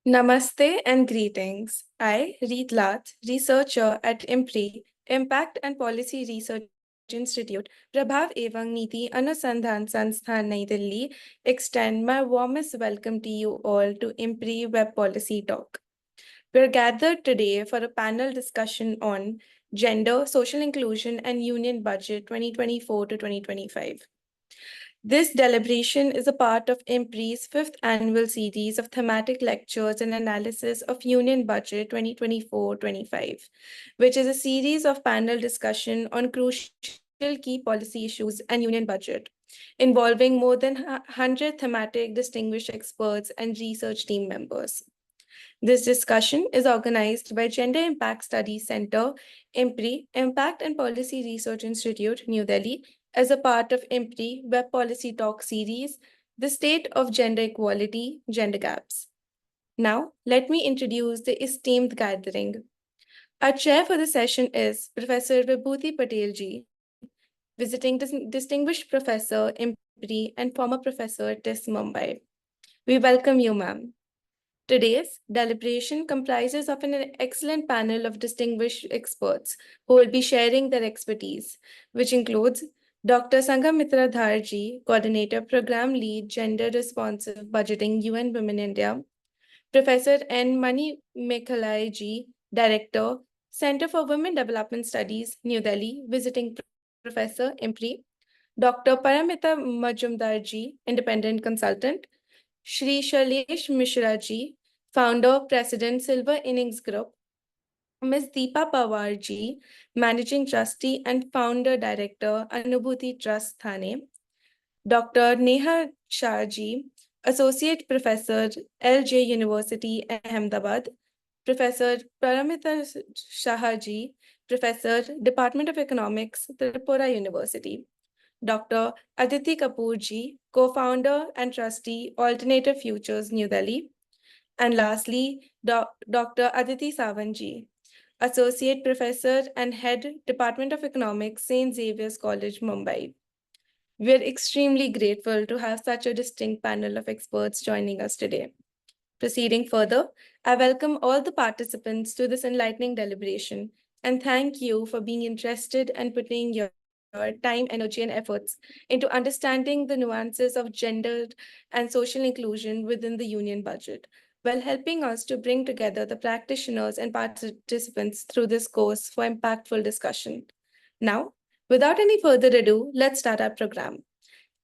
Namaste and greetings. I, Reet Lath, researcher at IMPRI, Impact and Policy Research Institute, Prabhav Evam Niti Anusandhan Sansthan Nai Delhi, extend my warmest welcome to you all to IMPRI Web Policy Talk. We're gathered today for a panel discussion on gender, social inclusion, and union budget 2024 to 2025. This deliberation is a part of IMPRI's fifth annual series of thematic lectures and analysis of Union Budget 2024-25, which is a series of panel discussion on crucial key policy issues and Union budget, involving more than 100 thematic distinguished experts and research team members. This discussion is organized by Gender Impact Studies Center, IMPRI, Impact and Policy Research Institute, New Delhi, as a part of IMPRI Web Policy Talk series, The State of Gender Equality, Gender Gaps. Now, let me introduce the esteemed gathering. Our chair for the session is Professor Vibhuti Patel ji, visiting distinguished professor, IMPRI, and former professor, TIS Mumbai. We welcome you, ma'am. Today's deliberation comprises of an excellent panel of distinguished experts who will be sharing their expertise, which includes Dr. Sanghamitra Dhar ji, Coordinator, Program Lead, Gender Responsive Budgeting, UN Women India, Professor N. Manimekalai ji, Director, Center for Women Development Studies, New Delhi, Visiting Professor, IMPRI, Dr. Paramita Majumdar ji, Independent Consultant, Shri Sailesh Mishra ji, Founder, President, Silver Innings Group, Ms. Deepa Pawar ji, Managing Trustee and Founder Director, Anubhuti Trust Thane, Dr. Neha Shah ji, Associate Professor, LJ University, Ahmedabad, Professor Paramita Shah ji, Professor, Department of Economics, Tripura University, Dr. Aditi Kapoor ji, co-founder and trustee, Alternative Futures, New Delhi. And lastly, Dr. Aditi Sawant ji, Associate Professor and Head, Department of Economics, St. Xavier's College, Mumbai. We are extremely grateful to have such a distinct panel of experts joining us today. Proceeding further, I welcome all the participants to this enlightening deliberation and thank you for being interested and putting your time, energy, and efforts into understanding the nuances of gender and social inclusion within the union budget, while helping us to bring together the practitioners and participants through this course for impactful discussion. Now, without any further ado, let's start our program.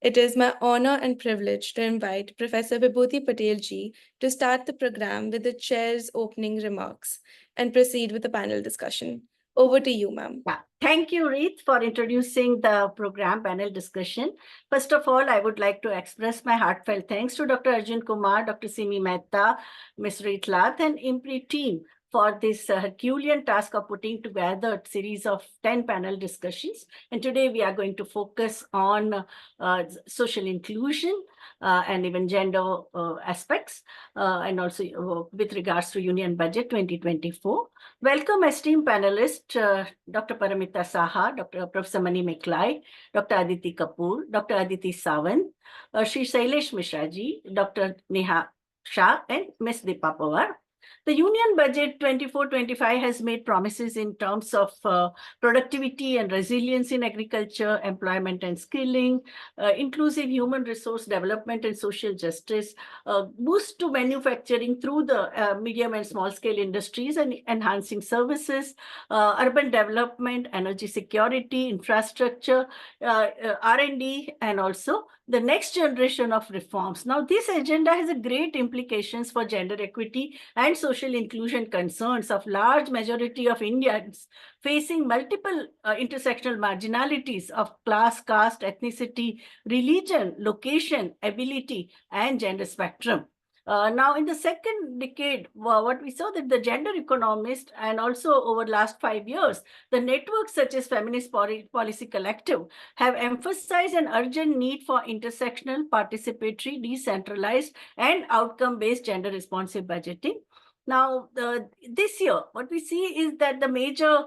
It is my honor and privilege to invite Professor Vibhuti Patel ji to start the program with the chair's opening remarks and proceed with the panel discussion. Over to you, ma'am. Yeah. Thank you, Reet, for introducing the program panel discussion. First of all, I would like to express my heartfelt thanks to Dr. Arjun Kumar, Dr. Simi Mehta, Ms. Reet Lath, and IMPRI team for this Herculean task of putting together a series of 10 panel discussions. And today we are going to focus on social inclusion and even gender aspects, and also with regards to Union Budget 2024. Welcome, esteemed panelists, Dr. Paramita Saha, Dr. Professor Manimekalai, Dr. Aditi Kapoor, Dr. Aditi Sawant, Shri Sailesh Mishra ji, Dr. Neha Shah, and Ms. Deepa Pawar. The Union Budget 24-25 has made promises in terms of productivity and resilience in agriculture, employment and skilling, inclusive human resource development and social justice, boost to manufacturing through the medium and small scale industries and enhancing services, urban development, energy security, infrastructure, R&D, and also the next generation of reforms. Now, this agenda has a great implications for gender equity and social inclusion concerns of large majority of Indians facing multiple intersectional marginalities of class, caste, ethnicity, religion, location, ability, and gender spectrum. Now, in the second decade, what we saw that the gender economist and also over the last 5 years, the networks such as Feminist Policy Collective have emphasized an urgent need for intersectional, participatory, decentralized, and outcome-based gender responsive budgeting. Now, this year, what we see is that the major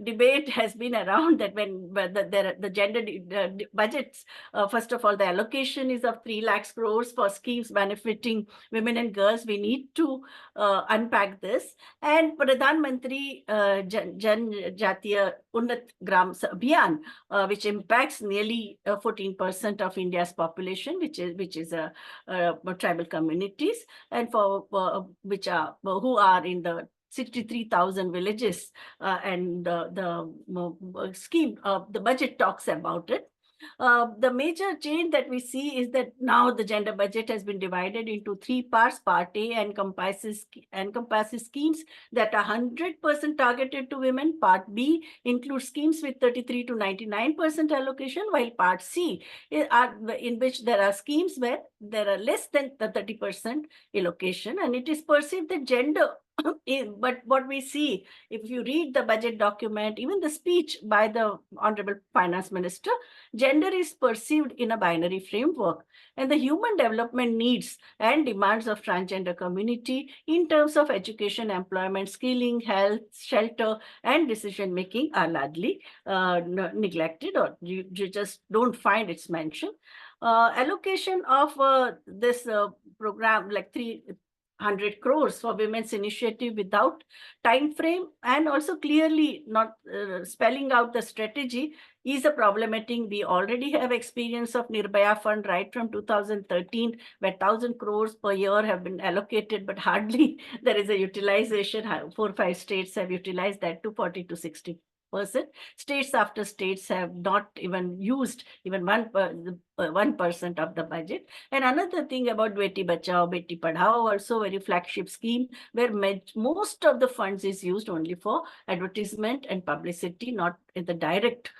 debate has been around that when the gender budgets, first of all, the allocation is of 3 lakhs crores for schemes benefiting women and girls. We need to unpack this. And Pradhan Mantri Jan Jatiya Unnat Gram Abhiyan, which impacts nearly 14% of India's population, which is tribal communities, and for which are who are in the 63,000 villages, and the scheme, the budget talks about it. The major change that we see is that now the gender budget has been divided into 3 parts. Part A encompasses schemes that are 100% targeted to women. Part B includes schemes with 33 to 99% allocation, while Part C in which there are schemes where there are less than the 30% allocation, and it is perceived that gender but what we see, if you read the budget document, even the speech by the Honorable Finance Minister, gender is perceived in a binary framework, and the human development needs and demands of transgender community in terms of education, employment, skilling, health, shelter, and decision making are largely neglected, or you just don't find its mention. Allocation of this program, like 300 crores for women's initiative without time frame, and also clearly not spelling out the strategy, is a problematic. We already have experience of Nirbhaya Fund right from 2013, where 1,000 crores per year have been allocated, but hardly there is a utilization. 4 or 5 states have utilized that to 40 to 60%. States after states have not even used even 1% of the budget. And another thing about Beti Bachao, Beti Padhao, also very flagship scheme, where most of the funds is used only for advertisement and publicity, not in the direct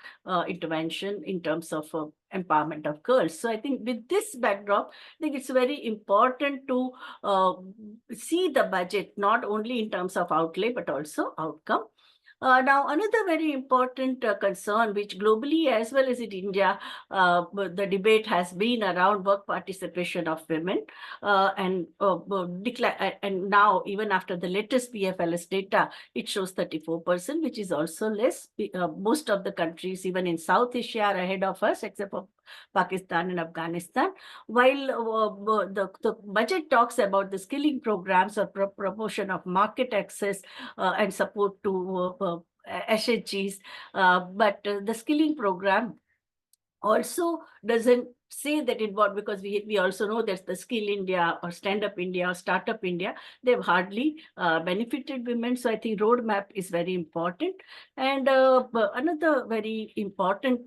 intervention in terms of empowerment of girls. So I think with this backdrop, I think it's very important to see the budget not only in terms of outlay, but also outcome. Now, another very important concern, which globally as well as in India, the debate has been around work participation of women, and now even after the latest PFLS data, it shows 34%, which is also less. Most of the countries, even in South Asia, are ahead of us, except for Pakistan and Afghanistan. While the budget talks about the skilling programs or promotion of market access and support to SHGs, but the skilling program also doesn't say that it what, because we also know that the Skill India or Stand Up India or Startup India, they've hardly benefited women. So I think roadmap is very important. And another very important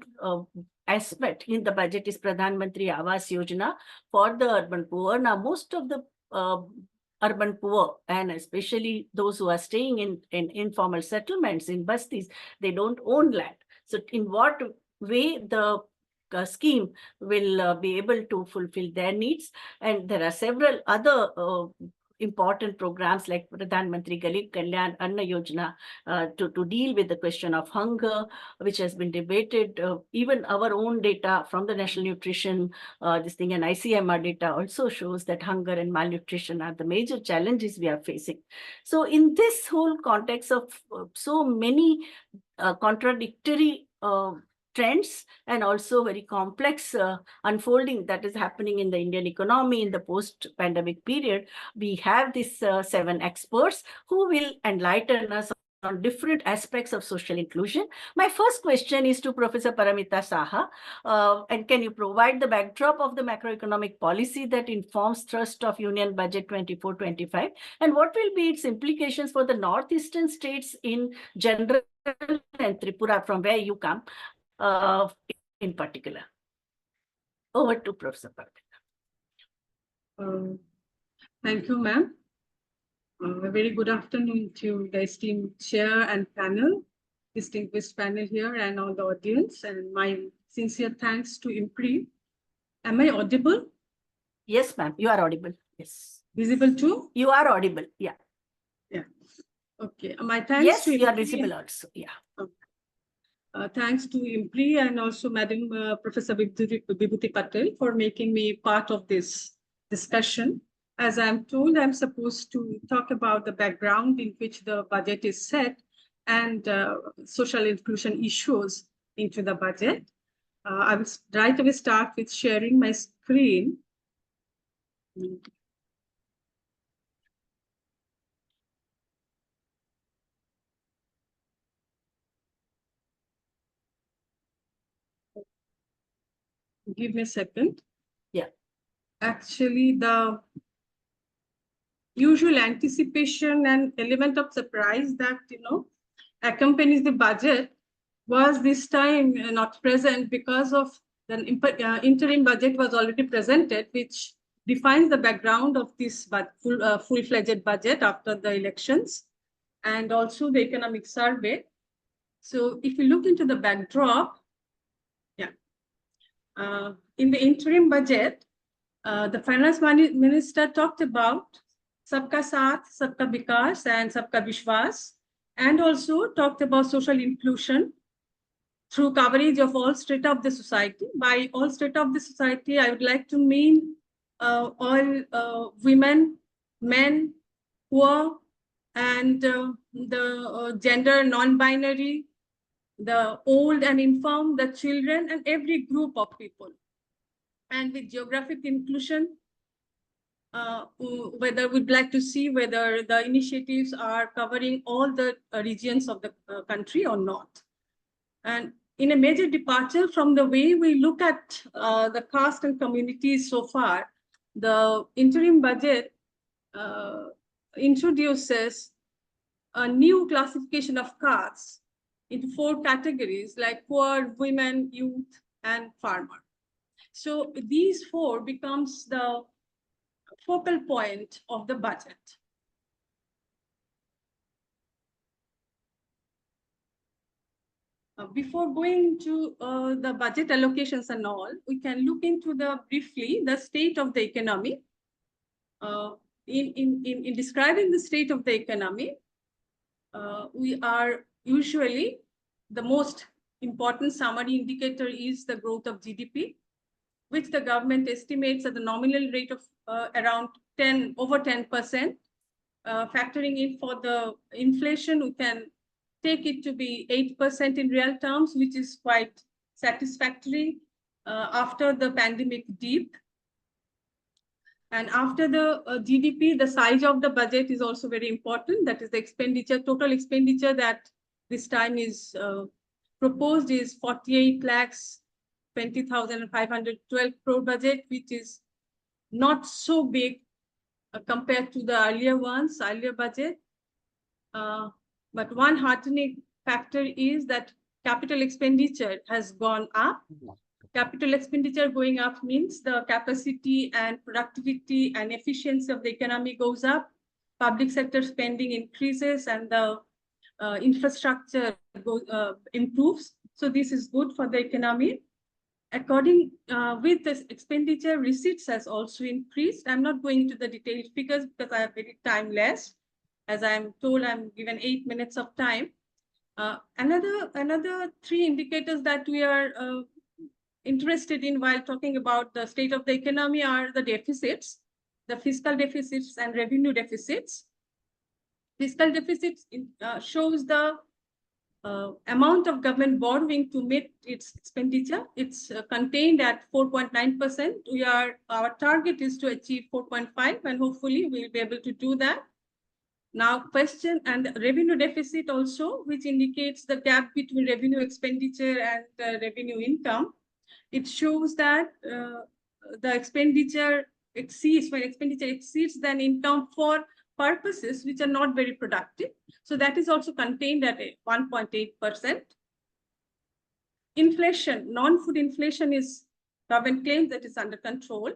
aspect in the budget is Pradhan Mantri Awas Yojana for the urban poor. Now, most of the urban poor, and especially those who are staying in informal settlements, in bastis, they don't own land. So in what way the scheme will be able to fulfill their needs? And there are several other important programs like Pradhan Mantri Garib Kalyan Anna Yojana to deal with the question of hunger, which has been debated. Even our own data from the National Nutrition, this thing, and ICMR data also shows that hunger and malnutrition are the major challenges we are facing. So in this whole context of so many contradictory trends and also very complex unfolding that is happening in the Indian economy in the post-pandemic period, we have these 7 experts who will enlighten us on different aspects of social inclusion. My first question is to Professor Paramita Saha. And can you provide the backdrop of the macroeconomic policy that informs thrust of Union Budget 24-25? And what will be its implications for the northeastern states in general and Tripura, from where you come, in particular? Over to Professor Paramita. Thank you, ma'am. A very good afternoon to the esteemed chair and panel, distinguished panel here, and all the audience. And my sincere thanks to IMPRI. Am I audible? Yes, ma'am. You are audible. Yes. Visible too? You are audible. Yeah. Yeah. Okay. My thanks yes, to you are IMPRI. visible also. Yeah. Okay. Thanks to IMPRI and also Madam Professor VIBHUTI Patel for making me part of this discussion. As I'm told, I'm supposed to talk about the background in which the budget is set and social inclusion issues into the budget. I will right away start with sharing my screen. Give me a second. Yeah. Actually, the usual anticipation and element of surprise that, accompanies the budget was this time not present because of the interim budget was already presented, which defines the background of this full-fledged budget after the elections and also the economic survey. So if you look into the backdrop, in the interim budget, the finance minister talked about Sabka Saath, Sabka Vikas, and Sabka Vishwas, and also talked about social inclusion through coverage of all strata of the society. By all strata of the society, I would like to mean all women, men, poor, and the gender non-binary, the old and infirm, the children, and every group of people. And with geographic inclusion, whether we'd like to see whether the initiatives are covering all the regions of the country or not. And in a major departure from the way we look at the caste and communities so far, the interim budget introduces a new classification of castes into 4 categories like poor, women, youth, and farmer. So these 4 becomes the focal point of the budget. Before going to the budget allocations and all, we can look into briefly the state of the economy. In describing the state of the economy, we are usually the most important summary indicator is the growth of GDP, which the government estimates at the nominal rate of around over 10%. Factoring in for the inflation, we can take it to be 8% in real terms, which is quite satisfactory after the pandemic dip. And after the GDP, the size of the budget is also very important. That is the expenditure, total expenditure that this time is proposed is 48,20,512 crore budget, which is not so big compared to the earlier budget. But one heartening factor is that capital expenditure has gone up. Capital expenditure going up means the capacity and productivity and efficiency of the economy goes up. Public sector spending increases and the infrastructure improves. So this is good for the economy. According with this expenditure, receipts has also increased. I'm not going into the detailed figures because I have very time less. As I'm told, I'm given 8 minutes of time. Another 3 indicators that we are interested in while talking about the state of the economy are the deficits, the fiscal deficits and revenue deficits. Fiscal deficits shows the amount of government borrowing to meet its expenditure. It's contained at 4.9%. Our target is to achieve 4.5, and hopefully we'll be able to do that. Now, question and revenue deficit also, which indicates the gap between revenue expenditure and revenue income. It shows that the expenditure exceeds, when expenditure exceeds than income for purposes which are not very productive. So that is also contained at 1.8%. Inflation, non-food inflation is government claims that is under control.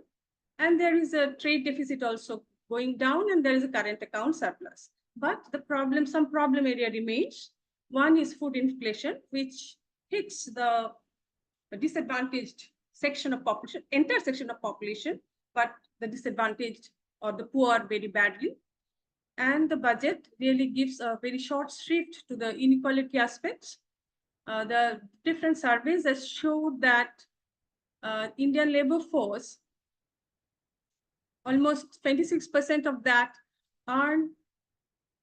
And there is a trade deficit also going down, and there is a current account surplus. But some problem area remains. One is food inflation, which hits the disadvantaged section of population, entire section of population, but the disadvantaged or the poor very badly. And the budget really gives a very short shrift to the inequality aspects. The different surveys have showed that Indian labor force almost 26% of that earn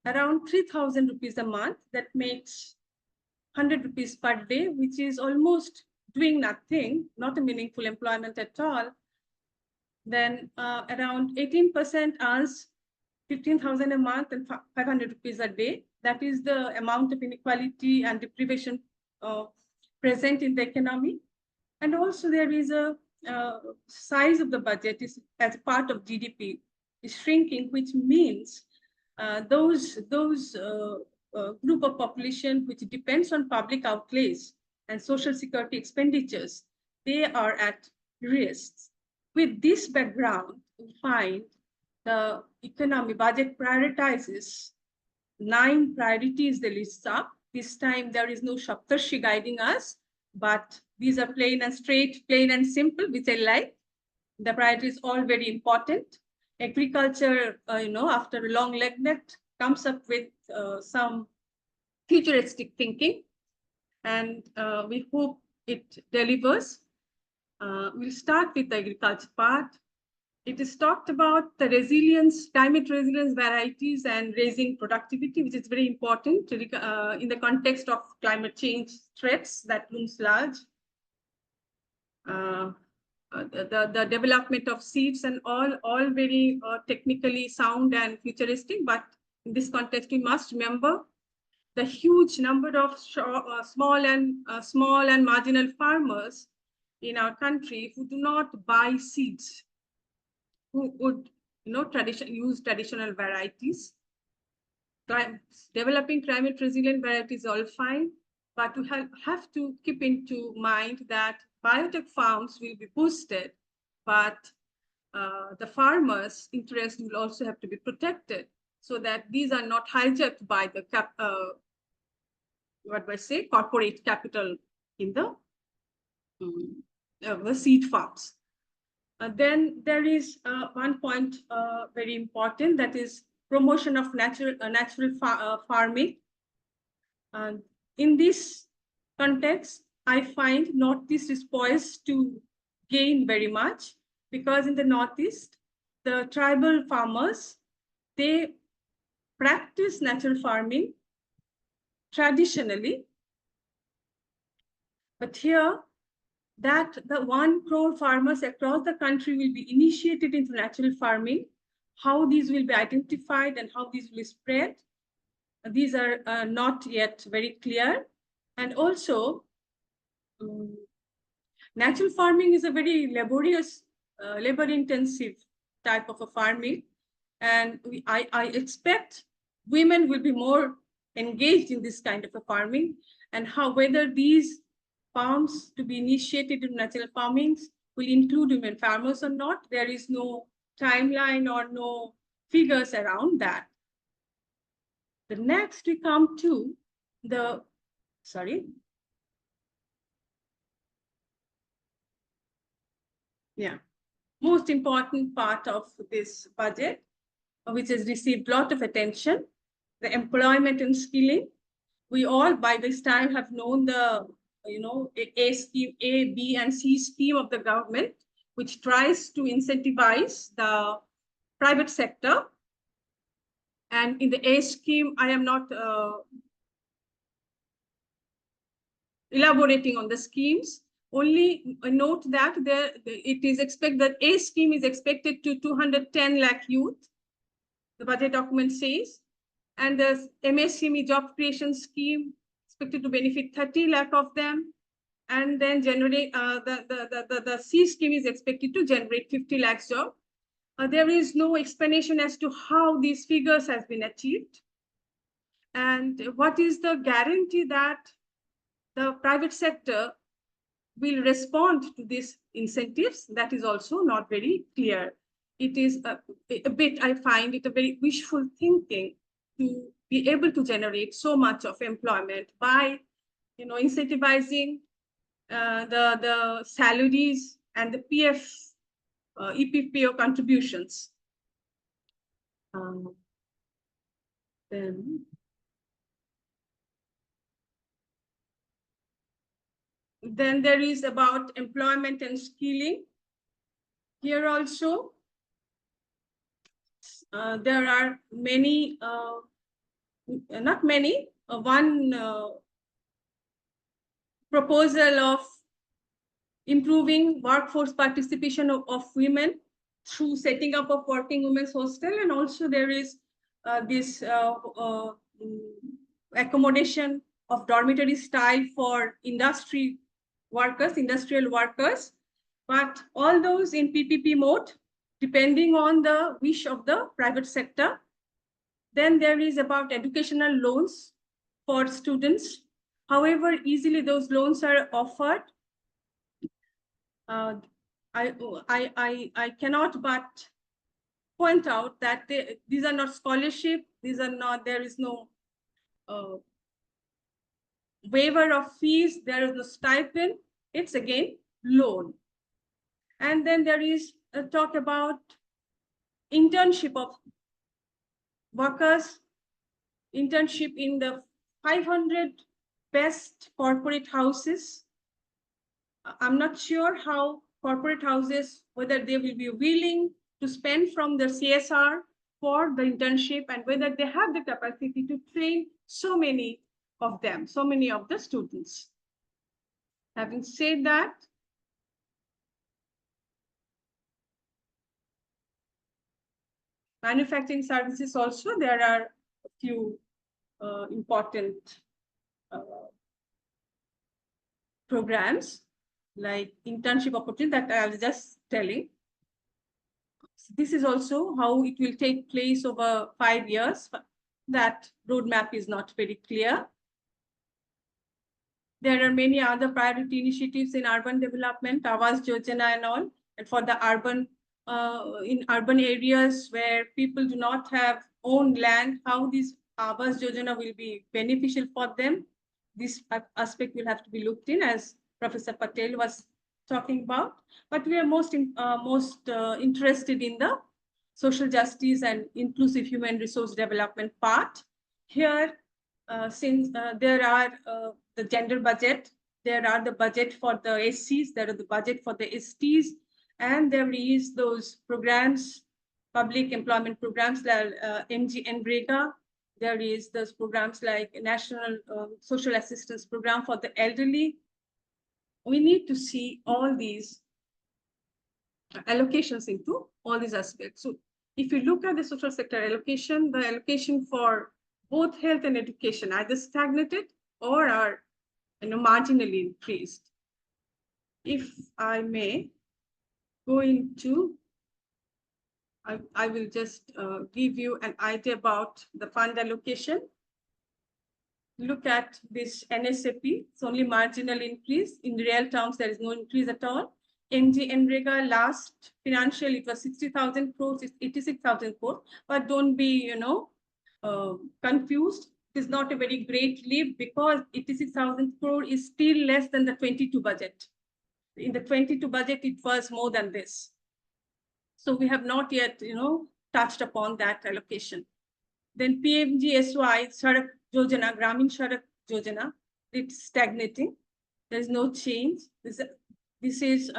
around 3,000 rupees a month. That makes 100 rupees per day, which is almost doing nothing, not a meaningful employment at all. Then around 18% earns 15,000 a month and 500 rupees a day. That is the amount of inequality and deprivation present in the economy. And also there is a size of the budget is as part of GDP is shrinking, which means those group of population which depends on public outlays and social security expenditures, they are at risk. With this background, we find the economy budget prioritizes 9 priorities they list up. This time there is no Shaptarshi guiding us, but these are plain and straight, plain and simple, which I like. The priorities all very important. Agriculture, after a long neglect, comes up with some futuristic thinking, and we hope it delivers. We'll start with the agriculture part. It is talked about the resilience, climate resilience varieties and raising productivity, which is very important in the context of climate change threats that looms large. The development of seeds and all very technically sound and futuristic, but in this context, we must remember the huge number of small and marginal farmers in our country who do not buy seeds, who would use traditional varieties. Developing climate resilient varieties is all fine, but we have to keep into mind that biotech farms will be boosted, but the farmers' interest will also have to be protected so that these are not hijacked by the corporate capital in the seed farms. Then there is one point very important, that is promotion of natural farming. In this context, I find Northeast is poised to gain very much, because in the Northeast, the tribal farmers, they practice natural farming traditionally. But here, that the 1 crore farmers across the country will be initiated into natural farming. How these will be identified and how these will spread, these are not yet very clear. And also, natural farming is a very laborious, labor-intensive type of a farming. And I expect women will be more engaged in this kind of a farming, and whether these farms to be initiated in natural farmings will include women farmers or not, there is no timeline or no figures around that. The next we come to the, most important part of this budget, which has received a lot of attention, the employment and skilling. We all by this time have known the A scheme, A, B, and C scheme of the government, which tries to incentivize the private sector. And in the A scheme, I am not elaborating on the schemes. Only note that it is expected that A scheme is expected to 210 lakh youth, the budget document says, and the MSME job creation scheme expected to benefit 30 lakh of them, and then generate the C scheme is expected to generate 50 lakhs job. There is no explanation as to how these figures has been achieved, and what is the guarantee that the private sector will respond to these incentives. That is also not very clear. It is a bit, I find it a very wishful thinking to be able to generate so much of employment by incentivizing the salaries and the PF EPPO contributions. Then there is about employment and skilling. Here also, there are many, not many, one proposal of improving workforce participation of women through setting up of working women's hostel, and also there is this accommodation of dormitory style for industrial workers, but all those in PPP mode, depending on the wish of the private sector. Then there is about educational loans for students. However, easily those loans are offered. I cannot but point out that these are not scholarship. These are not. There is no waiver of fees. There is no stipend. It's again loan. And then there is a talk about internship of workers, internship in the 500 best corporate houses. I'm not sure how corporate houses, whether they will be willing to spend from their CSR for the internship, and whether they have the capacity to train so many of them, so many of the students. Having said that, manufacturing services also, there are a few important programs like internship opportunity that I was just telling. This is also how it will take place over 5 years. That roadmap is not very clear. There are many other priority initiatives in urban development, Awas Yojana and all, and for the urban, in urban areas where people do not have own land, how this Awas Yojana will be beneficial for them. This aspect will have to be looked in, as Professor Patel was talking about. But we are most interested in the social justice and inclusive human resource development part. Here, since there are the gender budget, there are the budget for the SCs, there are the budget for the STs, and there is those programs, public employment programs like MGNREGA. There is those programs like National Social Assistance Program for the elderly. We need to see all these allocations into all these aspects. So if you look at the social sector allocation, the allocation for both health and education either stagnated or are marginally increased. If I may go into, I will just give you an idea about the fund allocation. Look at this NSAP, it's only marginal increase. In real terms, there is no increase at all. MGNREGA last financial, it was 60,000 crores, it's 86,000 crores, but don't be, confused. It is not a very great leap because 86,000 crore is still less than the 22 budget. In the 22 budget, it was more than this. So we have not yet, touched upon that allocation. Then PMGSY, Sarak Yojana, Gramin Sarak Yojana, it's stagnating. There is no change. This is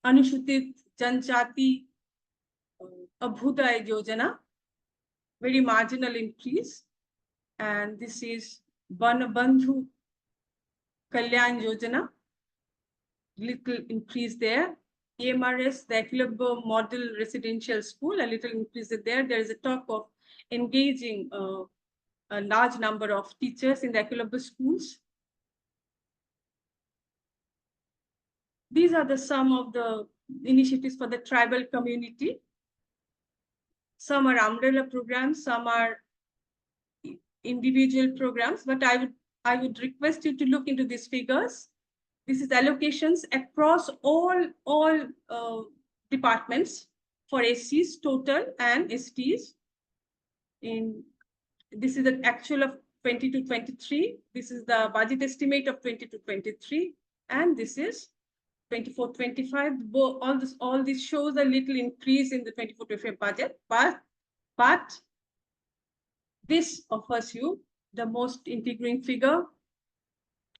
Anusuchit Janjati Abhyutai Yojana, very marginal increase. And this is Banabandhu Kalyan Yojana, little increase there. AMRS, the Equilibrium Model Residential School, a little increase there. There is a talk of engaging a large number of teachers in the Equilibrium schools. These are the some of the initiatives for the tribal community. Some are umbrella programs, some are individual programs, but I would request you to look into these figures. This is allocations across all departments for SCs total and STs. This is the actual of 22-23. This is the budget estimate of 22-23, and this is 24-25. All this shows a little increase in the 24-25 budget, but this offers you the most intriguing figure.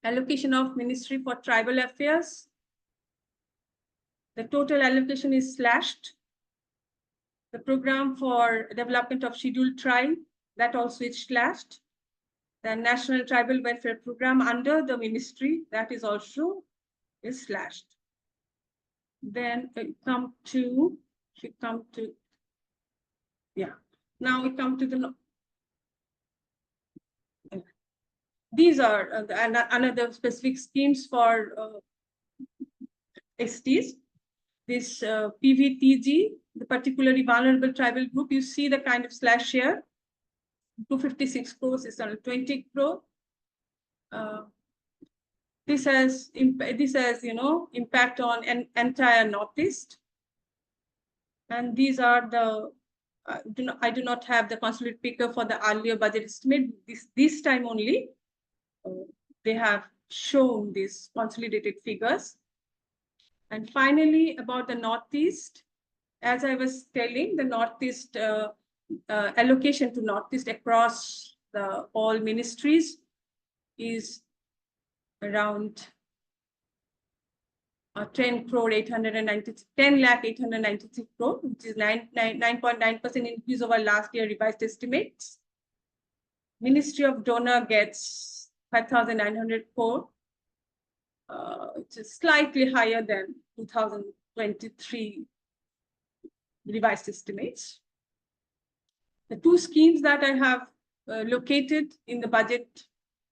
Allocation of Ministry for Tribal Affairs. The total allocation is slashed. The program for development of scheduled tribe, that also is slashed. The National Tribal Welfare Program under the ministry, that is also is slashed. Then we come to, now we come to the, these are another specific schemes for STs. This PVTG, the particularly vulnerable tribal group, you see the kind of slash here. 256 crores is on 20 crore. This has impact on an entire Northeast. And these are the I do not have the consolidated figure for the earlier budget estimate. This time only they have shown these consolidated figures. And finally, about the Northeast, as I was telling, the Northeast allocation to Northeast across the all ministries is around 10 lakh 893 crore, which is 9.9% increase over last year revised estimates. Ministry of Donor gets 5,900 crore, which is slightly higher than 2023 revised estimates. The two schemes that I have located in the budget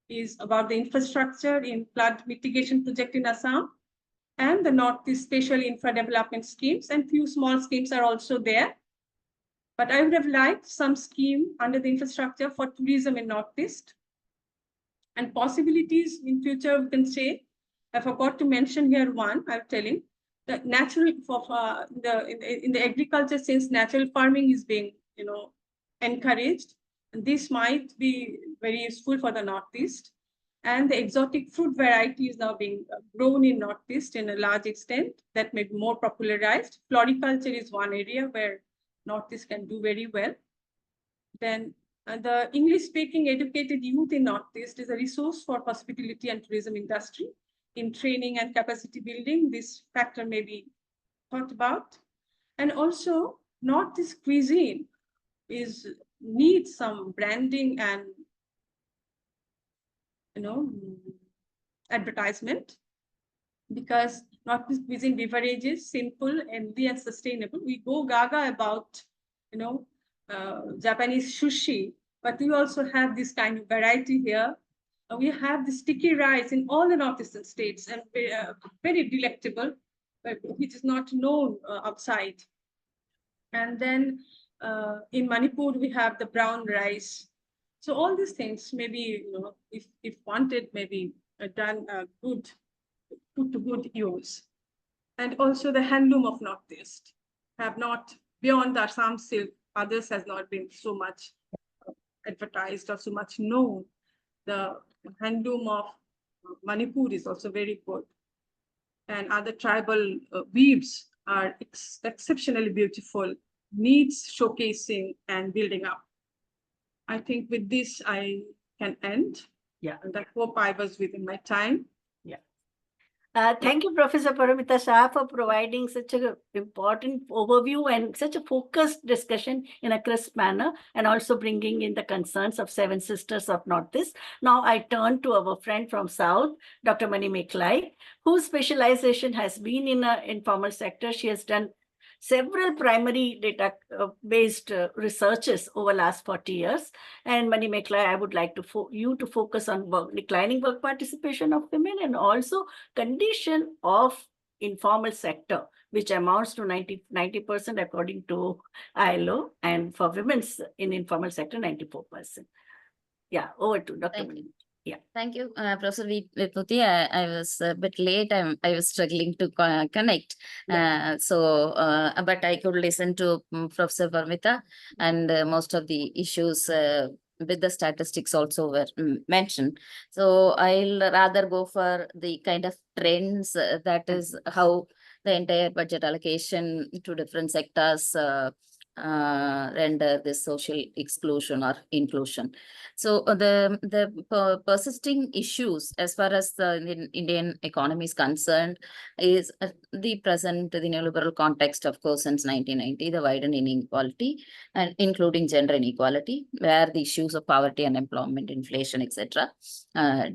is about the infrastructure in flood mitigation project in Assam and the Northeast Special Infra Development Schemes, and few small schemes are also there. But I would have liked some scheme under the infrastructure for tourism in Northeast. And possibilities in future, we can say, I forgot to mention here one, I'm telling, the natural, in the agriculture sense, natural farming is being, encouraged. And this might be very useful for the Northeast. And the exotic fruit variety is now being grown in Northeast in a large extent that may be more popularized. Floriculture is one area where Northeast can do very well. Then the English-speaking educated youth in Northeast is a resource for hospitality and tourism industry. In training and capacity building, this factor may be thought about. And also, Northeast cuisine needs some branding and advertisement, because Northeast cuisine beverages simple, healthy, and sustainable. We go gaga about Japanese sushi, but we also have this kind of variety here. We have the sticky rice in all the Northeastern states, and very delectable, but which is not known outside. And then in Manipur, we have the brown rice. So all these things, maybe, if wanted, maybe done put to good use. And also the handloom of Northeast have not, beyond the Assam silk, others has not been so much advertised or so much known. The handloom of Manipur is also very good. And other tribal weaves are exceptionally beautiful, needs showcasing and building up. I think with this, I can end. Yeah. And I hope I was within my time. Yeah. Thank you, Professor Paramita Shah, for providing such an important overview and such a focused discussion in a crisp manner, and also bringing in the concerns of 7 sisters of Northeast. Now I turn to our friend from South, Dr. Manimekalai, whose specialization has been in the informal sector. She has done several primary data-based researches over last 40 years. And Manimekalai, I would like you to focus on declining work participation of women, and also condition of informal sector, which amounts to 90% according to ILO, and for women's in informal sector, 94%. Yeah, over to Dr. Manimekalai. Yeah. Thank you, Professor VIBHUTI. I was a bit late. I was struggling to connect. Yeah. But I could listen to Professor Paramita, and most of the issues with the statistics also were mentioned. So I'll rather go for the kind of trends, that is how the entire budget allocation to different sectors render this social exclusion or inclusion. So the persisting issues as far as the Indian economy is concerned is the present, the neoliberal context, of course, since 1990, the widened inequality, and including gender inequality, where the issues of poverty, unemployment, inflation, etc.,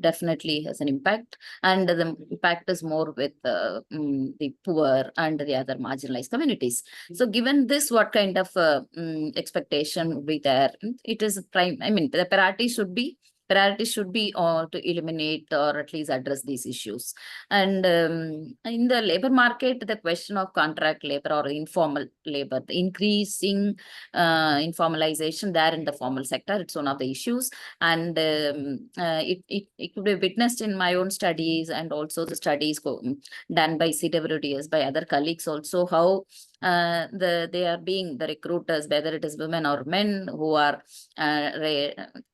definitely has an impact. And the impact is more with the poor and the other marginalized communities. So given this, what kind of expectation would be there? It is prime, I mean, the priority should be to eliminate or at least address these issues. And in the labor market, the question of contract labor or informal labor, the increasing informalization there in the formal sector, it's one of the issues. And it could be witnessed in my own studies and also the studies done by CWDS, by other colleagues also, how they are being the recruiters, whether it is women or men, who are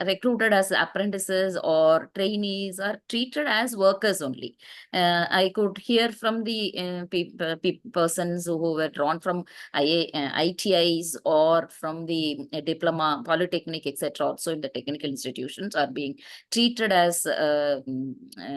recruited as apprentices or trainees, are treated as workers only. I could hear from the persons who were drawn from ITIs or from the diploma, polytechnic, etc. Also in the technical institutions are being treated as, I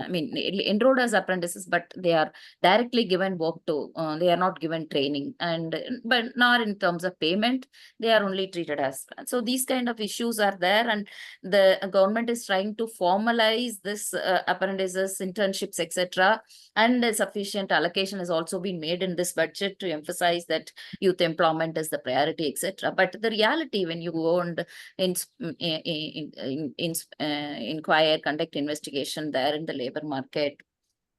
mean, enrolled as apprentices, but they are directly given work to, they are not given training, and but not in terms of payment, they are only treated as. So these kind of issues are there, and the government is trying to formalize this apprentices, internships, etc. And sufficient allocation has also been made in this budget to emphasize that youth employment is the priority, etc. But the reality, when you go and inquire, conduct investigation there in the labor market,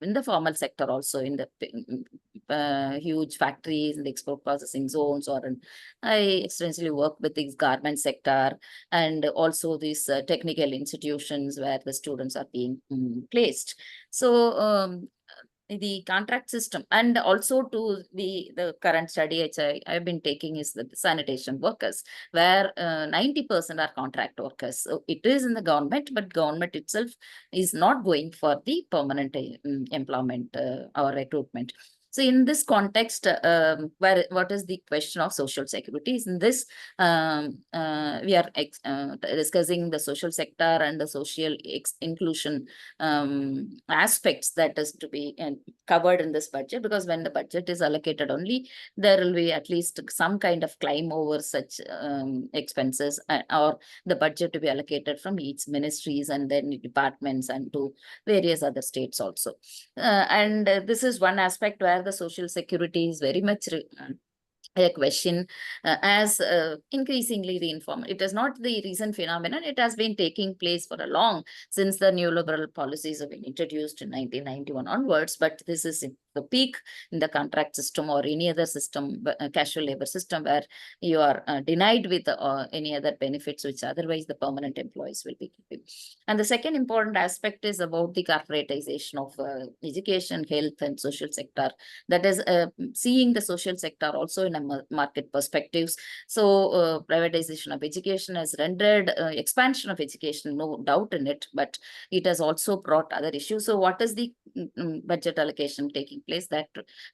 in the formal sector also, in the huge factories, in the export processing zones, or I extensively work with the garment sector and also these technical institutions where the students are being placed. So the contract system, and also to the current study which I've been taking is the sanitation workers, where 90% are contract workers. So it is in the government, but government itself is not going for the permanent employment or recruitment. So in this context, what is the question of social security? In this, we are discussing the social sector and the social inclusion aspects that is to be covered in this budget, because when the budget is allocated only, there will be at least some kind of climb over such expenses, or the budget to be allocated from each ministries and then departments and to various other states also. And this is one aspect where the social security is very much a question, as increasingly the informal. It is not the recent phenomenon. It has been taking place for a long, since the neoliberal policies have been introduced in 1991 onwards. But this is the peak in the contract system or any other system, casual labor system, where you are denied with any other benefits which otherwise the permanent employees will be giving. And the second important aspect is about the corporatization of education, health, and social sector. That is seeing the social sector also in a market perspectives. So privatization of education has rendered expansion of education, no doubt in it, but it has also brought other issues. So what is the budget allocation taking place? That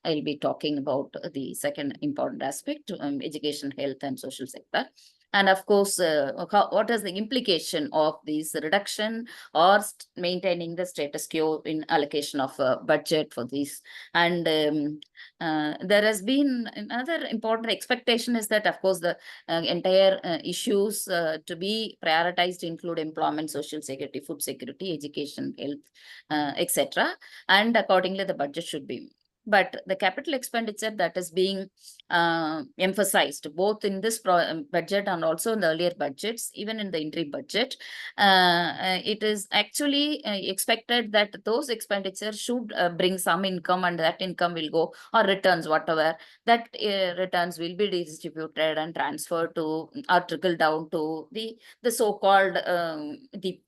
I'll be talking about the second important aspect, education, health, and social sector. And of course, what is the implication of this reduction or maintaining the status quo in allocation of budget for these? And there has been another important expectation is that, of course, the entire issues to be prioritized include employment, social security, food security, education, health, etc. And accordingly, the budget should be. But the capital expenditure that is being emphasized both in this budget and also in the earlier budgets, even in the interim budget, it is actually expected that those expenditures should bring some income, and that income will go, or returns, whatever, that returns will be distributed and transferred to or trickle down to the so-called the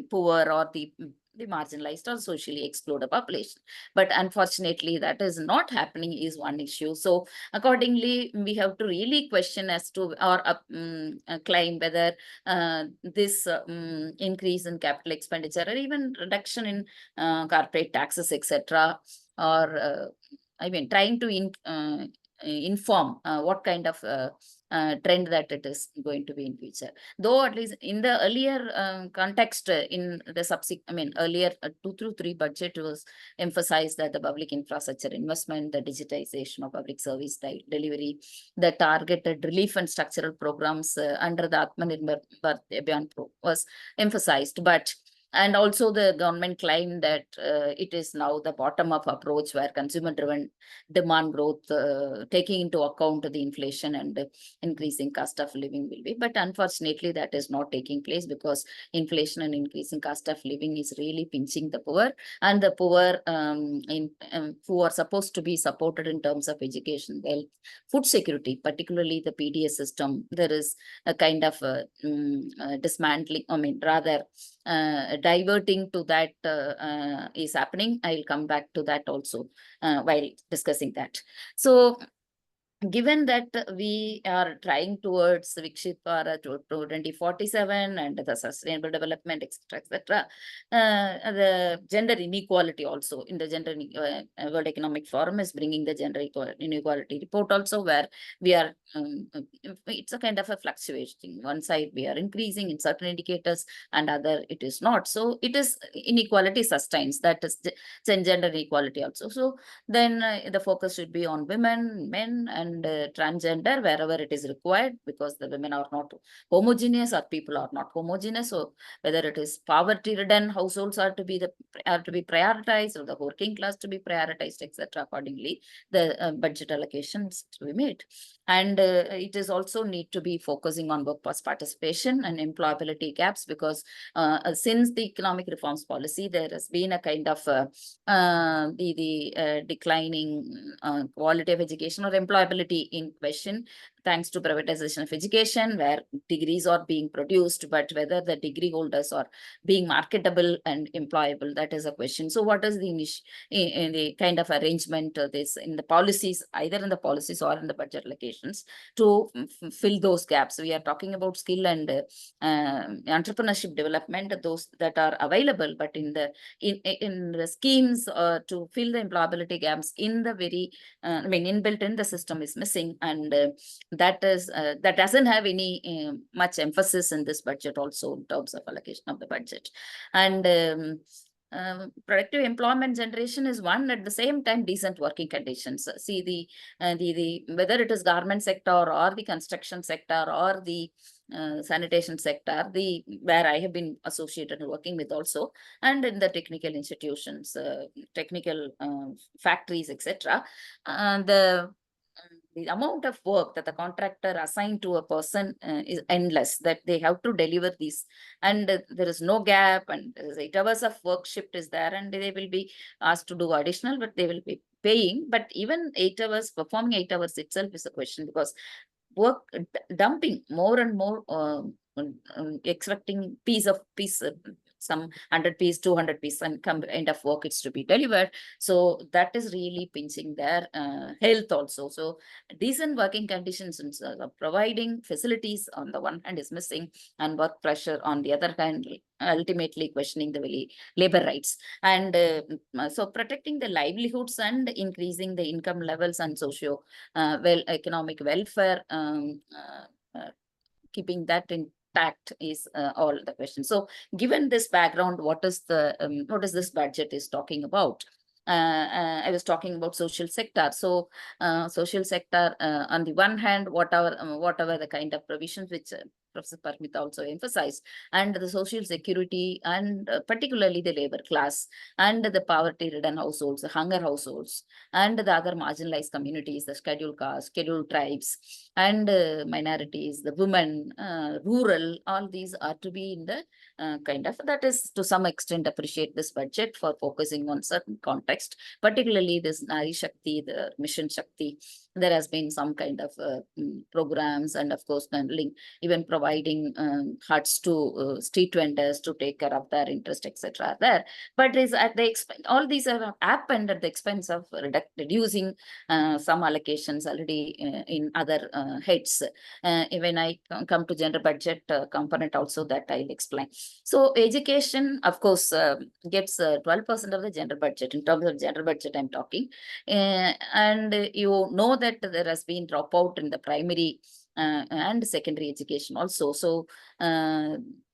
poor or the marginalized or socially excluded population. But unfortunately, that is not happening is one issue. So accordingly, we have to really question as to, or claim whether this increase in capital expenditure or even reduction in corporate taxes, etc., or I mean, trying to inform what kind of trend that it is going to be in future. Though at least in the earlier context, in the earlier 2 through 3 budget was emphasized that the public infrastructure investment, the digitization of public service delivery, the targeted relief and structural programs under the Atmanirbhar Bharat Abhiyan was emphasized. And also the government claimed that it is now the bottom-up approach where consumer-driven demand growth, taking into account the inflation and increasing cost of living will be. But unfortunately, that is not taking place because inflation and increasing cost of living is really pinching the poor, and the poor who are supposed to be supported in terms of education, health, food security, particularly the PDS system. There is a kind of dismantling, rather diverting to that is happening. I'll come back to that also while discussing that. So given that we are trying towards Viksit Bharat to 2047 and the sustainable development, etc., the gender inequality also in the gender World Economic Forum is bringing the gender inequality report also, where we are, it's a kind of a fluctuation. One side we are increasing in certain indicators and other it is not. So it is inequality sustains, that is gender inequality also. So then the focus should be on women, men, and transgender wherever it is required, because the women are not homogeneous or people are not homogeneous. So whether it is poverty-ridden households are to be prioritized, or the working class to be prioritized, etc. Accordingly, the budget allocations to be made. And it is also need to be focusing on workforce participation and employability gaps, because since the economic reforms policy, there has been a kind of declining quality of education or employability in question, thanks to privatization of education, where degrees are being produced, but whether the degree holders are being marketable and employable, that is a question. So what is the kind of arrangement this in the policies, either in the policies or in the budget allocations, to fill those gaps? We are talking about skill and entrepreneurship development, those that are available, but in the schemes to fill the employability gaps in the very inbuilt in the system is missing, and that doesn't have any much emphasis in this budget also in terms of allocation of the budget. And productive employment generation is one, at the same time decent working conditions. See the whether it is garment sector or the construction sector or the sanitation sector, where I have been associated and working with also, and in the technical institutions, technical factories, etc. The amount of work that the contractor assigned to a person is endless, that they have to deliver these, and there is no gap, and 8 hours of work shift is there, and they will be asked to do additional, but they will be paying. But even 8 hours, performing 8 hours itself is a question, because work dumping more and more, expecting some 100 piece, 200 piece, and kind of work it's to be delivered. So that is really pinching their health also. So decent working conditions and providing facilities on the one hand is missing, and work pressure on the other hand, ultimately questioning the labor rights. And so protecting the livelihoods and increasing the income levels and economic welfare, keeping that intact is all the questions. So given this background, what is this budget is talking about? I was talking about social sector. So social sector, on the one hand, whatever the kind of provisions which Professor Paramita also emphasized, and the social security, and particularly the labor class, and the poverty-ridden households, the hunger households, and the other marginalized communities, the scheduled castes, scheduled tribes, and minorities, the women, rural, all these are to be in the kind of, that is to some extent appreciate this budget for focusing on certain context, particularly this Nari Shakti, the Mission Shakti. There has been some kind of programs, and of course even providing huts to street vendors to take care of their interest, etc. there. But is at the expense, all these have happened at the expense of reducing some allocations already in other heads. When I come to gender budget component also, that I'll explain. So education, of course, gets 12% of the gender budget. In terms of gender budget, I'm talking. And you know that there has been dropout in the primary and secondary education also. So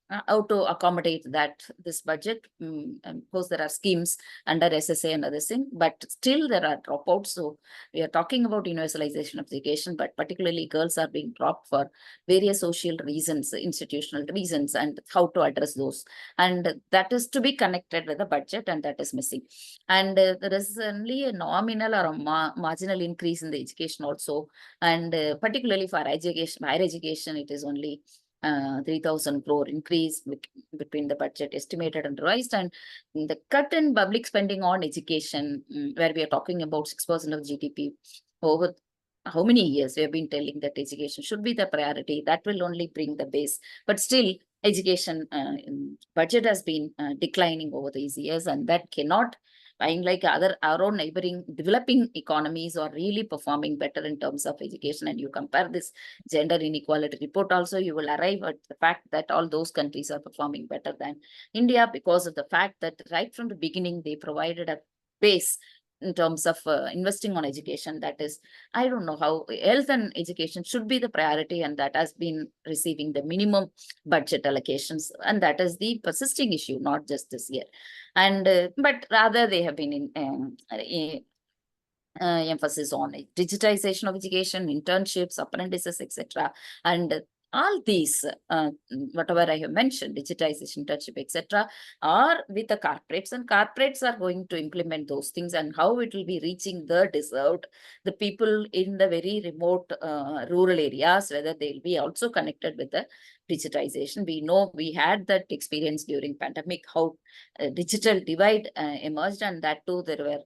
how to accommodate that this budget? Of course, there are schemes under SSA and other things, but still there are dropouts. So we are talking about universalization of education, but particularly girls are being dropped for various social reasons, institutional reasons, and how to address those. And that is to be connected with the budget, and that is missing. And there is only a nominal or a marginal increase in the education also. And particularly for education, higher education, it is only 3,000 crore increase between the budget estimated and revised, and the cut in public spending on education, where we are talking about 6% of GDP over how many years we have been telling that education should be the priority. That will only bring the base, but still education budget has been declining over these years, and that cannot. Like our own neighboring developing economies are really performing better in terms of education, and you compare this gender inequality report also, you will arrive at the fact that all those countries are performing better than India, because of the fact that right from the beginning they provided a base in terms of investing on education. That is, I don't know how health and education should be the priority, and that has been receiving the minimum budget allocations, and that is the persisting issue, not just this year. And but rather they have been in emphasis on digitization of education, internships, apprentices, etc. And all these, whatever I have mentioned, digitization, internship, etc., are with the corporates, and corporates are going to implement those things, and how it will be reaching the deserved, the people in the very remote rural areas, whether they'll be also connected with the digitization. We know we had that experience during pandemic, how digital divide emerged, and that too there were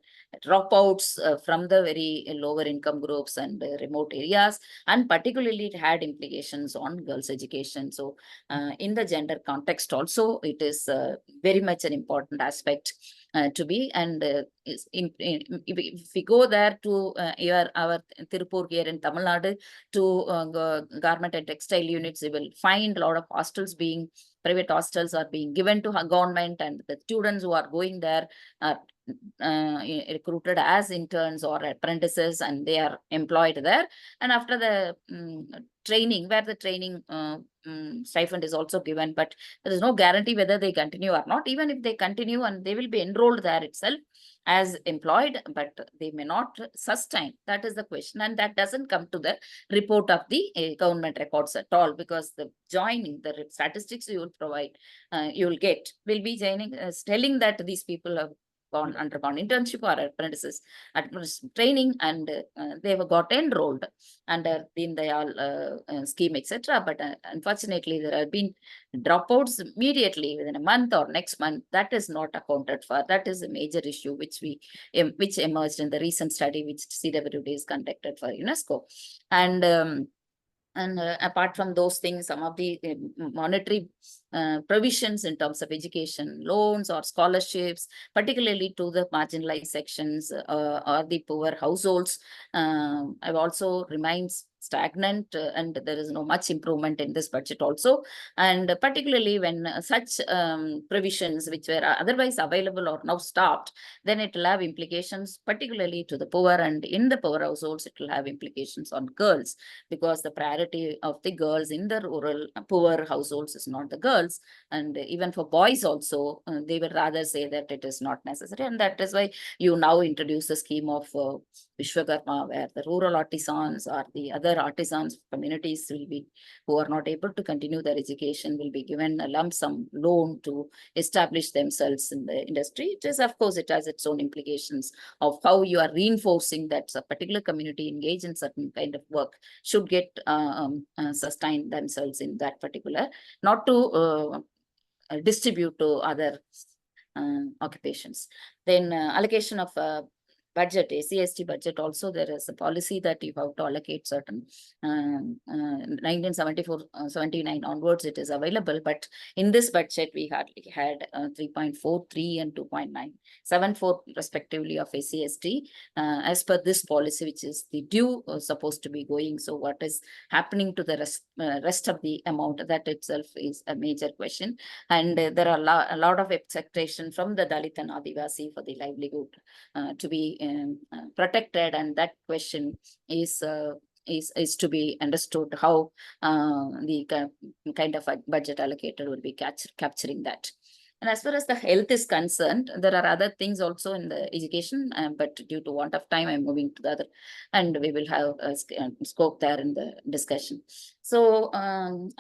dropouts from the very lower income groups and remote areas, and particularly it had implications on girls' education. So in the gender context also, it is very much an important aspect to be. And if we go there to our Tirupur here in Tamil Nadu, to garment and textile units, you will find a lot of hostels being, private hostels are being given to government, and the students who are going there are recruited as interns or apprentices, and they are employed there. And after the training, where the training stipend is also given, but there is no guarantee whether they continue or not. Even if they continue, and they will be enrolled there itself as employed, but they may not sustain. That is the question, and that doesn't come to the report of the government records at all, because the joining, the statistics you will provide, you will get, will be joining, telling that these people have undergone internship or apprentices training, and they have got enrolled under Deen Dayal scheme, etc. But unfortunately, there have been dropouts immediately within a month or next month. That is not accounted for. That is a major issue which emerged in the recent study which CWD is conducted for UNESCO. And apart from those things, some of the monetary provisions in terms of education, loans or scholarships, particularly to the marginalized sections or the poor households, have also remains stagnant, and there is no much improvement in this budget also. And particularly when such provisions which were otherwise available or now stopped, then it will have implications particularly to the poor, and in the poor households it will have implications on girls, because the priority of the girls in the rural poor households is not the girls. And even for boys also, they will rather say that it is not necessary, and that is why you now introduce a scheme of Vishwakarma, where the rural artisans or the other artisans communities will be, who are not able to continue their education, will be given a lump sum loan to establish themselves in the industry. It is, of course, it has its own implications of how you are reinforcing that a particular community engaged in certain kind of work should get sustain themselves in that particular, not to distribute to other occupations. Then allocation of budget, ACST budget also, there is a policy that you have to allocate certain 1974, 79 onwards it is available, but in this budget we hardly had 3.43 and 2.974 respectively of ACST as per this policy, which is the due supposed to be going. So what is happening to the rest of the amount, that itself is a major question. And there are a lot of expectation from the Dalit and Adivasi for the livelihood to be protected, and that question is is to be understood how the kind of a budget allocated will be capturing that. And as far as the health is concerned, there are other things also in the education, but due to want of time, I'm moving to the other, and we will have a scope there in the discussion. So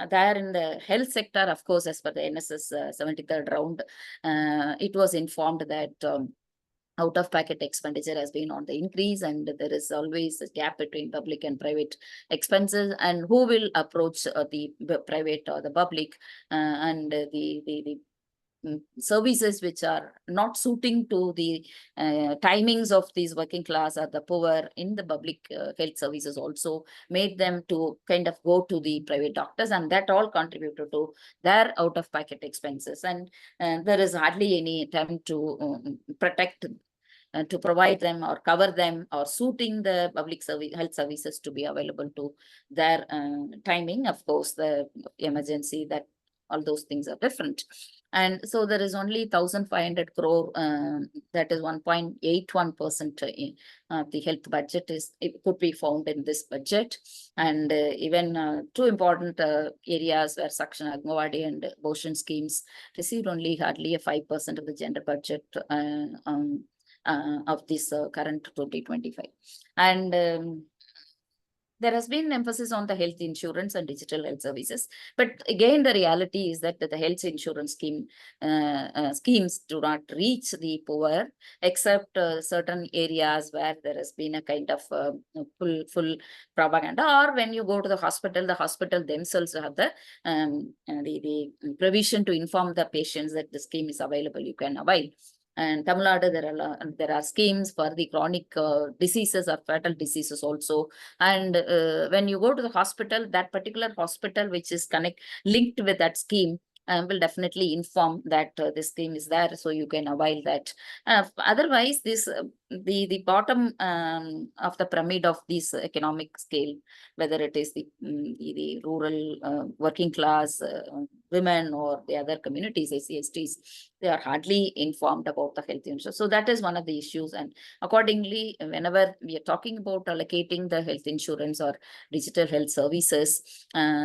there in the health sector, of course, as per the NSS 73rd round, it was informed that out-of-pocket expenditure has been on the increase, and there is always a gap between public and private expenses, and who will approach the private or the public, and the services which are not suiting to the timings of these working class or the poor in the public health services also made them to kind of go to the private doctors, and that all contributed to their out-of-pocket expenses. And there is hardly any attempt to protect to provide them or cover them or suiting the public health services to be available to their timing. Of course, the emergency, that all those things are different. And so there is only 1,500 crore, that is 1.81% of the health budget it could be found in this budget. And even two important areas where Sakshana Agmawadi and abortion schemes received only hardly a 5% of the gender budget of this current 2025. And there has been emphasis on the health insurance and digital health services. But again, the reality is that the health insurance schemes do not reach the poor, except certain areas where there has been a kind of full propaganda. Or when you go to the hospital themselves have the provision to inform the patients that the scheme is available, you can avail. And Tamil Nadu, there are schemes for the chronic diseases or fatal diseases also. And when you go to the hospital, that particular hospital which is linked with that scheme will definitely inform that this scheme is there, so you can avail that. Otherwise, this the bottom of the pyramid of this economic scale, whether it is the rural working class women or the other communities, SCSTs, they are hardly informed about the health insurance. So that is one of the issues. And accordingly, whenever we are talking about allocating the health insurance or digital health services,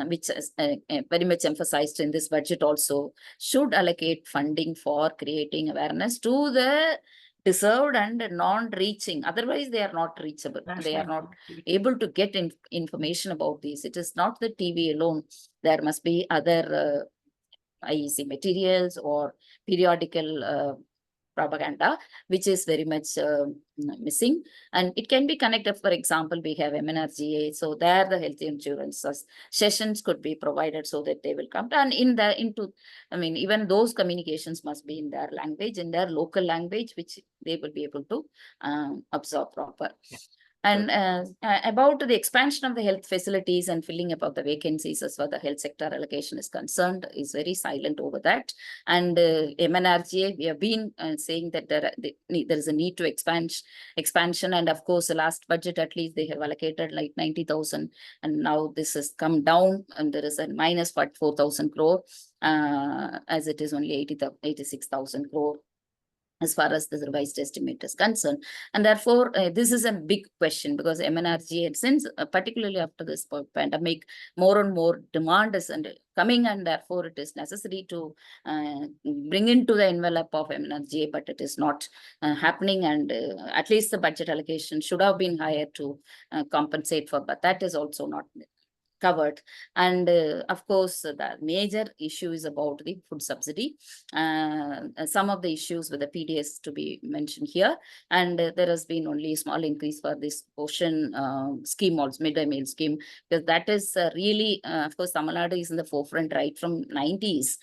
which is very much emphasized in this budget also, should allocate funding for creating awareness to the deserved and non-reaching. Otherwise, they are not reachable. They are not able to get information about these. It is not the TV alone. There must be other IEC materials or periodical propaganda, which is very much missing. And it can be connected. For example, we have MNRGA, so there the health insurance sessions could be provided so that they will come. And even those communications must be in their language, in their local language, which they will be able to absorb proper. Yeah. And about the expansion of the health facilities and filling up of the vacancies as far as the health sector allocation is concerned, is very silent over that. And MNRGA, we have been saying that there is a need to expansion. And of course, the last budget, at least they have allocated like 90,000. And now this has come down and there is a minus 4,000 crore, as it is only 86,000 crore. As far as the revised estimate is concerned. And therefore, this is a big question, because MNRGA, since particularly after this pandemic, more and more demand is coming, and therefore it is necessary to bring into the envelope of MNRGA, but it is not happening. And at least the budget allocation should have been higher to compensate for, but that is also not covered. And of course, the major issue is about the food subsidy. Some of the issues with the PDS to be mentioned here. And there has been only a small increase for this portion scheme, also midday meal scheme, because that is really, of course, Tamil Nadu is in the forefront right from 90s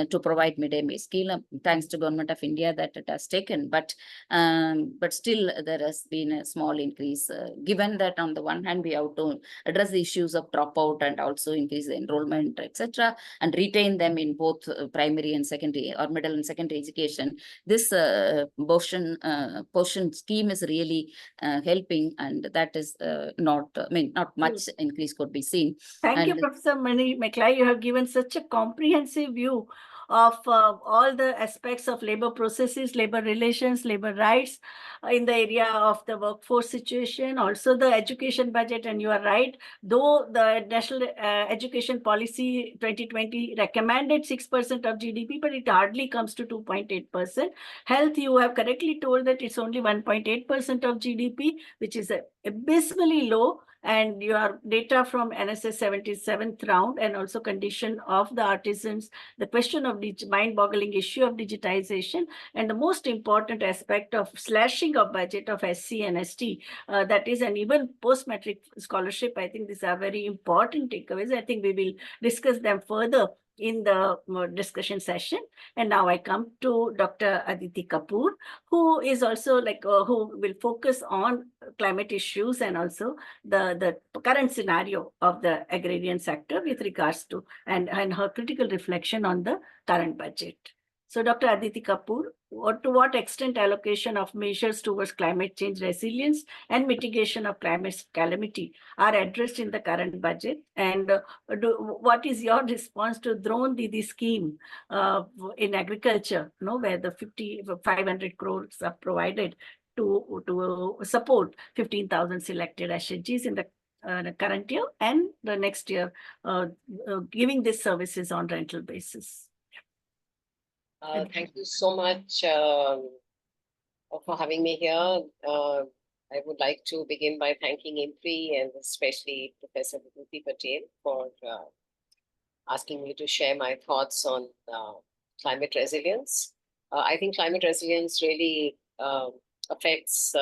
to provide midday meal scheme. Thanks to Government of India that it has taken, but still there has been a small increase. Given that on the one hand we have to address the issues of dropout and also increase the enrollment, etc., and retain them in both primary and secondary or middle and secondary education. This portion scheme is really helping, and that is not much increase could be seen. Thank you, Professor Manimekalai. You have given such a comprehensive view of all the aspects of labor processes, labor relations, labor rights in the area of the workforce situation, also the education budget. And you are right, though the National Education Policy 2020 recommended 6% of GDP, but it hardly comes to 2.8%. Health, you have correctly told that it's only 1.8% of GDP, which is abysmally low. And your data from NSS 77th round, and also condition of the artisans, the question of the mind-boggling issue of digitization, and the most important aspect of slashing of budget of SC and ST, that is, and even post-matric scholarship. I think these are very important takeaways. I think we will discuss them further in the discussion session. And now I come to Dr. Aditi Kapoor, who is also who will focus on climate issues and also the current scenario of the agrarian sector with regards to and her critical reflection on the current budget. So Dr. Aditi Kapoor, to what extent allocation of measures towards climate change resilience and mitigation of climate calamity are addressed in the current budget? And what is your response to Drone Didi scheme in agriculture, where the 500 crores are provided to support 15,000 selected SHGs in the current year and the next year, giving these services on rental basis? Thank you so much for having me here. I would like to begin by thanking IMPRI and especially Professor VIBHUTI Patel for asking me to share my thoughts on climate resilience. I think climate resilience really affects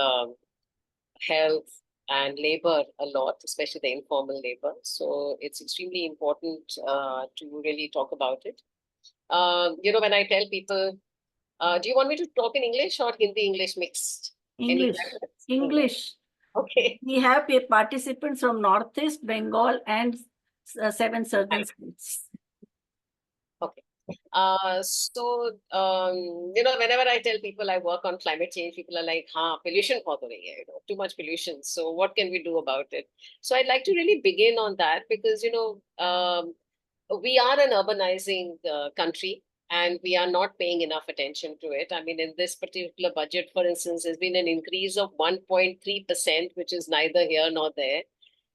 health and labor a lot, especially the informal labor. So it's extremely important to really talk about it. When I tell people, do you want me to talk in English or Hindi-English mixed? English. Okay. We have participants from Northeast, Bengal, and 7 southern states. Okay. Whenever I tell people I work on climate change, people are like, pollution too much pollution. So what can we do about it? So I'd like to really begin on that because, we are an urbanizing country and we are not paying enough attention to it. I mean, in this particular budget, for instance, there's been an increase of 1.3%, which is neither here nor there.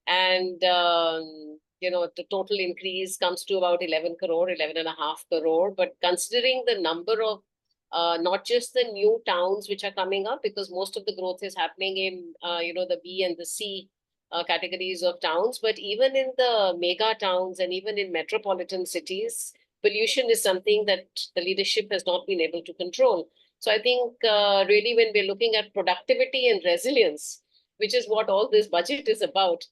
And, the total increase comes to about 11 crore, 11.5 crore. But considering the number of not just the new towns which are coming up, because most of the growth is happening in, the B and the C categories of towns, but even in the mega towns and even in metropolitan cities, pollution is something that the leadership has not been able to control. So I think really when we're looking at productivity and resilience, which is what all this budget is about,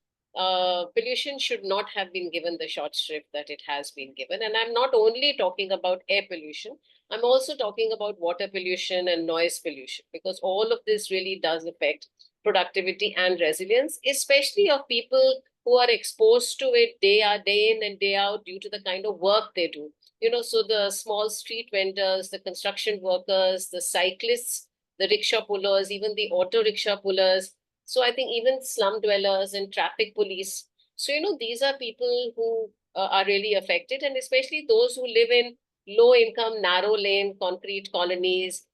pollution should not have been given the short shrift that it has been given. And I'm not only talking about air pollution, I'm also talking about water pollution and noise pollution, because all of this really does affect productivity and resilience, especially of people who are exposed to it day in and day out due to the kind of work they do. So the small street vendors, the construction workers, the cyclists, the rickshaw pullers, even the auto rickshaw pullers. So I think even slum dwellers and traffic police. So, these are people who are really affected, and especially those who live in low income, narrow lane, concrete colonies,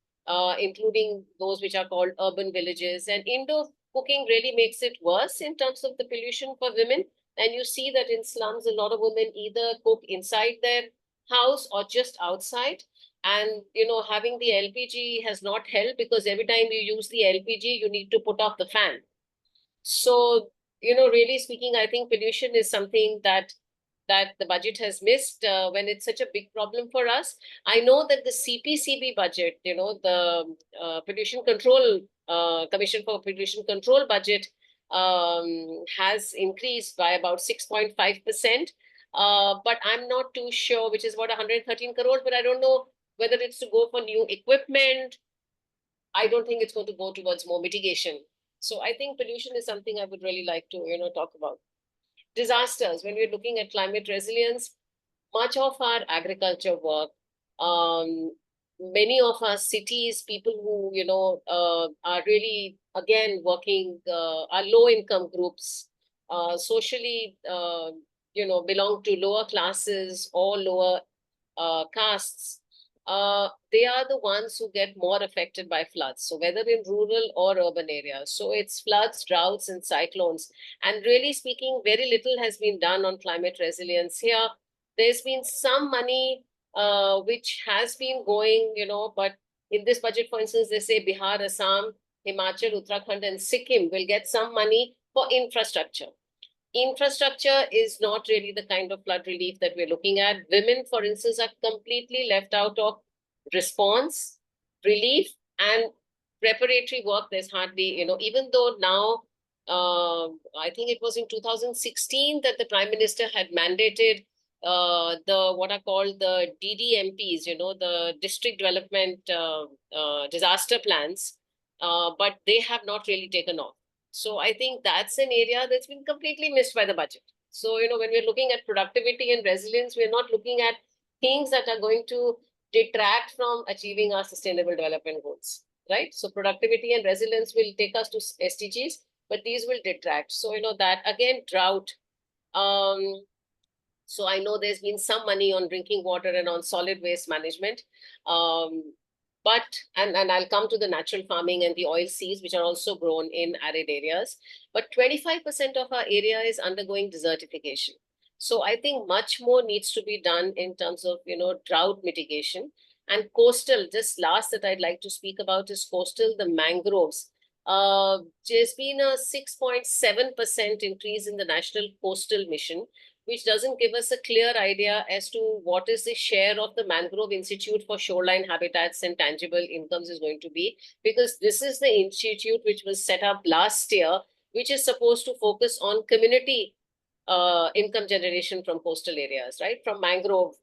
including those which are called urban villages. And indoor cooking really makes it worse in terms of the pollution for women. And you see that in slums, a lot of women either cook inside their house or just outside. And, having the LPG has not helped, because every time you use the LPG, you need to put off the fan. So, really speaking, I think pollution is something that the budget has missed when it's such a big problem for us. I know that the CPCB budget, the Pollution Control Commission for Pollution Control budget has increased by about 6.5%. But I'm not too sure, which is about 113 crores, but I don't know whether it's to go for new equipment. I don't think it's going to go towards more mitigation. So I think pollution is something I would really like to, talk about. Disasters, when we're looking at climate resilience, much of our agriculture work, many of our cities, people who, are really, again, working, are low-income groups, socially, belong to lower classes or lower castes, they are the ones who get more affected by floods. So whether in rural or urban areas. So it's floods, droughts, and cyclones. And really speaking, very little has been done on climate resilience here. There's been some money which has been going, but in this budget, for instance, they say Bihar, Assam, Himachal, Uttarakhand, and Sikkim will get some money for infrastructure. Infrastructure is not really the kind of flood relief that we're looking at. Women, for instance, are completely left out of response, relief, and preparatory work. There's hardly, even though now, I think it was in 2016 that the Prime Minister had mandated what are called the DDMPs, the district development disaster plans, but they have not really taken off. So I think that's an area that's been completely missed by the budget. So, when we're looking at productivity and resilience, we're not looking at things that are going to detract from achieving our sustainable development goals, right? So productivity and resilience will take us to SDGs, but these will detract. So, that again, drought. So I know there's been some money on drinking water and on solid waste management. And I'll come to the natural farming and the oil seeds, which are also grown in arid areas. But 25% of our area is undergoing desertification. So I think much more needs to be done in terms of, drought mitigation. And coastal, just last that I'd like to speak about is coastal, the mangroves. There's been a 6.7% increase in the National Coastal Mission, which doesn't give us a clear idea as to what is the share of the Mangrove Institute for Shoreline Habitats and Tangible Incomes is going to be, because this is the institute which was set up last year, which is supposed to focus on community income generation from coastal areas, right? From mangrove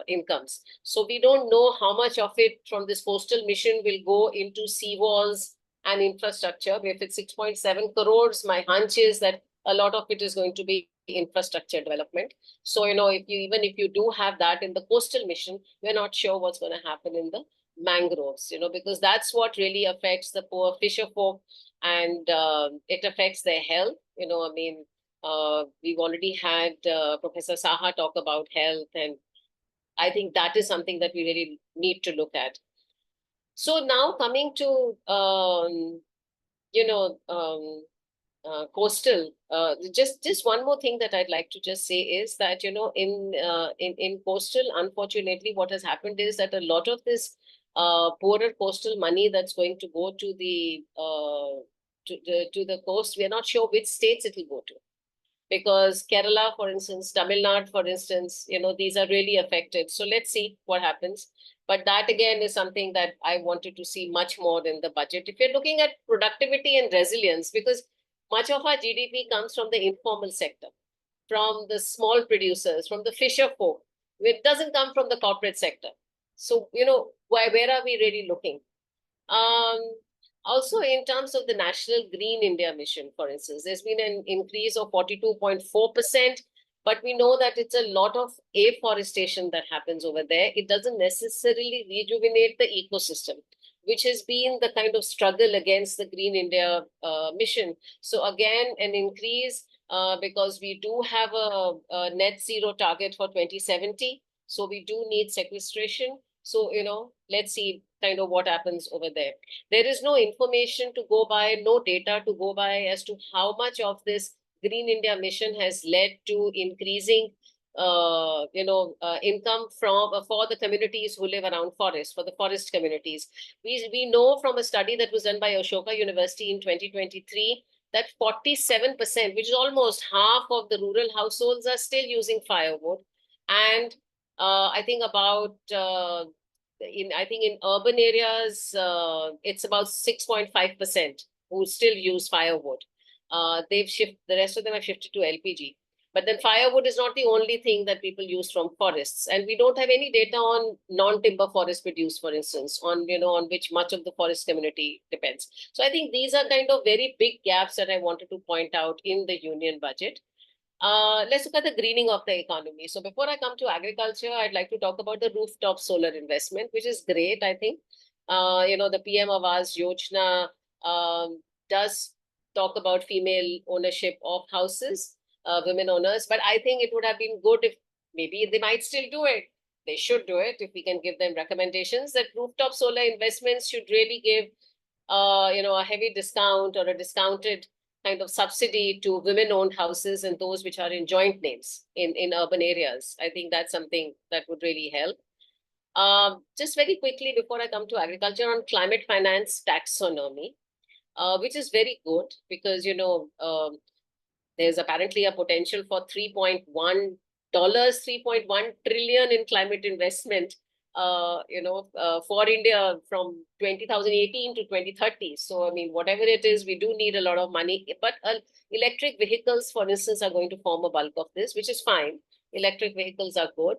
incomes. So we don't know how much of it from this coastal mission will go into seawalls and infrastructure. If it's 6.7 crores, my hunch is that a lot of it is going to be infrastructure development. So, even if you do have that in the coastal mission, we're not sure what's going to happen in the mangroves, because that's what really affects the poor fisher folk, and it affects their health. We've already had Professor Saha talk about health, and I think that is something that we really need to look at. So now coming to, coastal, just one more thing that I'd like to just say is that, in coastal, unfortunately, what has happened is that a lot of this poorer coastal money that's going to go to the coast, we're not sure which states it will go to. Because Kerala, for instance, Tamil Nadu, for instance, these are really affected. So let's see what happens. But that again is something that I wanted to see much more in the budget. If you're looking at productivity and resilience, because much of our GDP comes from the informal sector, from the small producers, from the fisher folk. It doesn't come from the corporate sector. So, where are we really looking? Also, in terms of the National Green India Mission, for instance, there's been an increase of 42.4%, but we know that it's a lot of afforestation that happens over there. It doesn't necessarily rejuvenate the ecosystem, which has been the kind of struggle against the Green India mission. So again, an increase because we do have a net zero target for 2070. So we do need sequestration. So, let's see kind of what happens over there. There is no information to go by, no data to go by as to how much of this Green India mission has led to increasing income for the communities who live around forests, for the forest communities. We know from a study that was done by Ashoka University in 2023 that 47%, which is almost half of the rural households, are still using firewood. And I think about in urban areas, it's about 6.5% who still use firewood. The rest of them have shifted to LPG. But then firewood is not the only thing that people use from forests. And we don't have any data on non-timber forest produce, for instance, on which much of the forest community depends. So I think these are kind of very big gaps that I wanted to point out in the union budget. Let's look at the greening of the economy. So before I come to agriculture, I'd like to talk about the rooftop solar investment, which is great, I think. The PM Awas Yojana does talk about female ownership of houses, women owners, but I think it would have been good if maybe they might still do it. they should do it if we can give them recommendations, that rooftop solar investments should really give a heavy discount or a discounted kind of subsidy to women-owned houses and those which are in joint names in urban areas. I think that's something that would really help. Just very quickly before I come to agriculture, on climate finance taxonomy, which is very good because, there's apparently a potential for $3.1 trillion in climate investment, for India from 2018 to 2030. So, I mean, whatever it is, we do need a lot of money. But electric vehicles, for instance, are going to form a bulk of this, which is fine. Electric vehicles are good.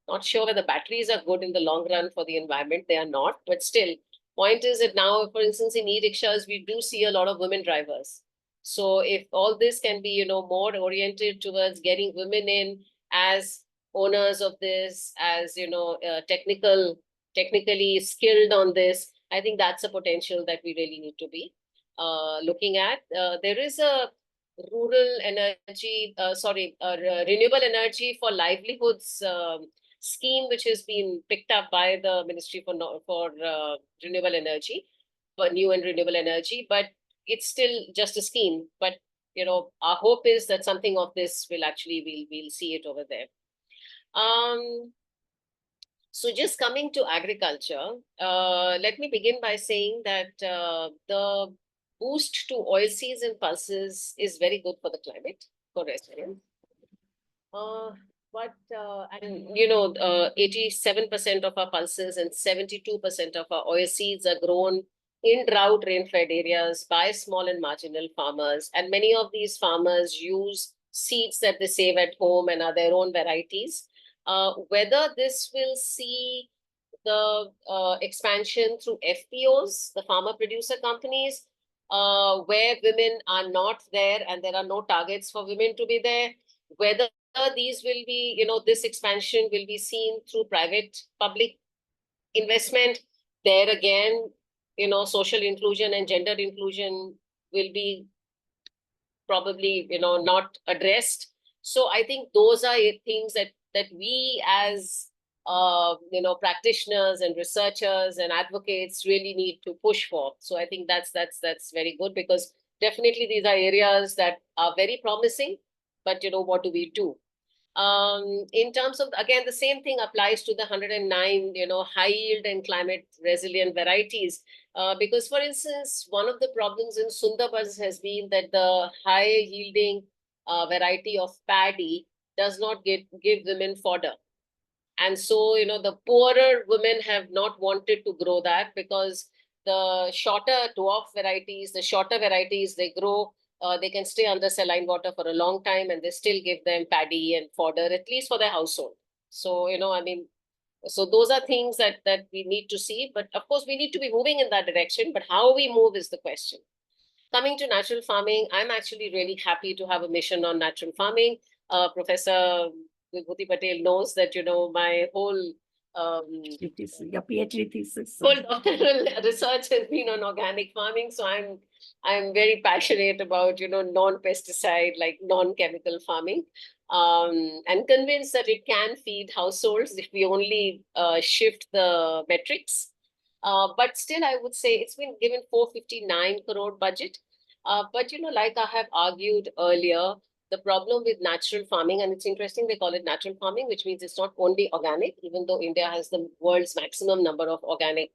Not sure whether batteries are good in the long run for the environment. They are not. But still, point is that now, for instance, in e-rickshaws, we do see a lot of women drivers. So if all this can be, more oriented towards getting women in as owners of this, as, technically skilled on this, I think that's a potential that we really need to be looking at. There is a rural energy, renewable energy for livelihoods scheme, which has been picked up by the Ministry for Renewable Energy, for new and renewable energy, but it's still just a scheme. But, our hope is that something of this will actually, we'll see it over there. So just coming to agriculture, let me begin by saying that the boost to oilseeds and pulses is very good for the climate, for resilience. But 87% of our pulses and 72% of our oilseeds are grown in drought rain-fed areas by small and marginal farmers. And many of these farmers use seeds that they save at home and are their own varieties. Whether this will see the expansion through FPOs, the farmer producer companies, where women are not there and there are no targets for women to be there, whether these will be, this expansion will be seen through private public investment, there again, social inclusion and gender inclusion will be probably, not addressed. So I think those are things that we as, practitioners and researchers and advocates really need to push for. So I think that's very good, because definitely these are areas that are very promising, but, what do we do? In terms of, again, the same thing applies to the 109, high yield and climate resilient varieties. Because, for instance, one of the problems in Sundarbans has been that the high yielding variety of paddy does not give women fodder. And so, the poorer women have not wanted to grow that, because the shorter dwarf varieties, they grow, they can stay under saline water for a long time and they still give them paddy and fodder, at least for their household. So, so those are things that we need to see. But of course, we need to be moving in that direction. But how we move is the question. Coming to natural farming, I'm actually really happy to have a mission on natural farming. Professor VIBHUTI Patel knows that, my whole your PhD thesis. Whole doctoral research has been on organic farming. So I'm very passionate about, non-pesticide, like non-chemical farming, and convinced that it can feed households if we only shift the metrics. But still, I would say it's been given 459 crore budget. But, like I have argued earlier, the problem with natural farming, and it's interesting they call it natural farming, which means it's not only organic, even though India has the world's maximum number of organic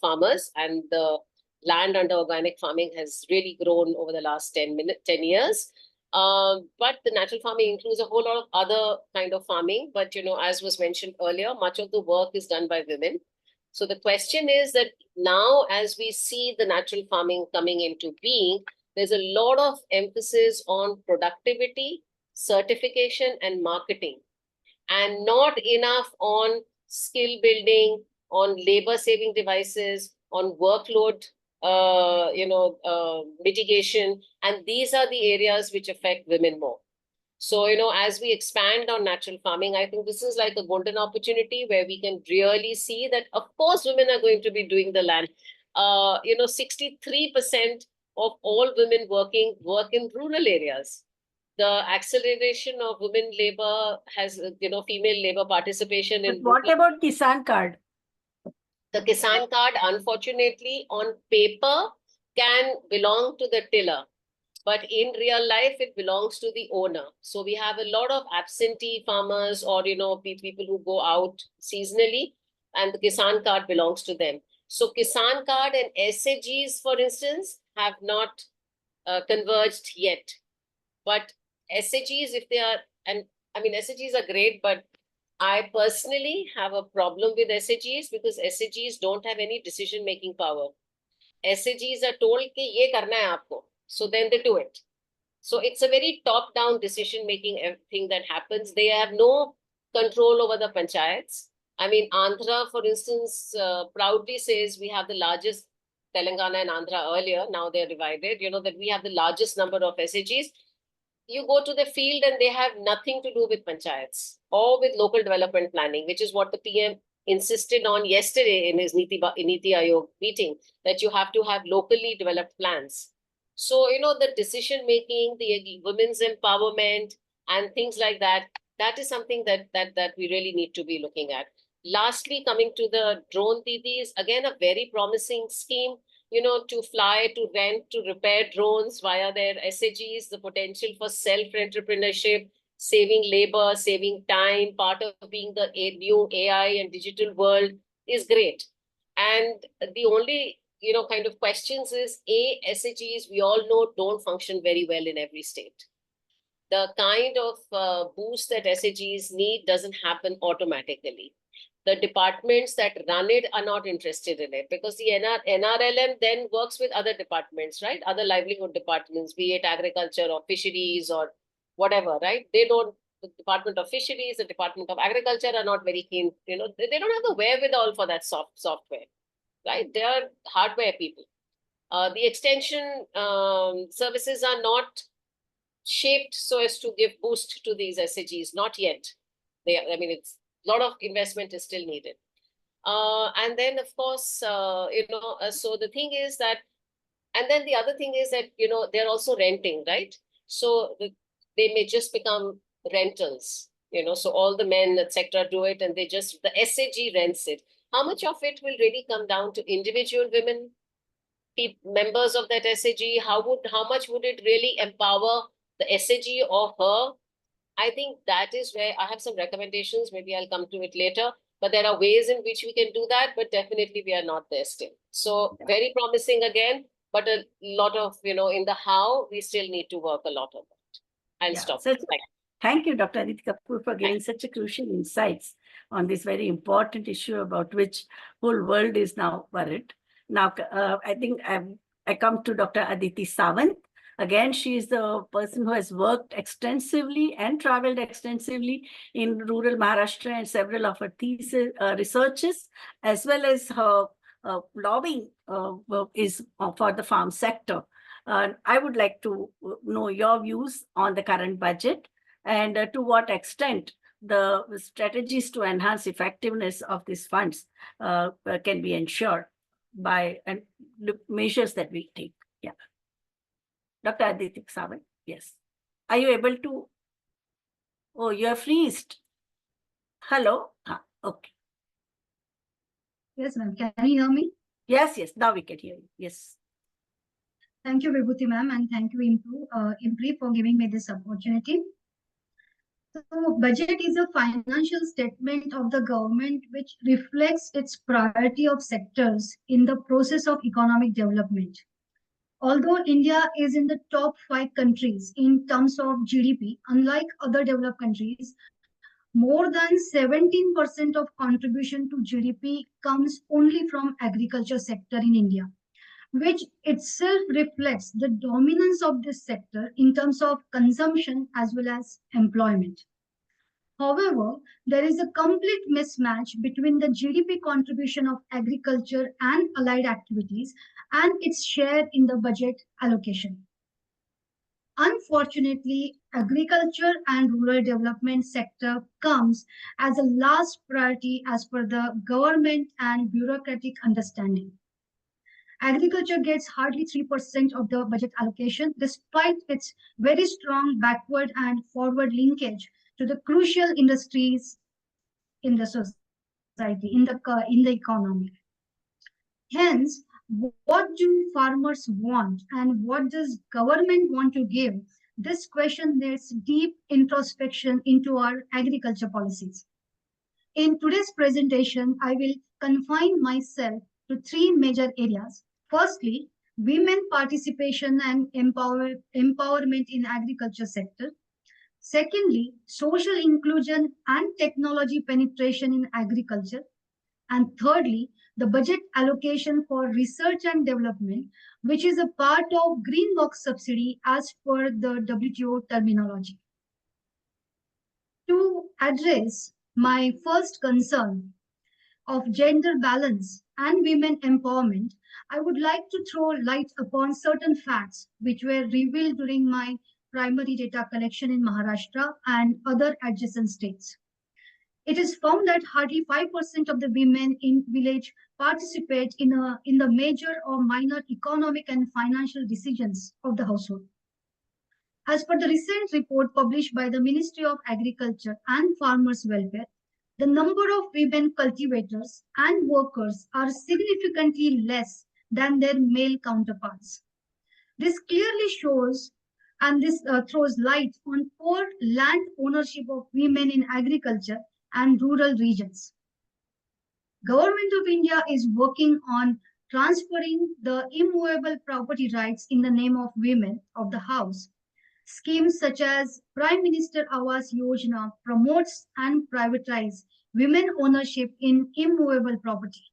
farmers, and the land under organic farming has really grown over the last 10 years. But the natural farming includes a whole lot of other kind of farming. But, as was mentioned earlier, much of the work is done by women. So the question is that now, as we see the natural farming coming into being, there's a lot of emphasis on productivity, certification, and marketing, and not enough on skill building, on labor-saving devices, on workload, mitigation. And these are the areas which affect women more. So, as we expand on natural farming, I think this is like a golden opportunity where we can really see that, of course, women are going to be doing the land. 63% of all women work in rural areas. the acceleration of women labor has, female labor participation But in. what about Kisan card? The Kisan card, unfortunately, on paper can belong to the tiller, but in real life, it belongs to the owner. So we have a lot of absentee farmers or, people who go out seasonally, and the Kisan card belongs to them. So Kisan card and SAGs, for instance, have not converged yet. But SAGs, if they are, and I mean, SAGs are great, but I personally have a problem with SAGs because SAGs don't have any decision-making power. SAGs are told कि ये करना है आपको, so then they do it. So it's a very top-down decision-making thing that happens. They have no control over the panchayats. I mean, Andhra, for instance, proudly says we have the largest, Telangana and Andhra earlier, now they're divided, that we have the largest number of SAGs. You go to the field and they have nothing to do with panchayats or with local development planning, which is what the PM insisted on yesterday in his Niti Aayog meeting, that you have to have locally developed plans. So, the decision making, the women's empowerment and things like that, that is something that we really need to be looking at. Lastly, coming to the drone didis, again, a very promising scheme, to fly, to rent, to repair drones via their SAGs, the potential for self-entrepreneurship, saving labor, saving time, part of being the new AI and digital world is great. And the only, kind of questions is, SAGs, we all know, don't function very well in every state. The kind of boost that SAGs need doesn't happen automatically. The departments that run it are not interested in it because the NRLM then works with other departments, right? Other livelihood departments, be it agriculture or fisheries or whatever, right? The Department of Fisheries, the Department of Agriculture are not very keen, they don't have the wherewithal for that software, right? They are hardware people. The extension services are not shaped so as to give boost to these SAGs, not yet. It's a lot of investment is still needed. And then, of course, so the thing is that, and then the other thing is that, they're also renting, right? So they may just become rentals, so all the men, etc., do it and the SAG rents it. How much of it will really come down to individual women, members of that SAG? How much would it really empower the SAG or her? I think that is where I have some recommendations. Maybe I'll come to it later. But there are ways in which we can do that, but definitely we are not there still. So very promising again, but a lot of, in the how, we still need to work a lot on that. I'll stop. Thank you, Dr. Aditi Kapoor, for giving such a crucial insights on this very important issue about which whole world is now worried. Now, I think I come to Dr. Aditi Sawant. Again, she is the person who has worked extensively and traveled extensively in rural Maharashtra, and several of her thesis researches, as well as her lobbying is for the farm sector. I would like to know your views on the current budget and to what extent the strategies to enhance effectiveness of these funds can be ensured by the measures that we take. Yeah. Dr. Aditi Sawant, yes. Are you able to? Oh, you are freezed. Hello? Okay. Yes, ma'am. Can you hear me? Yes, now we can hear you. Yes. Thank you, VIBHUTI ma'am, and thank you, IMPRI, for giving me this opportunity. So, budget is a financial statement of the government which reflects its priority of sectors in the process of economic development. Although India is in the top 5 countries in terms of GDP, unlike other developed countries, more than 17% of contribution to GDP comes only from agriculture sector in India, which itself reflects the dominance of this sector in terms of consumption as well as employment. However, there is a complete mismatch between the GDP contribution of agriculture and allied activities and its share in the budget allocation. Unfortunately, agriculture and rural development sector comes as a last priority as per the government and bureaucratic understanding. Agriculture gets hardly 3% of the budget allocation, despite its very strong backward and forward linkage to the crucial industries in the society, in the economy. Hence, what do farmers want and what does government want to give? This question needs deep introspection into our agriculture policies. In today's presentation, I will confine myself to three major areas. Firstly, women participation and empowerment in agriculture sector. Secondly, social inclusion and technology penetration in agriculture. And thirdly, the budget allocation for research and development, which is a part of green box subsidy as per the WTO terminology. To address my first concern of gender balance and women empowerment, I would like to throw light upon certain facts which were revealed during my primary data collection in Maharashtra and other adjacent states. It is found that hardly 5% of the women in village participate in the major or minor economic and financial decisions of the household. As per the recent report published by the Ministry of Agriculture and Farmers Welfare, the number of women cultivators and workers are significantly less than their male counterparts. This clearly shows and this throws light on poor land ownership of women in agriculture and rural regions. Government of India is working on transferring the immovable property rights in the name of women of the house. Schemes such as Prime Minister Awas Yojana promotes and privatizes women ownership in immovable property.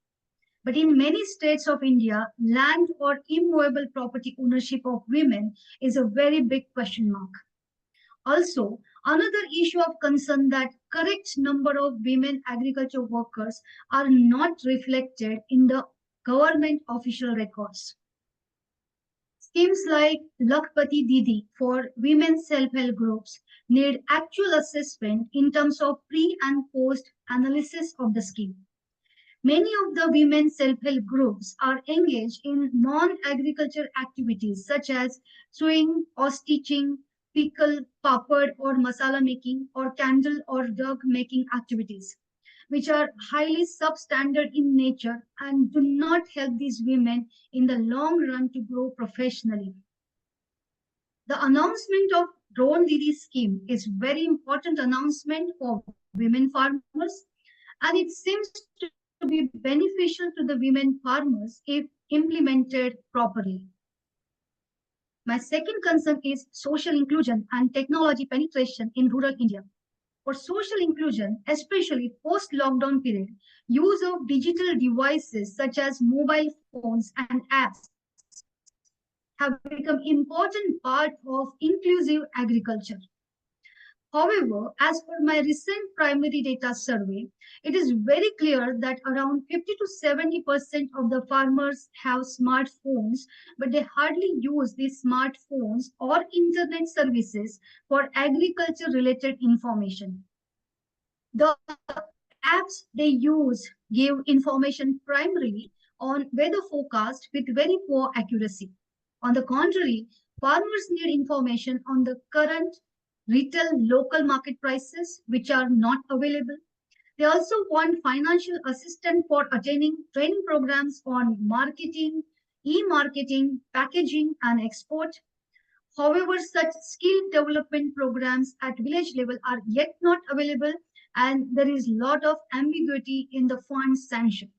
But in many states of India, land or immovable property ownership of women is a very big question mark. Also, another issue of concern that correct number of women agriculture workers are not reflected in the government official records. Schemes like Lakpati Didi for women self-help groups need actual assessment in terms of pre and post analysis of the scheme. Many of the women self-help groups are engaged in non-agriculture activities such as sewing or stitching, pickle, papad or masala making, or candle or rug making activities, which are highly substandard in nature and do not help these women in the long run to grow professionally. The announcement of Drone Didi scheme is very important announcement for women farmers, and it seems to be beneficial to the women farmers if implemented properly. My second concern is social inclusion and technology penetration in rural India. For social inclusion, especially post-lockdown period, use of digital devices such as mobile phones and apps have become important part of inclusive agriculture. However, as per my recent primary data survey, it is very clear that around 50 to 70% of the farmers have smartphones, but they hardly use these smartphones or internet services for agriculture-related information. The apps they use give information primarily on weather forecast with very poor accuracy. On the contrary, farmers need information on the current retail local market prices, which are not available. They also want financial assistance for attending training programs on marketing, e-marketing, packaging, and export. However, such skill development programs at village level are yet not available, and there is a lot of ambiguity in the fund sanction.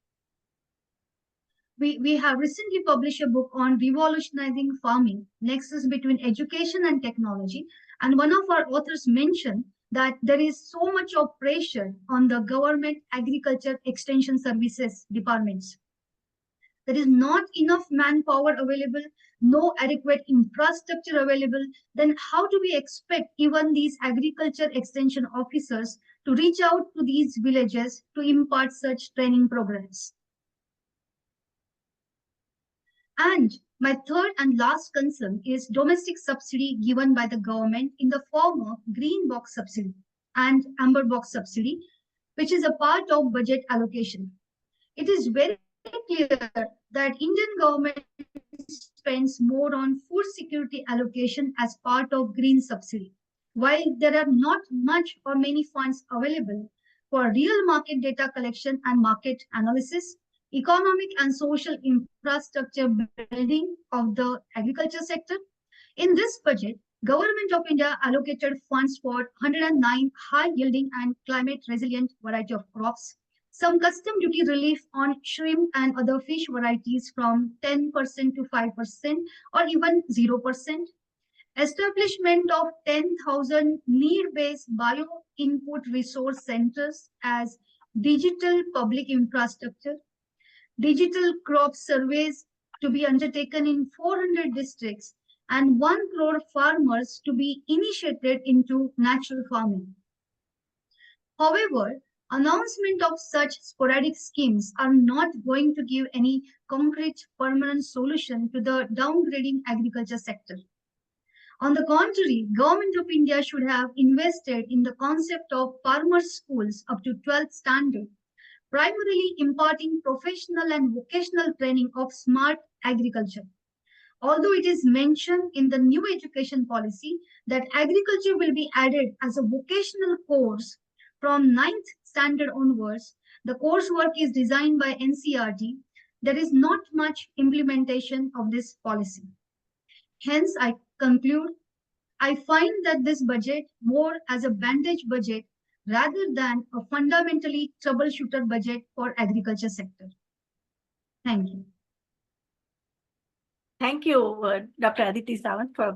We have recently published a book on revolutionizing farming, nexus between education and technology. And one of our authors mentioned that there is so much of pressure on the government agriculture extension services departments. There is not enough manpower available, no adequate infrastructure available. Then how do we expect even these agriculture extension officers to reach out to these villages to impart such training programs? And my third and last concern is domestic subsidy given by the government in the form of green box subsidy and amber box subsidy, which is a part of budget allocation. It is very clear that Indian government spends more on food security allocation as part of green subsidy. While there are not much or many funds available for real market data collection and market analysis, economic and social infrastructure building of the agriculture sector, in this budget, Government of India allocated funds for 109 high-yielding and climate-resilient variety of crops, some custom duty relief on shrimp and other fish varieties from 10% to 5% or even 0%, establishment of 10,000 need-based bio-input resource centers as digital public infrastructure, digital crop surveys to be undertaken in 400 districts, and 1 crore farmers to be initiated into natural farming. However, announcement of such sporadic schemes are not going to give any concrete permanent solution to the downgrading agriculture sector. On the contrary, Government of India should have invested in the concept of farmer schools up to 12th standard, primarily imparting professional and vocational training of smart agriculture. Although it is mentioned in the new education policy that agriculture will be added as a vocational course from 9th standard onwards, the coursework is designed by NCERT. There is not much implementation of this policy. Hence, I conclude, I find that this budget more as a bandage budget rather than a fundamentally troubleshooter budget for agriculture sector. Thank you. Thank you, Dr. Aditi Sawant, for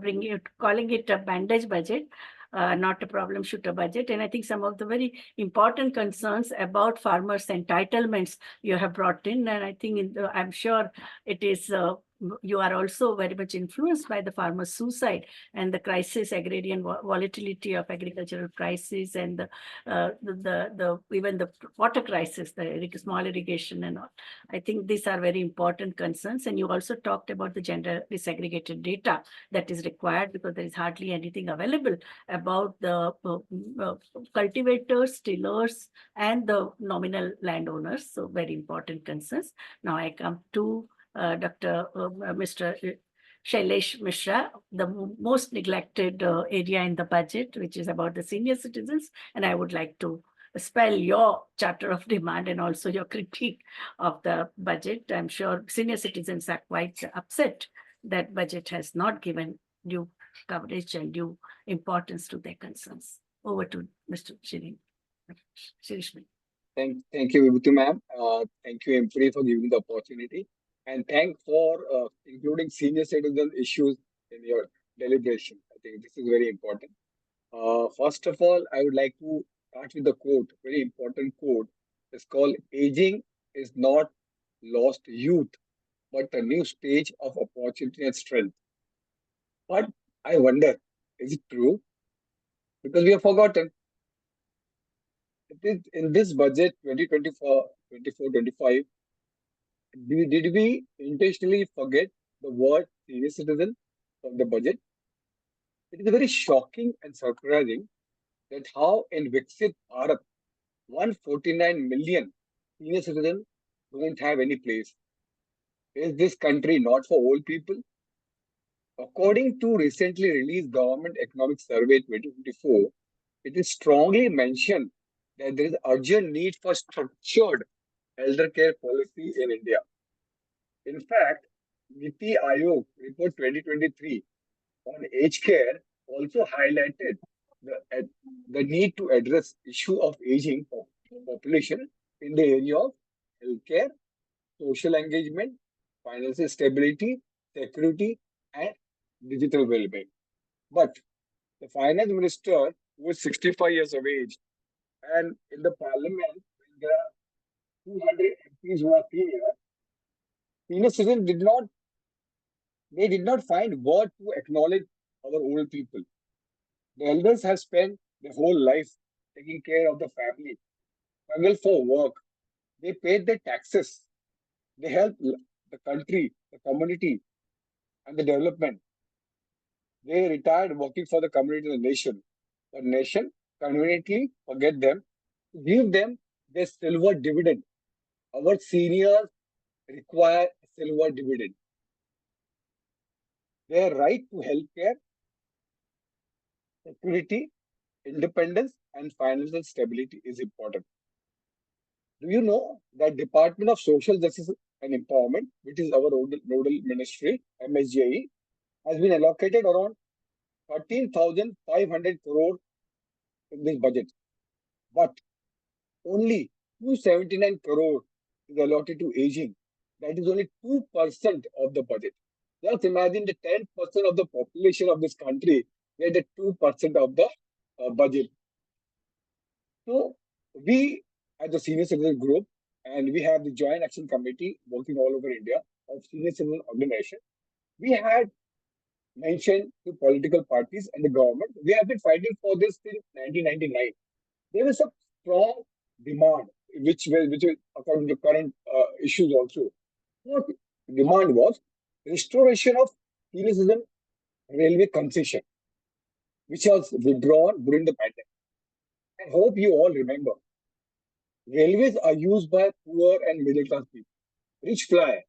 calling it a bandage budget, not a problem shooter budget. And I think some of the very important concerns about farmers' entitlements you have brought in, and I think I'm sure it is you are also very much influenced by the farmers' suicide and the crisis, agrarian volatility of agricultural prices, and even the water crisis, the small irrigation and all. I think these are very important concerns. And you also talked about the gender disaggregated data that is required, because there is hardly anything available about the cultivators, tillers, and the nominal landowners. So very important concerns. Now I come to Mr. Sailesh Mishra, the most neglected area in the budget, which is about the senior citizens. And I would like to spell your charter of demand and also your critique of the budget. I'm sure senior citizens are quite upset that budget has not given due coverage and due importance to their concerns. Over to Mr. Shri. Thank you, VIBHUTI ma'am. Thank you, IMPRI, for giving the opportunity. And thanks for including senior citizen issues in your deliberation. I think this is very important. First of all, I would like to start with the quote, very important quote. It's called, "Aging is not lost youth, but a new stage of opportunity and strength." But I wonder, is it true? Because we have forgotten. It is in this budget 2024-25, did we intentionally forget the word senior citizen from the budget? It is very shocking and surprising that how in Viksit Bharat, 149 million senior citizens don't have any place. Is this country not for old people? According to recently released Government Economic Survey 2024, it is strongly mentioned that there is urgent need for structured elder care policy in India. In fact, Niti Aayog report 2023 on aged care also highlighted the need to address issue of aging population in the area of healthcare, social engagement, financial stability, security, and digital well-being. But the finance minister, who is 65 years of age, and in the parliament, when there are 200 MPs who are senior citizens did not find word to acknowledge our old people. The elders have spent their whole life taking care of the family, struggle for work. They paid their taxes. They helped the country, the community, and the development. They retired working for the community and the nation. The nation conveniently forget them, give them their silver dividend. Our seniors require a silver dividend. Their right to healthcare, security, independence, and financial stability is important. Do you know that Department of Social Justice and Empowerment, which is our nodal ministry, MSJE, has been allocated around 13,500 crore in this budget, but only 279 crore is allotted to aging. That is only 2% of the budget. Just imagine the 10% of the population of this country get the 2% of the budget. So we, as a senior citizen group, and we have the Joint Action Committee working all over India of senior citizen organization, we had mentioned to political parties and the government, we have been fighting for this since 1999. There is a strong demand, which is according to current issues also. What demand was restoration of senior citizen railway concession, which was withdrawn during the pandemic. I hope you all remember. Railways are used by poor and middle class people. Rich fly,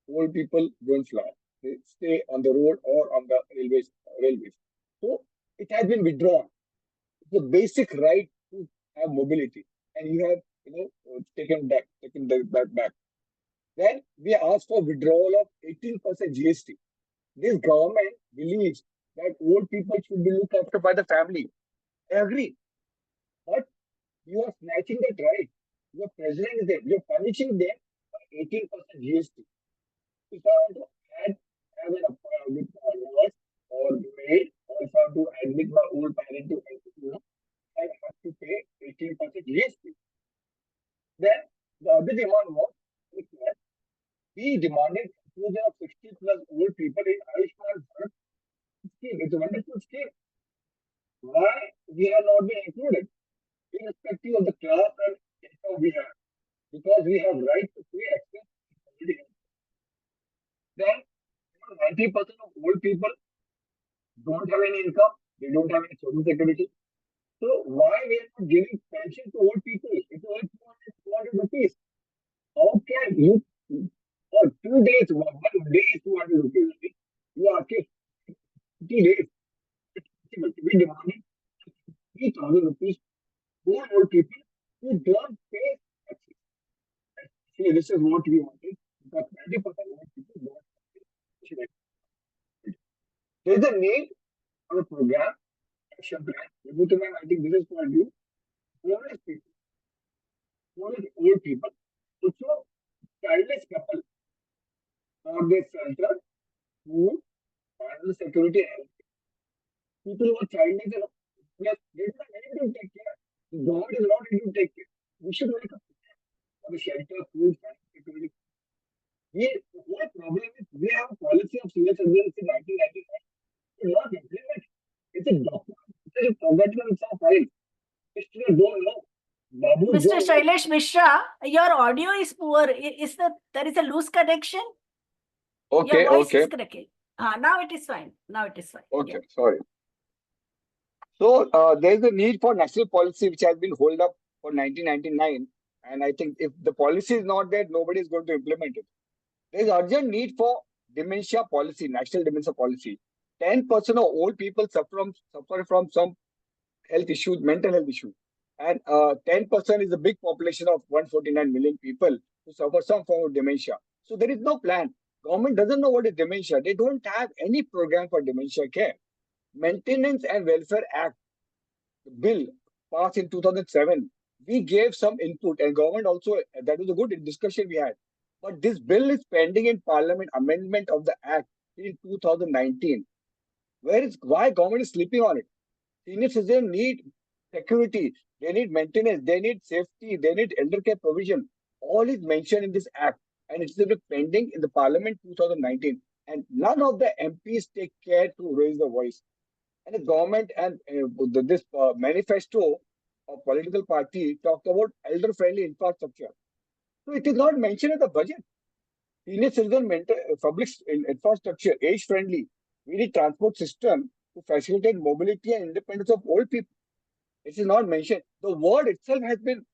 old people don't fly. They stay on the road or on the railways. So it has been withdrawn. It's a basic right to have mobility, and you have taken that back. Then we asked for withdrawal of 18% GST. This government believes that old people should be looked after by the family. I agree, but you are snatching that right. You are pressuring them. You are punishing them by 18% GST. If I want to have an appointment with a nurse or maid, or if I want to admit my old parent to I have to pay 18% GST. Then the other demand was that we demanded inclusion of 60 plus old people in Ayushman Bharat scheme. It's a wonderful scheme. Why we have not been included, irrespective of the class and income we have, because we have right to free access to health. Then 90% of old people don't have any income, they don't have any social security. So why we are not giving pension to old people? It's only 200 rupees. How can you, for 2 days, 1 day is 200 rupees? You are asking 50 days. We demanded 3,000 rupees for old people who don't pay taxes. See, this is what we wanted, because 90% of old people don't pay taxes. There is a need for a program, action plan. VIBHUTI ma'am, I think this is for you. Homeless people, homeless old people, also childless couple for their shelter, food, financial security, and health. People who are childless and yes, they don't have anything to take care. The government is not able to take care. We should make a plan for the shelter, food, financial security. The whole problem is we have a policy of senior citizens in 1999. It's not implemented. It's a document. It is forgotten in some file. History don't know. Babu Mr. don't know. Sailesh Mishra, your audio is poor. There is a loose connection? Okay, Your voice okay. is cracking. Now it is fine. Now it is fine. Okay, Yeah. sorry. So there is a need for national policy which has been held up for 1999, and I think if the policy is not there, nobody is going to implement it. There is urgent need for dementia policy, national dementia policy. 10% of old people suffer from some health issues, mental health issues, and 10% is a big population of 149 million people who suffer some form of dementia. So there is no plan. Government doesn't know what is dementia. They don't have any program for dementia care. Maintenance and Welfare Act, the bill passed in 2007. We gave some input, and government also, that was a good discussion we had. But this bill is pending in Parliament, amendment of the Act in 2019. Why government is sleeping on it? Senior citizens need security, they need maintenance, they need safety, they need elder care provision. All is mentioned in this Act, and it's still pending in the Parliament 2019. And none of the MPs take care to raise the voice. And the government and this manifesto of political party talked about elder-friendly infrastructure. So it is not mentioned in the budget. Senior citizen public infrastructure, age-friendly. We need transport system to facilitate mobility and independence of old people. It is not mentioned. The word itself has been,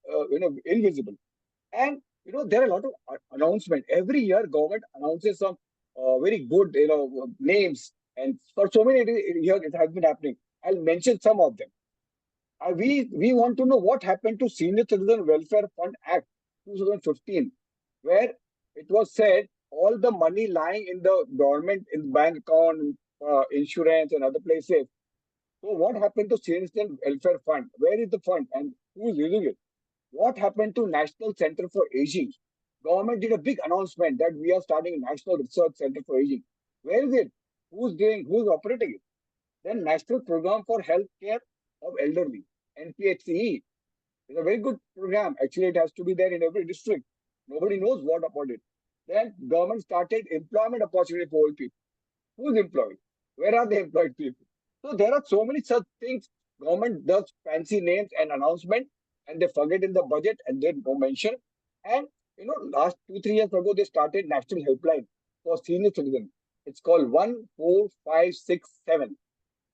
invisible. And there are a lot of announcements. Every year, government announces some very good, names. And for so many years, it has been happening. I'll mention some of them. We want to know what happened to Senior Citizen Welfare Fund Act 2015, where it was said all the money lying in the government, in bank account, insurance, and other places. So what happened to Senior Citizen Welfare Fund? Where is the fund and who is using it? What happened to National Center for Aging? Government did a big announcement that we are starting a National Research Center for Aging. Where is it? Who's operating it? Then National Program for Healthcare of Elderly, NPHCE, is a very good program. Actually, it has to be there in every district. Nobody knows what about it. Then government started employment opportunity for old people. Who's employed? Where are the employed people? So there are so many such things. Government does fancy names and announcement, and they forget in the budget and they don't mention. And last 2-3 years ago, they started national helpline for senior citizens. It's called 14567.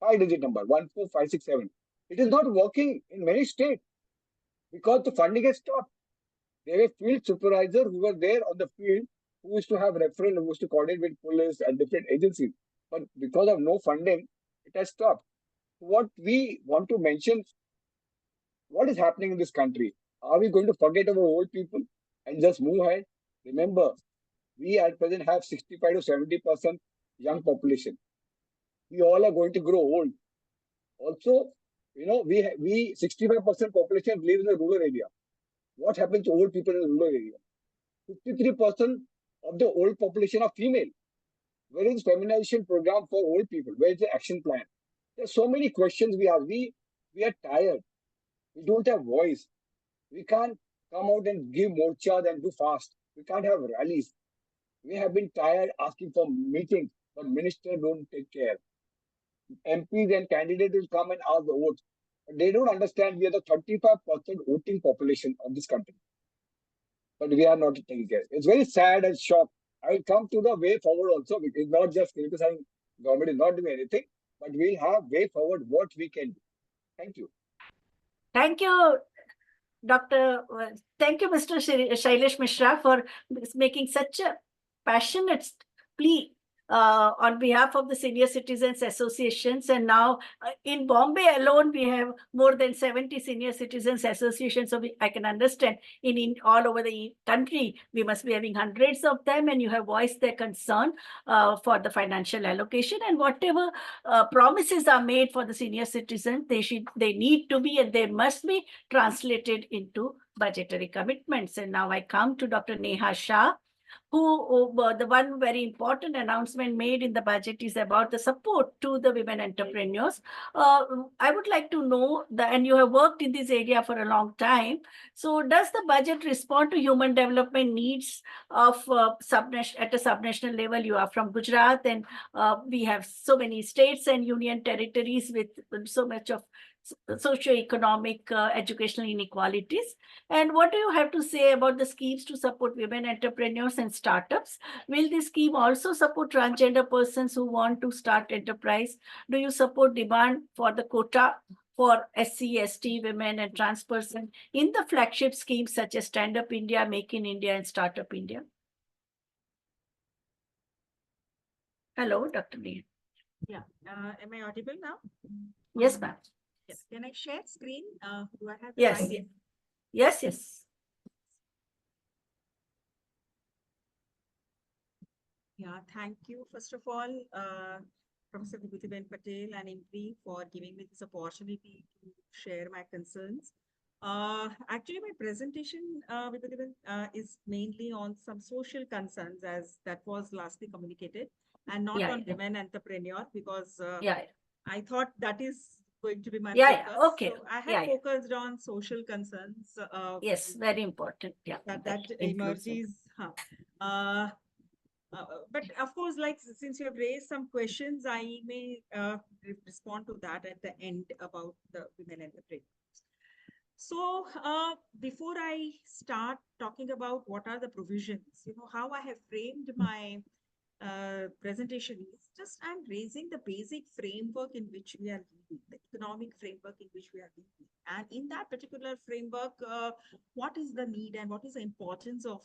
5-digit number 14567. It is not working in many states because the funding has stopped. There were field supervisors who were there on the field who used to have referral, who used to coordinate with police and different agencies. But because of no funding, it has stopped. What we want to mention, what is happening in this country? Are we going to forget our old people and just move ahead? Remember, we at present have 65 to 70% young population. We all are going to grow old. Also, we 65% population live in the rural area. What happens to old people in the rural area? 53% of the old population are female. Where is feminization program for old people? Where is the action plan? There's so many questions we have. We are tired. We don't have voice. We can't come out and give morchas and do fast. We can't have rallies. We have been tired asking for meetings, but ministers don't take care. MPs and candidates will come and ask the votes. But they don't understand we are the 35% voting population of this country. But we are not taking care. It's very sad and shocked. I will come to the way forward also. It's not just criticizing government is not doing anything, but we'll have way forward what we can do. Thank you. Thank you, Thank you, Mr. Sailesh Mishra, for making such a passionate plea on behalf of the senior citizens associations. And now in Bombay alone, we have more than 70 senior citizens associations. So I can understand in all over the country, we must be having hundreds of them, and you have voiced their concern for the financial allocation, and whatever promises are made for the senior citizens, they need to be and they must be translated into budgetary commitments. And now I come to Dr. Neha Shah, who the one very important announcement made in the budget is about the support to the women entrepreneurs. I would like to know that, and you have worked in this area for a long time. So does the budget respond to human development needs of at a subnational level? You are from Gujarat, and we have so many states and union territories with so much of socio-economic educational inequalities. And what do you have to say about the schemes to support women entrepreneurs and startups? Will this scheme also support transgender persons who want to start enterprise? Do you support demand for the quota for SC, ST, women and trans person in the flagship schemes such as Stand Up India, Make in India and Startup India? Hello, Dr. Neha. Yeah, am I audible now? Yes, ma'am. Yes. Can I share screen? Do I have the Yes. mic? Yes, yes. Yeah, thank you. First of all, Professor VIBHUTI Patel and IMPRI for giving me this opportunity to share my concerns. Actually, my presentation is mainly on some social concerns, as that was lastly communicated, and not on women entrepreneur, because I thought that is going to be my focus. Okay. So I have focused on social concerns. Yes, very important. Yeah, that emerges. But of course, like since you have raised some questions, I may respond to that at the end about the women entrepreneurs. So before I start talking about what are the provisions, how I have framed my presentation is just I'm raising the basic framework in which we are living, the economic framework in which we are living. And in that particular framework, what is the need and what is the importance of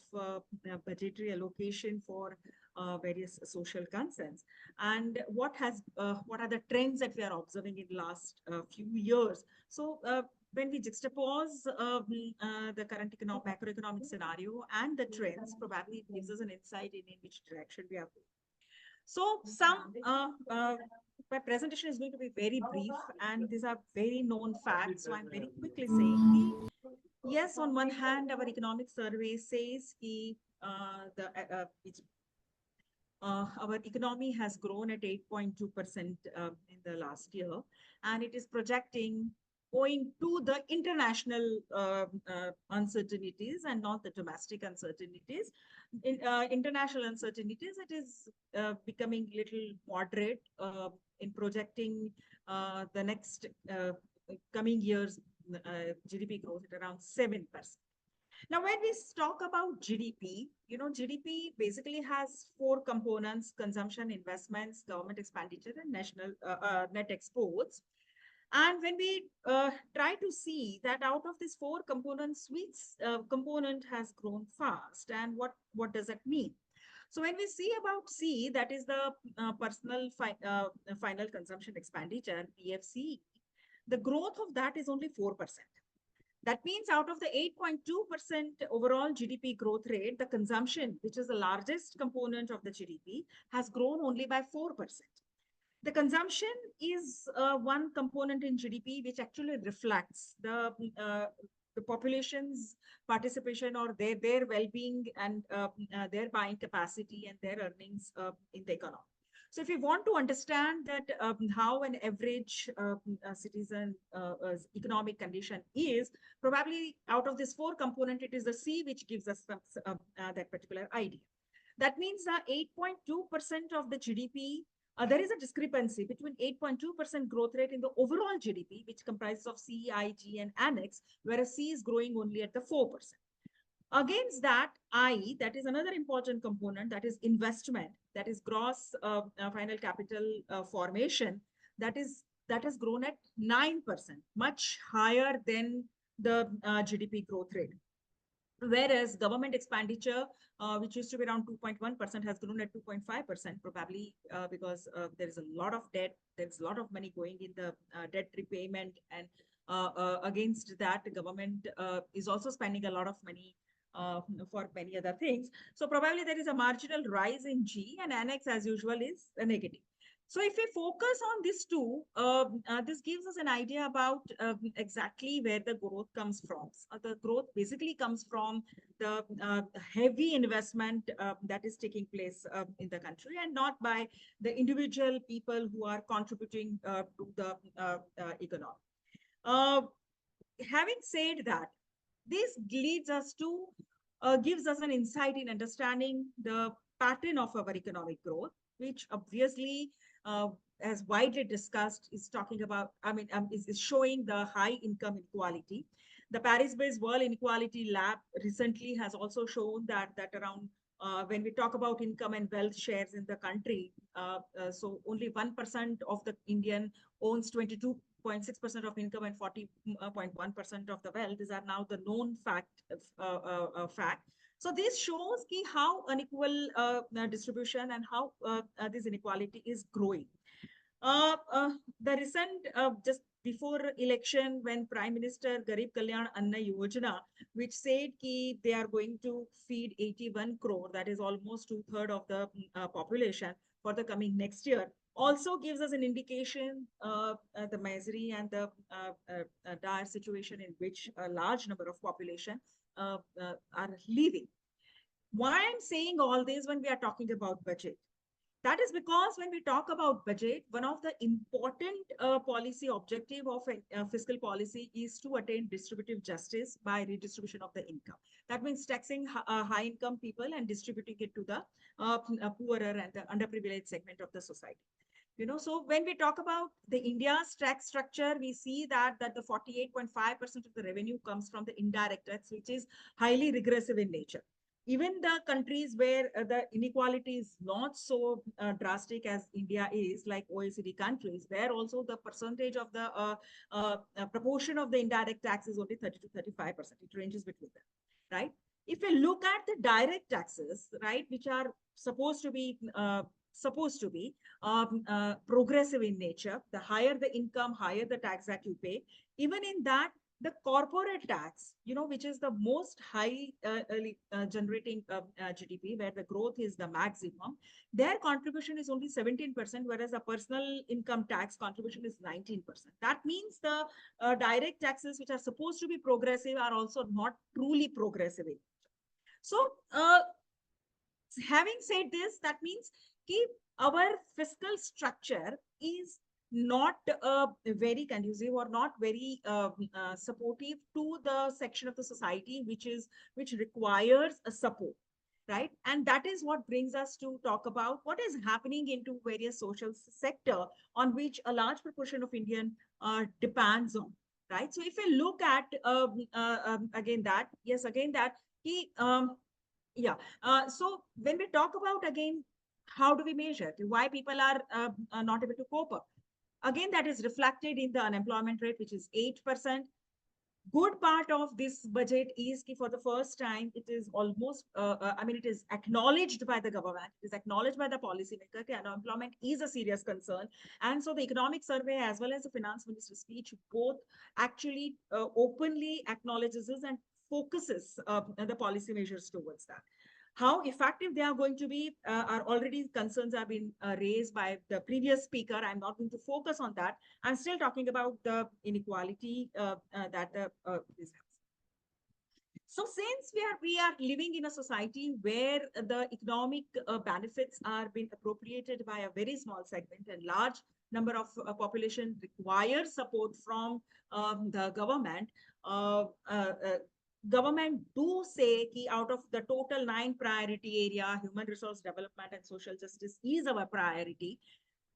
budgetary allocation for various social concerns, and what are the trends that we are observing in the last few years. So when we juxtapose the current macroeconomic scenario and the trends, probably it gives us an insight in which direction we are going. So my presentation is going to be very brief, and these are very known facts. So I'm very quickly saying, yes, on one hand, our economic survey says our economy has grown at 8.2% in the last year, and it is projecting, owing to the international uncertainties and not the domestic uncertainties. International uncertainties, it is becoming little moderate in projecting the next coming years GDP growth at around 7%. Now, when we talk about GDP, GDP basically has four components: consumption, investments, government expenditure, and national net exports. And when we try to see that out of these four components, which component has grown fast, and what does that mean? So when we see about C, that is the personal final consumption expenditure, PFC, the growth of that is only 4%. That means out of the 8.2% overall GDP growth rate, the consumption, which is the largest component of the GDP, has grown only by 4%. The consumption is one component in GDP which actually reflects the population's participation or their well-being and their buying capacity and their earnings in the economy. So if you want to understand that how an average citizen economic condition is, probably out of this four component, it is the C which gives us that particular idea. That means that 8.2% of the GDP, there is a discrepancy between 8.2% growth rate in the overall GDP, which comprises of C, I, G, and Annex, whereas C is growing only at the 4%. Against that, I, that is another important component, that is investment, that is gross final capital formation, that has grown at 9%, much higher than the GDP growth rate. Whereas government expenditure, which used to be around 2.1%, has grown at 2.5%, probably because there is a lot of debt, there's a lot of money going in the debt repayment, and against that, the government is also spending a lot of money for many other things. So probably there is a marginal rise in G, and Annex as usual is a negative. So if we focus on these two, this gives us an idea about exactly where the growth comes from. The growth basically comes from the heavy investment that is taking place in the country, and not by the individual people who are contributing to the economy. Having said that, this leads us to, gives us an insight in understanding the pattern of our economic growth, which obviously, as widely discussed, is talking about, is showing the high income inequality. The Paris-based World Inequality Lab recently has also shown that around, when we talk about income and wealth shares in the country, so only 1% of the Indian owns 22.6% of income and 40.1% of the wealth. These are now the known fact. So this shows how unequal distribution and how this inequality is growing. The recent, just before election, when Prime Minister Garib Kalyan Anna Yojana, which said they are going to feed 81 crore, that is almost 2/3 of the population for the coming next year, also gives us an indication the misery and the dire situation in which a large number of population are living. Why I'm saying all this when we are talking about budget? That is because when we talk about budget, one of the important policy objective of fiscal policy is to attain distributive justice by redistribution of the income. That means taxing high income people and distributing it to the poorer and the underprivileged segment of the society. So when we talk about the India's tax structure, we see that the 48.5% of the revenue comes from the indirect tax, which is highly regressive in nature. even the countries where the inequality is not so drastic as India is, like OECD countries, where also the percentage of the proportion of the indirect tax is only 30 to 35%. It ranges between them, right? If you look at the direct taxes, right, which are supposed to be progressive in nature, the higher the income, higher the tax that you pay. Even in that, the corporate tax, which is the most high generating GDP, where the growth is the maximum, their contribution is only 17%, whereas the personal income tax contribution is 19%. That means the direct taxes, which are supposed to be progressive, are also not truly progressive. So, having said this, that means our fiscal structure is not very conducive or not very supportive to the section of the society which requires a support, right? And that is what brings us to talk about what is happening into various social sector on which a large proportion of Indian depends on, right? So if we look at again that, yeah. So when we talk about, again, how do we measure why people are not able to cope up? Again, that is reflected in the unemployment rate, which is 8%. Good part of this budget is for the first time, it is almost, it is acknowledged by the government, it is acknowledged by the policymaker that unemployment is a serious concern. And so the economic survey as well as the finance minister's speech both actually openly acknowledges this and focuses the policy measures towards that. How effective they are going to be are already concerns have been raised by the previous speaker. I'm not going to focus on that. I'm still talking about the inequality that this has. So since we are living in a society where the economic benefits are being appropriated by a very small segment and large number of population requires support from the government, government do say that out of the total 9 priority area, human resource development and social justice is our priority.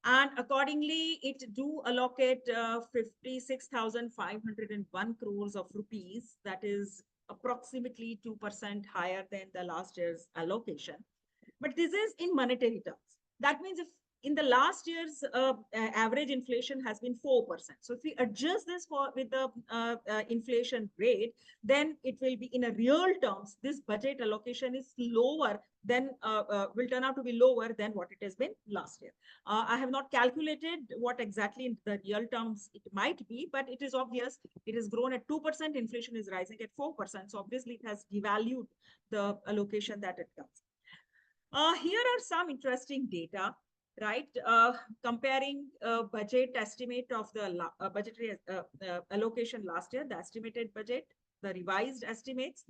And accordingly, it do allocate 56,501 crores of rupees. That is approximately 2% higher than the last year's allocation. But this is in monetary terms. That means if in the last year's average inflation has been 4%. So if we adjust this with the inflation rate, then it will be in a real terms, this budget allocation is lower than, will turn out to be lower than what it has been last year. I have not calculated what exactly in the real terms it might be, but it is obvious it has grown at 2%, inflation is rising at 4%. So obviously it has devalued the allocation that it comes. Here are some interesting data, right? Comparing budget estimate of the budgetary allocation last year, the estimated budget, the revised estimates,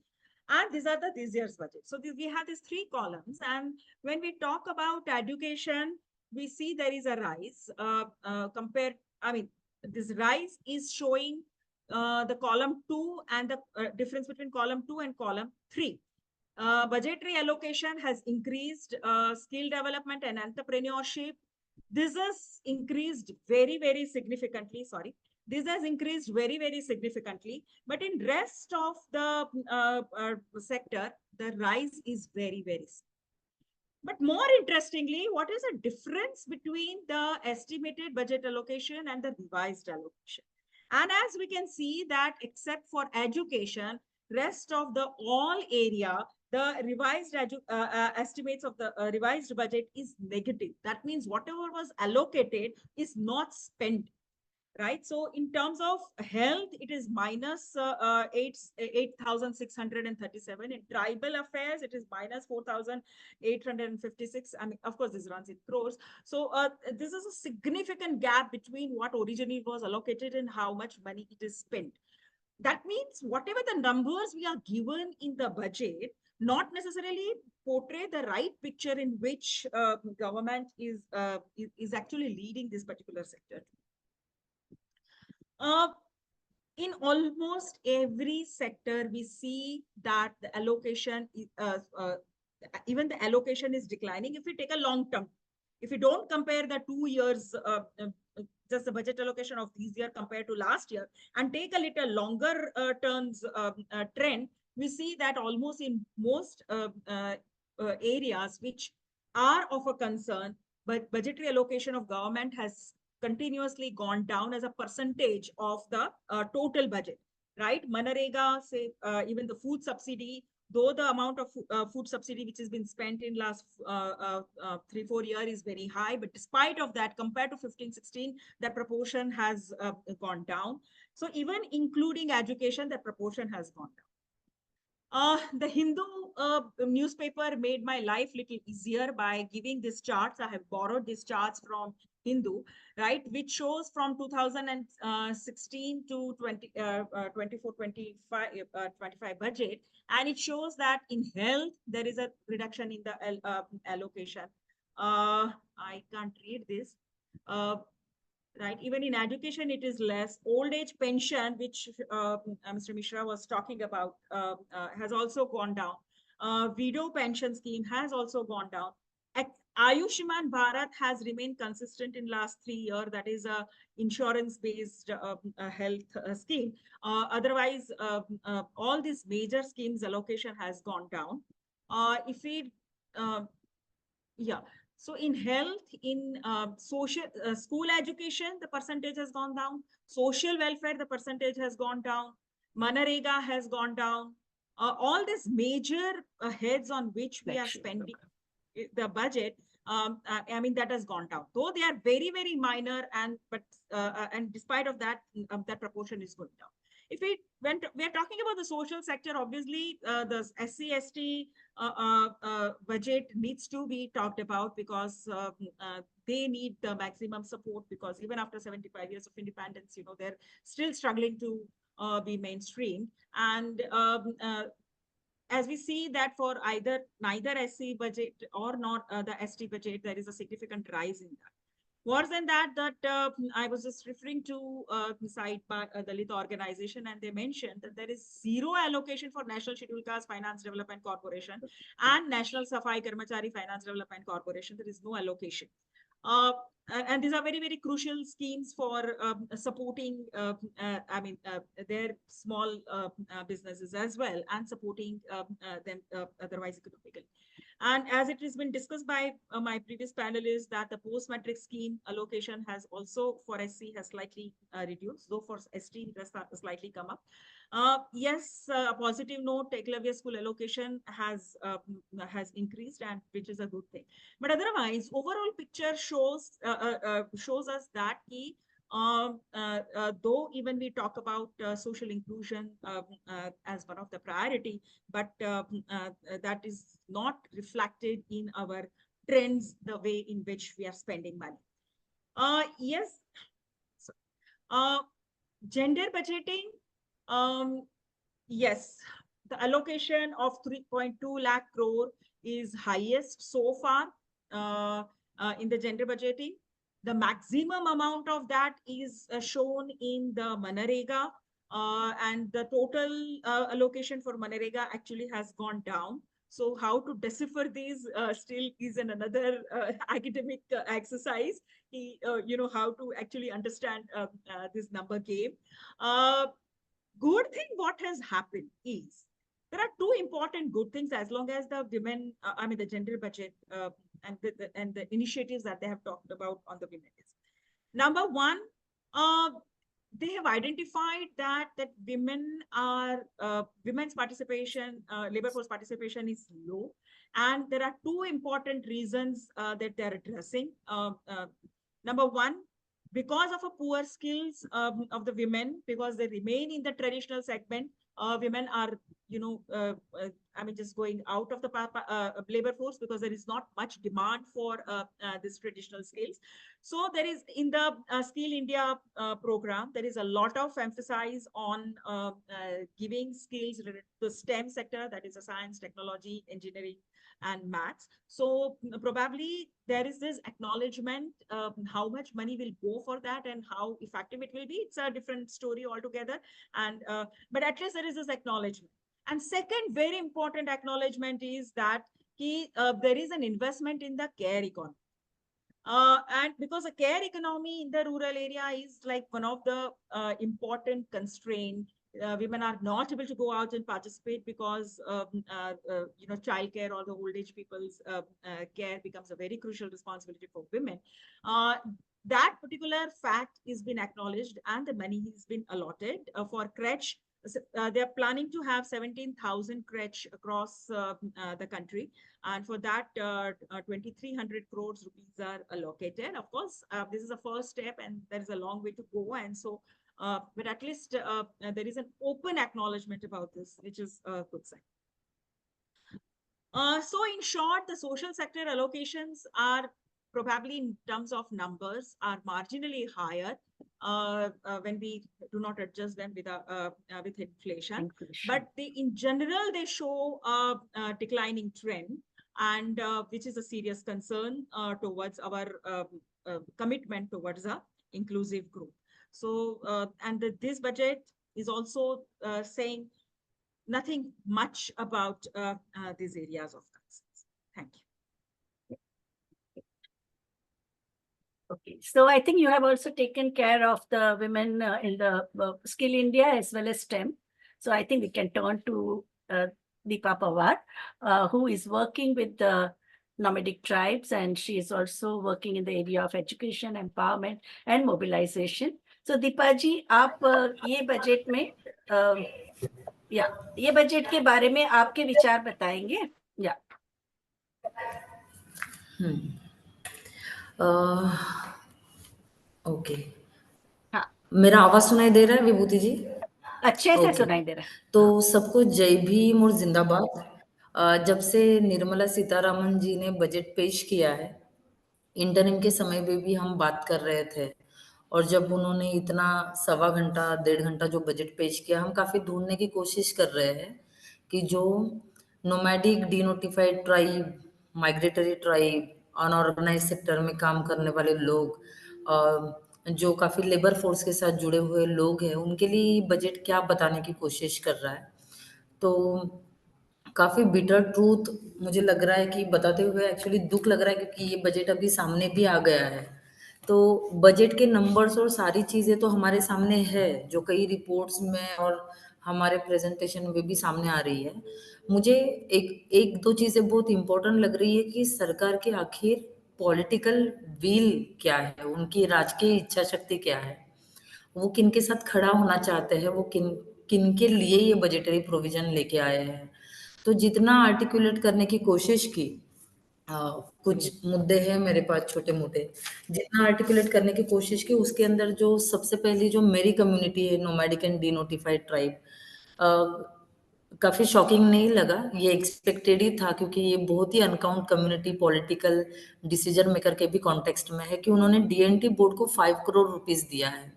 and these are this year's budget. So we have these 3 columns. And when we talk about education, we see there is a rise this rise is showing the column 2 and the difference between column 2 and column 3. Budgetary allocation has increased, skill development and entrepreneurship. This has increased very, very significantly. Sorry. This has increased very, very significantly. But in rest of the sector, the rise is very, very small. But more interestingly, what is the difference between the estimated budget allocation and the revised allocation? And as we can see that except for education, rest of the all area, the revised estimates of the revised budget is negative. That means whatever was allocated is not spent, right? So in terms of health, it is minus 8,637. In tribal affairs, it is minus 4,856. I mean, of course, this runs in crores. So this is a significant gap between what originally was allocated and how much money it is spent. That means whatever the numbers we are given in the budget, not necessarily portray the right picture in which government is actually leading this particular sector. In almost every sector, we see that the allocation, even the allocation is declining. If we take a long term, if we don't compare the 2 years, just the budget allocation of this year compared to last year, and take a little longer terms trend, we see that almost in most areas which are of a concern, but budgetary allocation of government has continuously gone down as a percentage of the total budget, right? Manarega, say, even the food subsidy, though the amount of food subsidy which has been spent in last 3-4 years is very high, but despite of that, compared to 15-16, that proportion has gone down. So even including education, that proportion has gone down. The Hindu newspaper made my life little easier by giving these charts. I have borrowed these charts from Hindu, right, which shows from 2016 to 24-25 budget, and it shows that in health there is a reduction in the allocation. I can't read this. Right, even in education it is less. Old age pension, which Mr. Mishra was talking about, has also gone down. Widow pension scheme has also gone down. Ayushman Bharat has remained consistent in last 3 years. That is a insurance based health scheme. Otherwise, all these major schemes allocation has gone down. If we yeah, so in health, in social school education, the percentage has gone down. Social welfare, the percentage has gone down. Manarega has gone down. All these major heads on which we are spending the budget, I mean, that has gone down. Though they are very, very minor, and despite of that, that proportion is going down. If we are talking about the social sector, obviously the SC/ST budget needs to be talked about, because they need the maximum support, because even after 75 years of independence, they're still struggling to be mainstream. And as we see that for neither SC budget or not the ST budget, there is a significant rise in that. Worse than that, I was just referring to side by Dalit organization, and they mentioned that there is zero allocation for National Scheduled Caste Finance Development Corporation and National Safai Karmachari Finance Development Corporation. There is no allocation. And these are very, very crucial schemes for supporting, their small businesses as well, and supporting them otherwise economically. And as it has been discussed by my previous panelists, that the post-matric scheme allocation has also for SC has slightly reduced, though for ST it has slightly come up. Yes, a positive note, Eklavya school allocation has increased, and which is a good thing. But otherwise, overall picture shows us that though even we talk about social inclusion as one of the priority, but that is not reflected in our trends, the way in which we are spending money. Yes. So, gender budgeting. Yes, the allocation of 3.2 lakh crore is highest so far in the gender budgeting. The maximum amount of that is shown in the Manarega, and the total allocation for Manarega actually has gone down. So how to decipher these still is another academic exercise. How to actually understand this number game. Good thing what has happened is there are two important good things, as long as the women, the gender budget and the initiatives that they have talked about on the women is. Number one, they have identified that women's participation, labor force participation is low, and there are two important reasons that they are addressing. Number one, because of a poor skills of the women, because they remain in the traditional segment, women are, just going out of the labor force, because there is not much demand for this traditional skills. So there is, in the Skill India program, there is a lot of emphasis on giving skills related to the STEM sector, that is a science, technology, engineering, and maths. So probably there is this acknowledgement how much money will go for that and how effective it will be. It's a different story altogether. And but at least there is this acknowledgement. And second very important acknowledgement is that there is an investment in the care economy. And because a care economy in the rural area is like one of the important constraints women are not able to go out and participate because childcare or the old age people's care becomes a very crucial responsibility for women. That particular fact is been acknowledged and the money has been allotted for crèche. They are planning to have 17,000 crèche across the country, and for that 2,300 crores rupees are allocated. Of course, this is a first step and there is a long way to go, and so but at least there is an open acknowledgement about this, which is a good sign. So in short, the social sector allocations are probably in terms of numbers are marginally higher when we do not adjust them with inflation. But in general, they show a declining trend, and which is a serious concern towards our commitment towards a inclusive growth. So, and this budget is also saying nothing much about these areas of concerns. Thank you. Okay, so I think you have also taken care of the women in the Skill India as well as STEM. So I think we can turn to Deepa Pawar, who is working with the nomadic tribes, and she is also working in the area of education, empowerment and mobilization. So Deepa ji, आप ये budget में ये budget के बारे में आपके विचार बताएंगे? या ओके, हाँ, मेरा आवाज सुनाई दे रहा है विभूति जी? अच्छे से ओके। सुनाई दे रहा है। तो सबको जय भीम और जिंदाबाद। जब से निर्मला सीतारामन जी ने बजट पेश किया है, इंटरनेट के समय पे भी हम बात कर रहे थे, और जब उन्होंने इतना 1.25 घंटा 1.5 घंटा जो बजट पेश किया, हम काफी ढूंढने की कोशिश कर रहे हैं कि जो nomadic denotified tribe, migratory tribe, unorganised sector में काम करने वाले लोग, जो काफी लेबर फोर्स के साथ जुड़े हुए लोग हैं, उनके लिए बजट क्या बताने की कोशिश कर रहा है। तो काफी बिटर ट्रूथ मुझे लग रहा है कि बताते हुए एक्चुअली दुख लग रहा है, क्योंकि ये बजट अभी सामने भी आ गया है। तो बजट के नंबर्स और सारी चीजें तो हमारे सामने है, जो कई रिपोर्ट्स में और हमारे प्रेजेंटेशन में भी सामने आ रही है। मुझे एक दो चीजें बहुत इंपॉर्टेंट लग रही है कि सरकार के आखिर पॉलिटिकल विल क्या है, उनकी राजकीय इच्छा शक्ति क्या है, वो किन के साथ खड़ा होना चाहते हैं, वो किन के लिए ये बजटरी प्रोविजन लेके आए हैं। तो जितना आर्टिकुलेट करने की कोशिश की, कुछ मुद्दे हैं मेरे पास छोटे मोटे, जितना आर्टिकुलेट करने की कोशिश की, उसके अंदर जो सबसे पहली जो मेरी कम्युनिटी है, नोमैडिक एंड डिनोटिफाइड ट्राइब, काफी शॉकिंग नहीं लगा, ये एक्सपेक्टेड ही था, क्योंकि ये बहुत ही uncount community political decision maker के भी कॉन्टेक्स्ट में है, कि उन्होंने डीएनटी बोर्ड को 5 करोड़ रुपीस दिया है।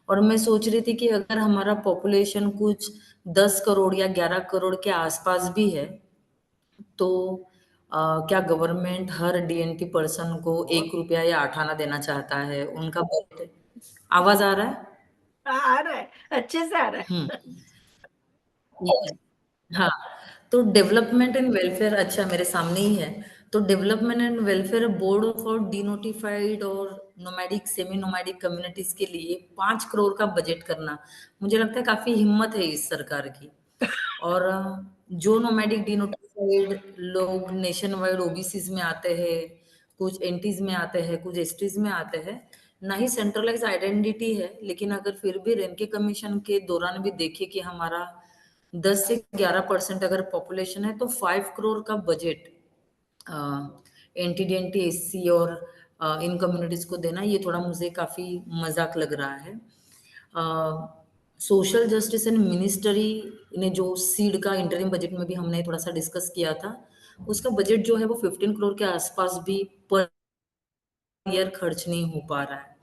और मैं सोच रही थी कि अगर हमारा पॉपुलेशन कुछ 10 करोड़ या 11 करोड़ के आसपास भी है, तो क्या गवर्नमेंट हर डीएनटी पर्सन को 1 रुपया या 8 आना देना चाहता है? उनका बजट, आवाज आ रहा है? आ रहा है, अच्छे से आ रहा है। हाँ, तो डेवलपमेंट एंड वेलफेयर, अच्छा मेरे सामने ही है। तो development and welfare board for denotified और नोमैडिक सेमी नोमैडिक कम्युनिटीज के लिए 5 करोड़ का बजट करना, मुझे लगता है काफी हिम्मत है इस सरकार की। और जो नोमैडिक डिनोटिफाइड लोग नेशन वाइड ओबीसीज में आते हैं, कुछ एनटीज में आते हैं, कुछ एसटीज में आते हैं, ना ही सेंट्रलाइज आइडेंटिटी है, लेकिन अगर फिर भी रेंके कमीशन के दौरान भी देखे कि हमारा 10 से 11% अगर पॉपुलेशन है, तो 5 करोड़ का बजट एनटी एससी और इन कम्युनिटीज को देना, ये थोड़ा मुझे काफी मजाक लग रहा है। सोशल जस्टिस एंड मिनिस्ट्री ने जो सीड का इंटरिम बजट में भी हमने थोड़ा सा डिस्कस किया था, उसका बजट जो है वो 15 करोड़ के आसपास भी पर ईयर खर्च नहीं हो पा रहा है।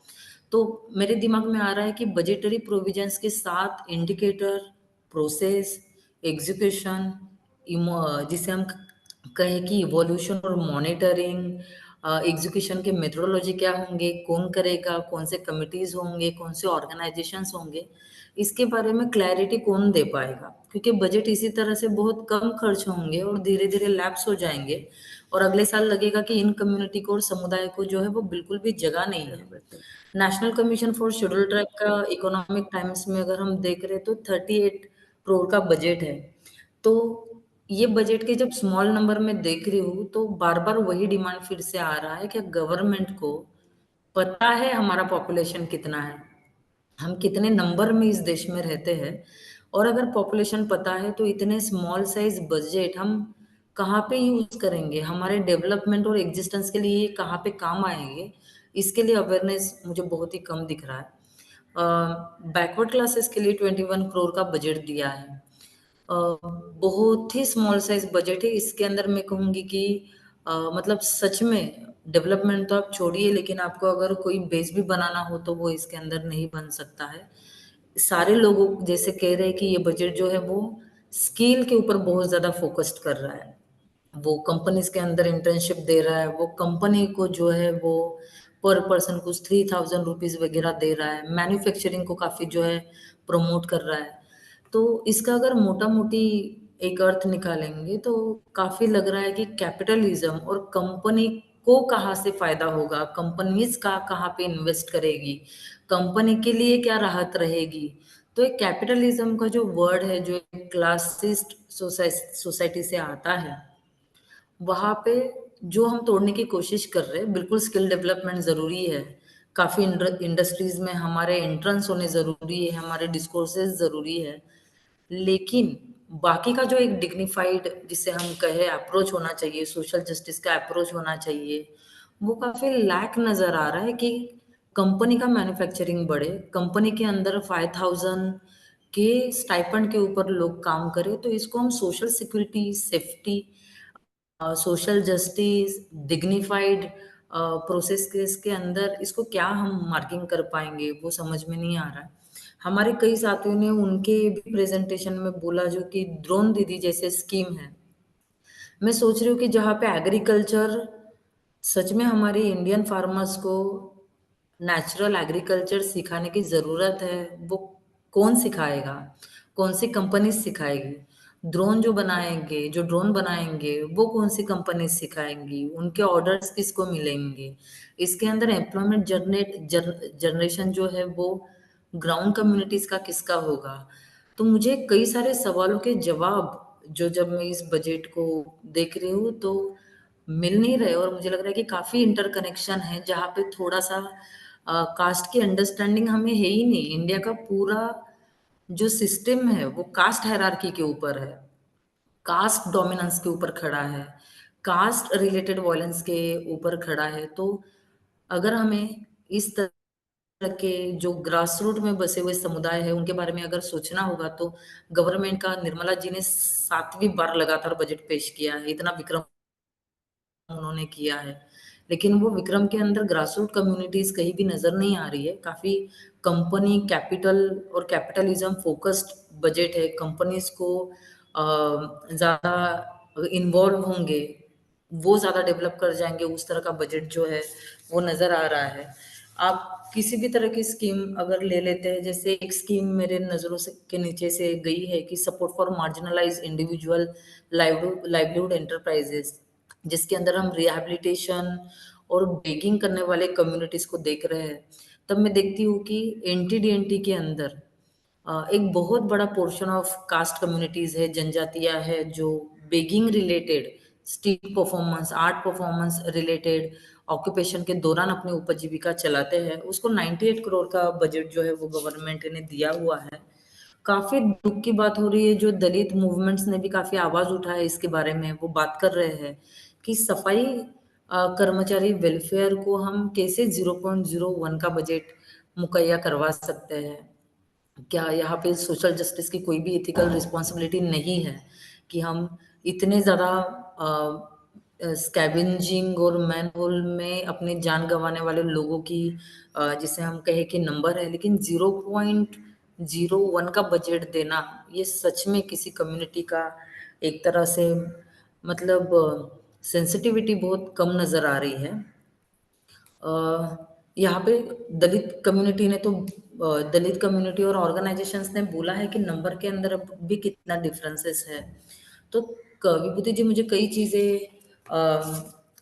तो मेरे दिमाग में आ रहा है कि बजटरी प्रोविजंस के साथ इंडिकेटर, प्रोसेस, एग्जीक्यूशन, जिसे हम कहें कि इवोल्यूशन और मॉनिटरिंग, एग्जीक्यूशन के मेथोडोलॉजी क्या होंगे, कौन करेगा, कौन से कमिटीज होंगे, कौन से ऑर्गेनाइजेशंस होंगे, इसके बारे में क्लैरिटी कौन दे पाएगा? क्योंकि बजट इसी तरह से बहुत कम खर्च होंगे और धीरे धीरे लैप्स हो जाएंगे और अगले साल लगेगा कि इन कम्युनिटी को और समुदाय को जो है वो बिल्कुल भी जगह नहीं है। National commission for schedule tribe का इकोनॉमिक टाइम्स में अगर हम देख रहे हैं तो 38 करोड़ का बजट है। तो ये बजट के जब स्मॉल नंबर में देख रही हूँ तो बार बार वही डिमांड फिर से आ रहा है कि गवर्नमेंट को पता है हमारा पॉपुलेशन कितना है, हम कितने नंबर में इस देश में रहते हैं, और अगर पॉपुलेशन पता है तो इतने स्मॉल साइज बजट हम कहाँ पे यूज करेंगे, हमारे डेवलपमेंट और एग्जिस्टेंस के लिए ये कहाँ पे काम आएंगे, इसके लिए अवेयरनेस मुझे बहुत ही कम दिख रहा है। बैकवर्ड क्लासेस के लिए 21 करोड़ का बजट दिया है। बहुत ही स्मॉल साइज बजट है। इसके अंदर मैं कहूँगी कि मतलब सच में डेवलपमेंट तो आप छोड़िए, लेकिन आपको अगर कोई बेस भी बनाना हो तो वो इसके अंदर नहीं बन सकता है। सारे लोगों जैसे कह रहे हैं कि ये बजट जो है वो स्किल के ऊपर बहुत ज़्यादा फोकस्ड कर रहा है, वो कंपनीज के अंदर इंटर्नशिप दे रहा है, वो कंपनी को जो है वो पर पर्सन कुछ 3000 रुपीज़ वगैरह दे रहा है, मैन्युफैक्चरिंग को काफ़ी जो है प्रमोट कर रहा है। तो इसका अगर मोटा मोटी एक अर्थ निकालेंगे तो काफी लग रहा है कि कैपिटलिज्म और कंपनी को कहाँ से फायदा होगा, कंपनीज का कहाँ पे इन्वेस्ट करेगी, कंपनी के लिए क्या राहत रहेगी। तो एक कैपिटलिज्म का जो वर्ड है, जो एक क्लासिस्ट सोसाइटी से आता है, वहाँ पे जो हम तोड़ने की कोशिश कर रहे हैं, बिल्कुल स्किल डेवलपमेंट ज़रूरी है, काफ़ी इंडस्ट्रीज में हमारे एंट्रेंस होने ज़रूरी है, हमारे डिस्कोर्सेज ज़रूरी है, लेकिन बाकी का जो एक डिग्निफाइड जिसे हम कहे अप्रोच होना चाहिए, सोशल जस्टिस का अप्रोच होना चाहिए, वो काफ़ी लैक नज़र आ रहा है कि कंपनी का मैन्युफैक्चरिंग बढ़े, कंपनी के अंदर 5000 के स्टाइपेंड के ऊपर लोग काम करें, तो इसको हम social security, safety, social justice, dignified process के इसके अंदर इसको क्या हम मार्किंग कर पाएंगे, वो समझ में नहीं आ रहा है। हमारे कई साथियों ने उनके भी प्रेजेंटेशन में बोला जो कि ड्रोन दीदी जैसे स्कीम है। मैं सोच रही हूँ कि जहाँ पे एग्रीकल्चर सच में हमारे इंडियन फार्मर्स को नेचुरल एग्रीकल्चर सिखाने की ज़रूरत है, वो कौन सिखाएगा, कौन सी कंपनी सिखाएगी, जो ड्रोन बनाएंगे वो कौन सी कंपनी सिखाएंगी, उनके ऑर्डर्स किसको मिलेंगे, इसके अंदर एम्प्लॉयमेंट जनरेशन जो है वो ग्राउंड कम्युनिटीज का किसका होगा। तो मुझे कई सारे सवालों के जवाब जो जब मैं इस बजट को देख रही हूँ तो मिल नहीं रहे, और मुझे लग रहा है कि काफी इंटरकनेक्शन है जहाँ पे थोड़ा सा कास्ट की अंडरस्टैंडिंग हमें है ही नहीं। इंडिया का पूरा जो सिस्टम है वो कास्ट हायरार्की के ऊपर है, कास्ट डोमिनेंस के ऊपर खड़ा है, कास्ट रिलेटेड वायलेंस के ऊपर खड़ा है। तो अगर हमें इस तरह के जो ग्रास रूट में बसे हुए समुदाय है उनके बारे में अगर सोचना होगा तो गवर्नमेंट का, निर्मला जी ने 7वीं बार लगातार बजट पेश किया है, इतना विक्रम उन्होंने किया है, लेकिन वो विक्रम के अंदर ग्रास रूट कम्युनिटीज कहीं भी नजर नहीं आ रही है। काफी कंपनी कैपिटल और कैपिटलिज्म फोकस्ड बजट है, कंपनीज को ज्यादा इन्वॉल्व होंगे, वो ज्यादा डेवलप कर जाएंगे, उस तरह का बजट जो है वो नजर आ रहा है। आप किसी भी तरह की स्कीम अगर ले लेते हैं, जैसे एक स्कीम मेरे नजरों से के नीचे से गई है कि support for marginalised individual livelihood enterprises, जिसके अंदर हम रिहैबिलिटेशन और बेगिंग करने वाले कम्युनिटीज को देख रहे हैं। तब मैं देखती हूँ कि एनटीडीएनटी के अंदर एक बहुत बड़ा पोर्शन ऑफ कास्ट कम्युनिटीज है, जनजातियां है, जो begging related, street performance, art performance related occupation के दौरान अपनी उपजीविका चलाते हैं। उसको 98 करोड़ का बजट जो है वो गवर्नमेंट ने दिया हुआ है। काफी दुख की बात हो रही है, जो दलित मूवमेंट्स ने भी काफी आवाज उठाया इसके बारे में, वो बात कर रहे हैं कि सफाई कर्मचारी वेलफेयर को हम कैसे 0.01 का बजट मुहैया करवा सकते हैं। क्या यहाँ पे सोशल जस्टिस की कोई भी एथिकल रिस्पॉन्सिबिलिटी नहीं है कि हम इतने ज़्यादा स्कैवेंजिंग और मैनहोल में अपनी जान गंवाने वाले लोगों की जिसे हम कहे कि नंबर है, लेकिन 0.01 का बजट देना ये सच में किसी कम्युनिटी का एक तरह से मतलब सेंसिटिविटी बहुत कम नज़र आ रही है। यहाँ पे दलित कम्युनिटी ने तो दलित कम्युनिटी और ऑर्गेनाइजेशंस ने बोला है कि नंबर के अंदर अब भी कितना डिफरेंसेस है। तो विभूति जी, मुझे कई चीज़ें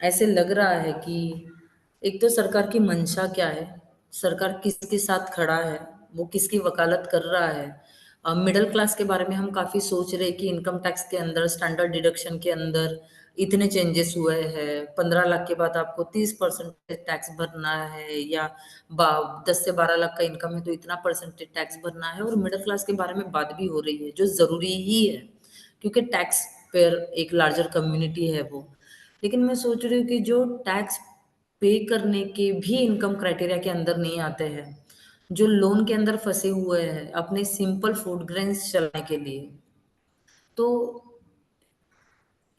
ऐसे लग रहा है कि एक तो सरकार की मंशा क्या है, सरकार किसके साथ खड़ा है, वो किसकी वकालत कर रहा है। मिडिल क्लास के बारे में हम काफ़ी सोच रहे हैं कि इनकम टैक्स के अंदर, स्टैंडर्ड डिडक्शन के अंदर इतने चेंजेस हुए हैं, 15 लाख के बाद आपको 30% टैक्स भरना है, या 10 से 12 लाख का इनकम है तो इतना परसेंटेज टैक्स भरना है। और मिडिल क्लास के बारे में बात भी हो रही है, जो ज़रूरी ही है, क्योंकि टैक्स पेयर एक लार्जर कम्युनिटी है वो। लेकिन मैं सोच रही हूँ कि जो टैक्स पे करने के भी इनकम क्राइटेरिया के अंदर नहीं आते हैं, जो लोन के अंदर फंसे हुए हैं अपने सिंपल फूड ग्रेन्स चलाने के लिए, तो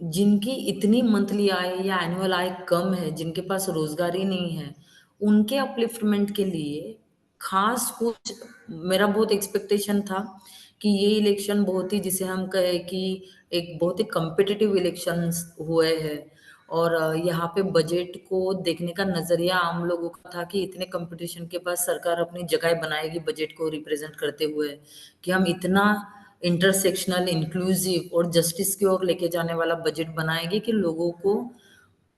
जिनकी इतनी मंथली आय या एनुअल आय कम है, जिनके पास रोजगार ही नहीं है, उनके अपलिफ्टमेंट के लिए खास कुछ मेरा बहुत एक्सपेक्टेशन था कि ये इलेक्शन बहुत ही, जिसे हम कहे कि एक बहुत ही कम्पिटिटिव इलेक्शंस हुए हैं। और यहाँ पे बजट को देखने का नजरिया आम लोगों का था कि इतने कंपटीशन के पास सरकार अपनी जगह बनाएगी बजट को रिप्रेजेंट करते हुए, कि हम इतना इंटरसेक्शनल, इंक्लूसिव और जस्टिस की ओर लेके जाने वाला बजट बनाएगी कि लोगों को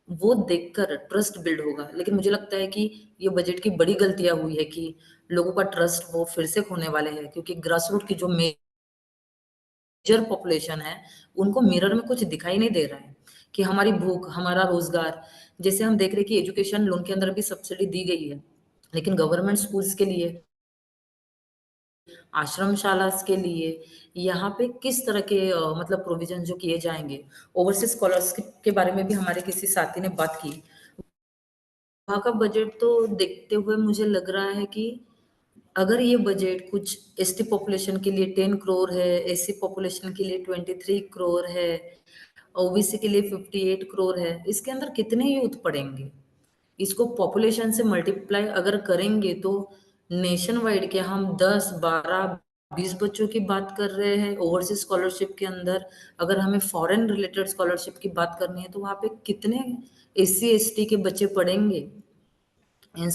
वो देखकर ट्रस्ट बिल्ड होगा। लेकिन मुझे लगता है कि ये बजट की बड़ी गलतियां हुई है कि लोगों का ट्रस्ट वो फिर से खोने वाले हैं, क्योंकि ग्रास रूट की जो मेजर पॉपुलेशन है, उनको मिरर में कुछ दिखाई नहीं दे रहा है कि हमारी भूख, हमारा रोजगार, जैसे हम देख रहे हैं कि एजुकेशन लोन के अंदर भी सब्सिडी दी गई है, लेकिन गवर्नमेंट स्कूल्स के लिए, आश्रमशाला के लिए यहाँ पे किस तरह के मतलब प्रोविजन जो किए जाएंगे। ओवरसीज स्कॉलरशिप के बारे में भी हमारे किसी साथी ने बात की। वहाँ का बजट तो देखते हुए मुझे लग रहा है कि अगर ये बजट कुछ एसटी पॉपुलेशन के लिए 10 करोड़ है, एससी पॉपुलेशन के लिए 23 करोड़ है, ओबीसी के लिए 58 करोड़ है, इसके अंदर कितने यूथ पढ़ेंगे? इसको पॉपुलेशन से मल्टीप्लाई अगर करेंगे तो नेशन वाइड के हम 10, 12, 20 बच्चों की बात कर रहे हैं ओवरसीज स्कॉलरशिप के अंदर। अगर हमें फॉरेन रिलेटेड स्कॉलरशिप की बात करनी है तो वहाँ पे कितने एससी एसटी के बच्चे पढ़ेंगे इन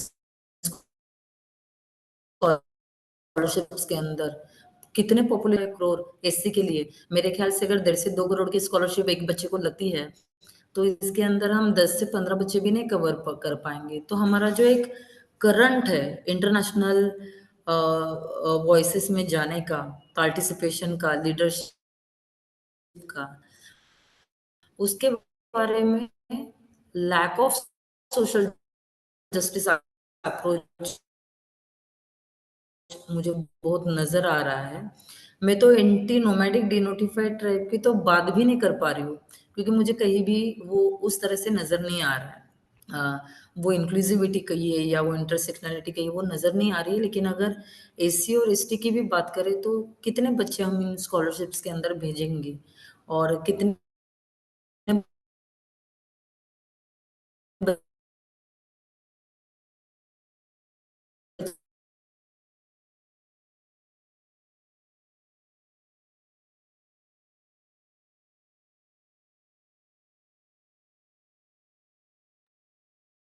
स्कॉलरशिप्स के अंदर? कितने पॉपुलर करोड़ एससी के लिए? मेरे ख्याल से अगर 1.5 से 2 करोड़ की स्कॉलरशिप एक बच्चे को लगती है, तो इसके अंदर हम 10 से 15 बच्चे भी नहीं कवर कर पाएंगे। तो हमारा जो एक करंट है इंटरनेशनल वॉइसेस में जाने का, पार्टिसिपेशन का, लीडरशिप का, उसके बारे में lack of social justice approach मुझे बहुत नजर आ रहा है। मैं तो एंटी नोमैडिक डिनोटिफाइड ट्राइब की तो बात भी नहीं कर पा रही हूँ, क्योंकि मुझे कहीं भी वो उस तरह से नजर नहीं आ रहा है। वो इंक्लूसिविटी कहिए या वो इंटरसेक्शनलिटी कहिए, वो नजर नहीं आ रही है। लेकिन अगर एससी और एसटी की भी बात करें तो कितने बच्चे हम इन स्कॉलरशिप्स के अंदर भेजेंगे, और कितने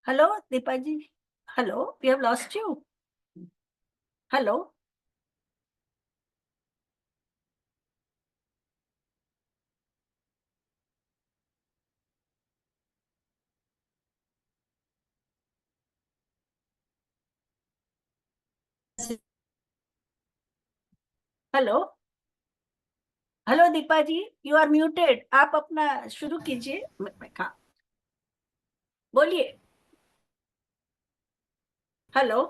Hello, Deepa ji. Hello, we have lost you. Hello. Hello hello Deepa ji, you are muted. आप अपना शुरू कीजिए। हाँ, बोलिए। हेलो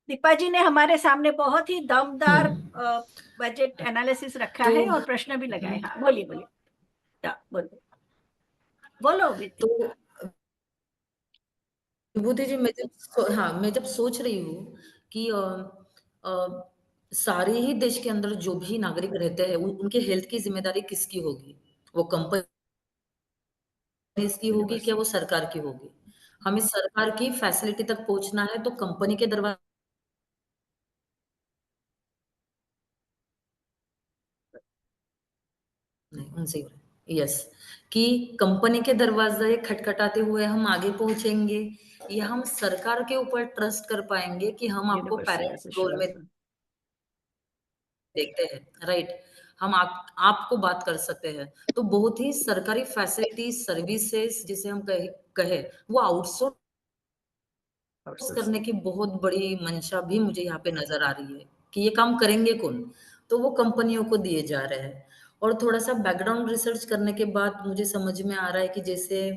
दीपा जी ने हमारे सामने बहुत ही दमदार बजट एनालिसिस रखा तो है और प्रश्न भी लगाए। हाँ, बोलिए बोलिए। बोलो बोलो बेटी। तो विभूति जी, मैं जब सोच रही हूँ कि सारे ही देश के अंदर जो भी नागरिक रहते हैं, उनके हेल्थ की जिम्मेदारी किसकी होगी? वो कंपनी की होगी, क्या वो सरकार की होगी? हमें सरकार की फैसिलिटी तक पहुंचना है तो कंपनी के दरवाजे उनसे यस कि कंपनी के दरवाजे खटखटाते हुए हम आगे पहुंचेंगे या हम सरकार के ऊपर ट्रस्ट कर पाएंगे कि हम आपको Universal parent as a role में sure. देखते हैं, राइट। हम आपको बात कर सकते हैं। तो बहुत ही सरकारी फैसिलिटी सर्विसेज जिसे हम कहे वो आउटसोर्स करने की बहुत बड़ी मंशा भी मुझे यहाँ पे नजर आ रही है कि ये काम करेंगे कौन, तो वो कंपनियों को दिए जा रहे हैं। और थोड़ा सा बैकग्राउंड रिसर्च करने के बाद मुझे समझ में आ रहा है कि जैसे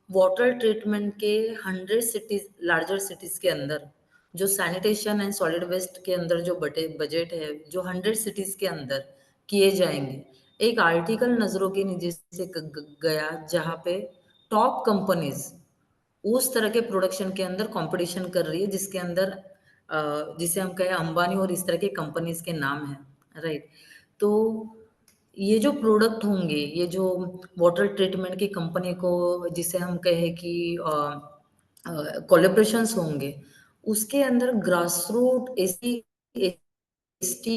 वाटर ट्रीटमेंट के 100 सिटीज लार्जर सिटीज के अंदर जो सैनिटेशन एंड सॉलिड वेस्ट के अंदर जो बजट है जो 100 सिटीज के अंदर किए जाएंगे, एक आर्टिकल नजरों के नीचे से गया जहाँ पे टॉप कंपनीज उस तरह के प्रोडक्शन के अंदर कंपटीशन कर रही है जिसके अंदर जिसे हम कहें अंबानी और इस तरह के कंपनीज के नाम हैं, राइट। तो ये जो प्रोडक्ट होंगे, ये जो वाटर ट्रीटमेंट की कंपनी को जिसे हम कहें कि कोलैबोरेशंस होंगे, उसके अंदर grass root SC ST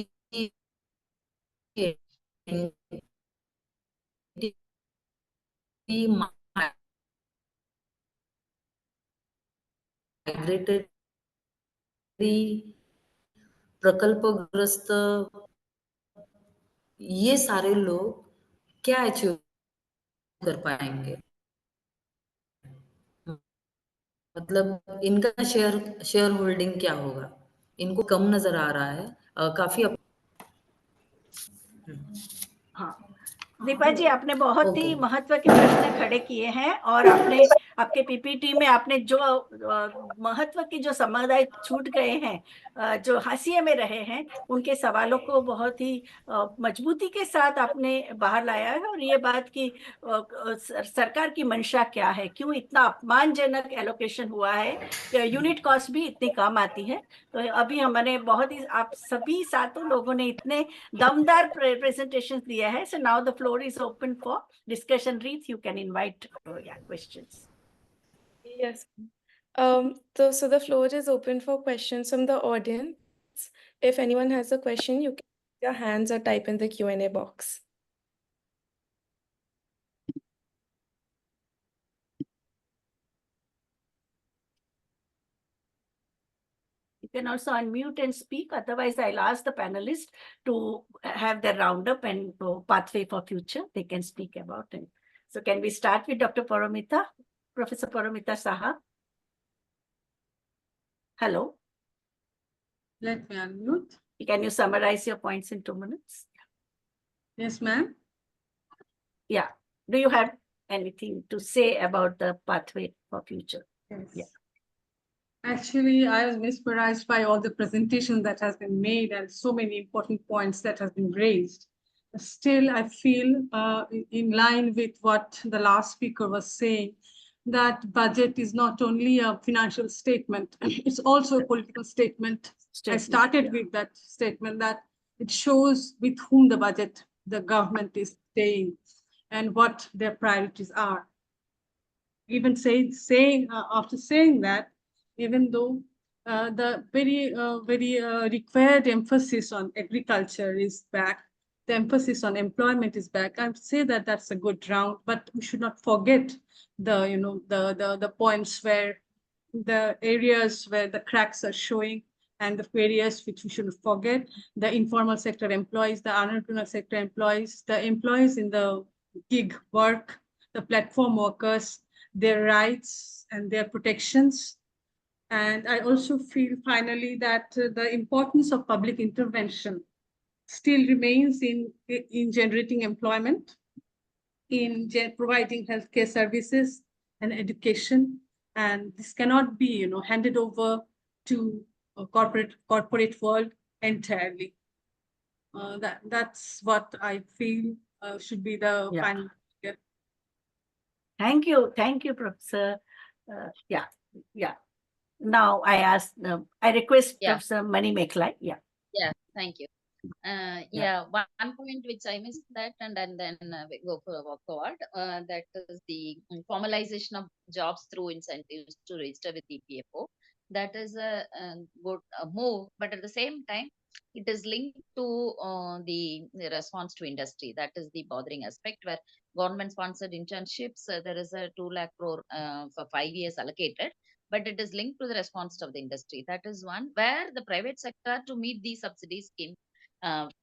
migratory प्रकल्पग्रस्त ये सारे लोग क्या अचीव कर पाएंगे, मतलब इनका शेयर होल्डिंग क्या होगा, इनको कम नजर आ रहा है काफी हाँ दीपा जी, आपने बहुत ओके ही महत्व के प्रश्न खड़े किए हैं और आपने आपके पीपीटी में आपने जो महत्व की जो समुदाय छूट गए हैं, जो हाशिए में रहे हैं, उनके सवालों को बहुत ही मजबूती के साथ आपने बाहर लाया है। और ये बात कि सरकार की मंशा क्या है, क्यों इतना अपमानजनक एलोकेशन हुआ है, यूनिट कॉस्ट भी इतनी कम आती है। तो अभी हमने बहुत ही आप सभी सातों लोगों ने इतने दमदार प्रेजेंटेशन दिया है। So now the floor is open for discussion. Reith, you can invite questions. Yes. So the floor is open for questions from the audience. If anyone has a question, you can raise your hands or type in the Q&A box. You can also unmute and speak. Otherwise, I'll ask the panelists to have their roundup and pathway for future. They can speak about it. So can we start with Dr. Paramita, Professor Paramita Saha? Hello. Let me unmute. Can you summarize your points in 2 minutes? Yes, ma'am. Yeah. Do you have anything to say about the pathway for future? Yes. Yeah. Actually, I was mesmerized by all the presentation that has been made and so many important points that has been raised. Still, I feel in line with what the last speaker was saying, that budget is not only a financial statement, it's also a political statement. I started with that statement that it shows with whom the government is staying and what their priorities are. Even after saying that, even though the very required emphasis on agriculture is back, the emphasis on employment is back, I would say that that's a good round, but we should not forget the points where the areas where the cracks are showing, and the areas which we shouldn't forget: the informal sector employees, the unorganized sector employees, the employees in the gig work, the platform workers, their rights and their protections. And I also feel finally that the importance of public intervention still remains in generating employment, in providing healthcare services and education. And this cannot be, handed over to a corporate world entirely. That's what I feel should be the final. Thank you, Professor. Yeah. Now I request Professor Manimekalai. Yeah, thank you. One point which I missed that, and then we go forward. That is the formalization of jobs through incentives to register with EPFO. That is a good move, but at the same time, it is linked to the response to industry. That is the bothering aspect where government-sponsored internships, there is a 2 lakh crore for 5 years allocated, but it is linked to the response of the industry. That is one where the private sector to meet the subsidy scheme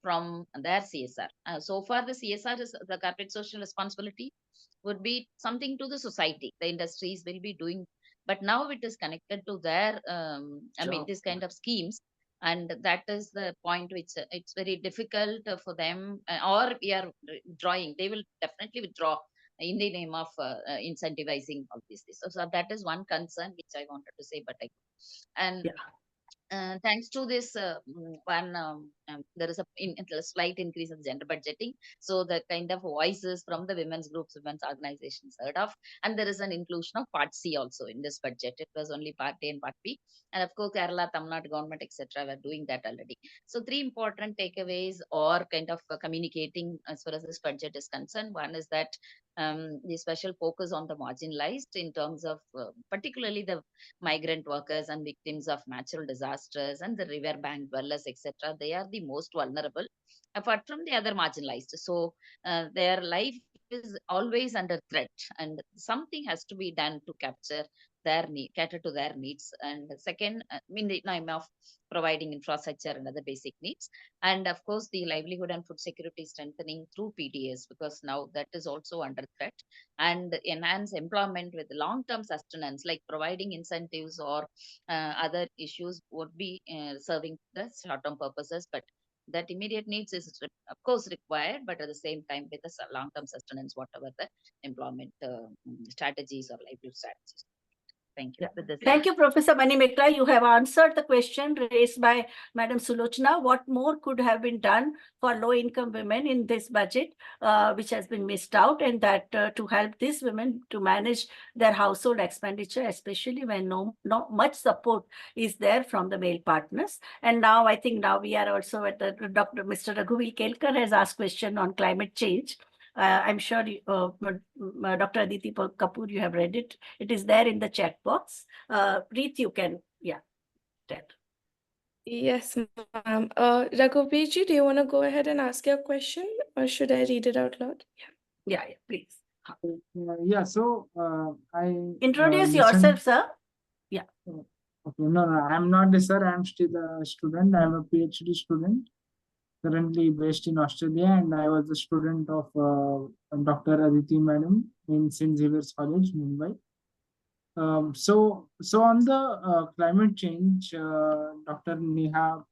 from their CSR. So far, the CSR is the corporate social responsibility would be something to the society. The industries will be doing, but now it is connected to their, I mean, this kind of schemes. And that is the point which it's very difficult for them, or we are drawing, they will definitely withdraw in the name of incentivizing all these things. So that is one concern which I wanted to say, but and thanks to this there is a slight increase in gender budgeting, so the kind of voices from the women's groups, women's organizations heard of, and there is an inclusion of part C also in this budget. It was only part A and part B, and of course Kerala, Tamil Nadu government, etc. were doing that already. So 3 important takeaways or kind of communicating as far as this budget is concerned. One is that the special focus on the marginalized in terms of particularly the migrant workers and victims of natural disasters and the riverbank dwellers, etc. They are the most vulnerable, apart from the other marginalized. So their life is always under threat, and something has to be done to capture their need, cater to their needs. And second, in the name of providing infrastructure and other basic needs, and of course the livelihood and food security strengthening through PDS, because now that is also under threat, and enhance employment with long-term sustenance, like providing incentives or other issues would be serving the short-term purposes. But that immediate needs is of course required, but at the same time with the long-term sustenance, whatever the employment strategies or livelihood strategies. Thank you. Thank you, Professor Manimekalai. You have answered the question raised by Madam Sulochana. What more could have been done for low-income women in this budget, which has been missed out, and that to help these women to manage their household expenditure, especially when not much support is there from the male partners. And now I think now we are also at the Mr. Raghuveer Kelkar has asked question on climate change. I'm sure Dr. Aditi Kapoor, you have read it. It is there in the chat box. Preet, you can, tell. Yes, ma'am. Raghuveerji, do you want to go ahead and ask your question, or should I read it out loud? Yeah, please. Yeah, so I introduce yourself, sir. Yeah. Okay, no, I'm not a sir. I'm still a student. I'm a PhD student, currently based in Australia, and I was a student of Dr. Aditi Madam in St. Xavier's College, Mumbai. So on the climate change, Dr. Neha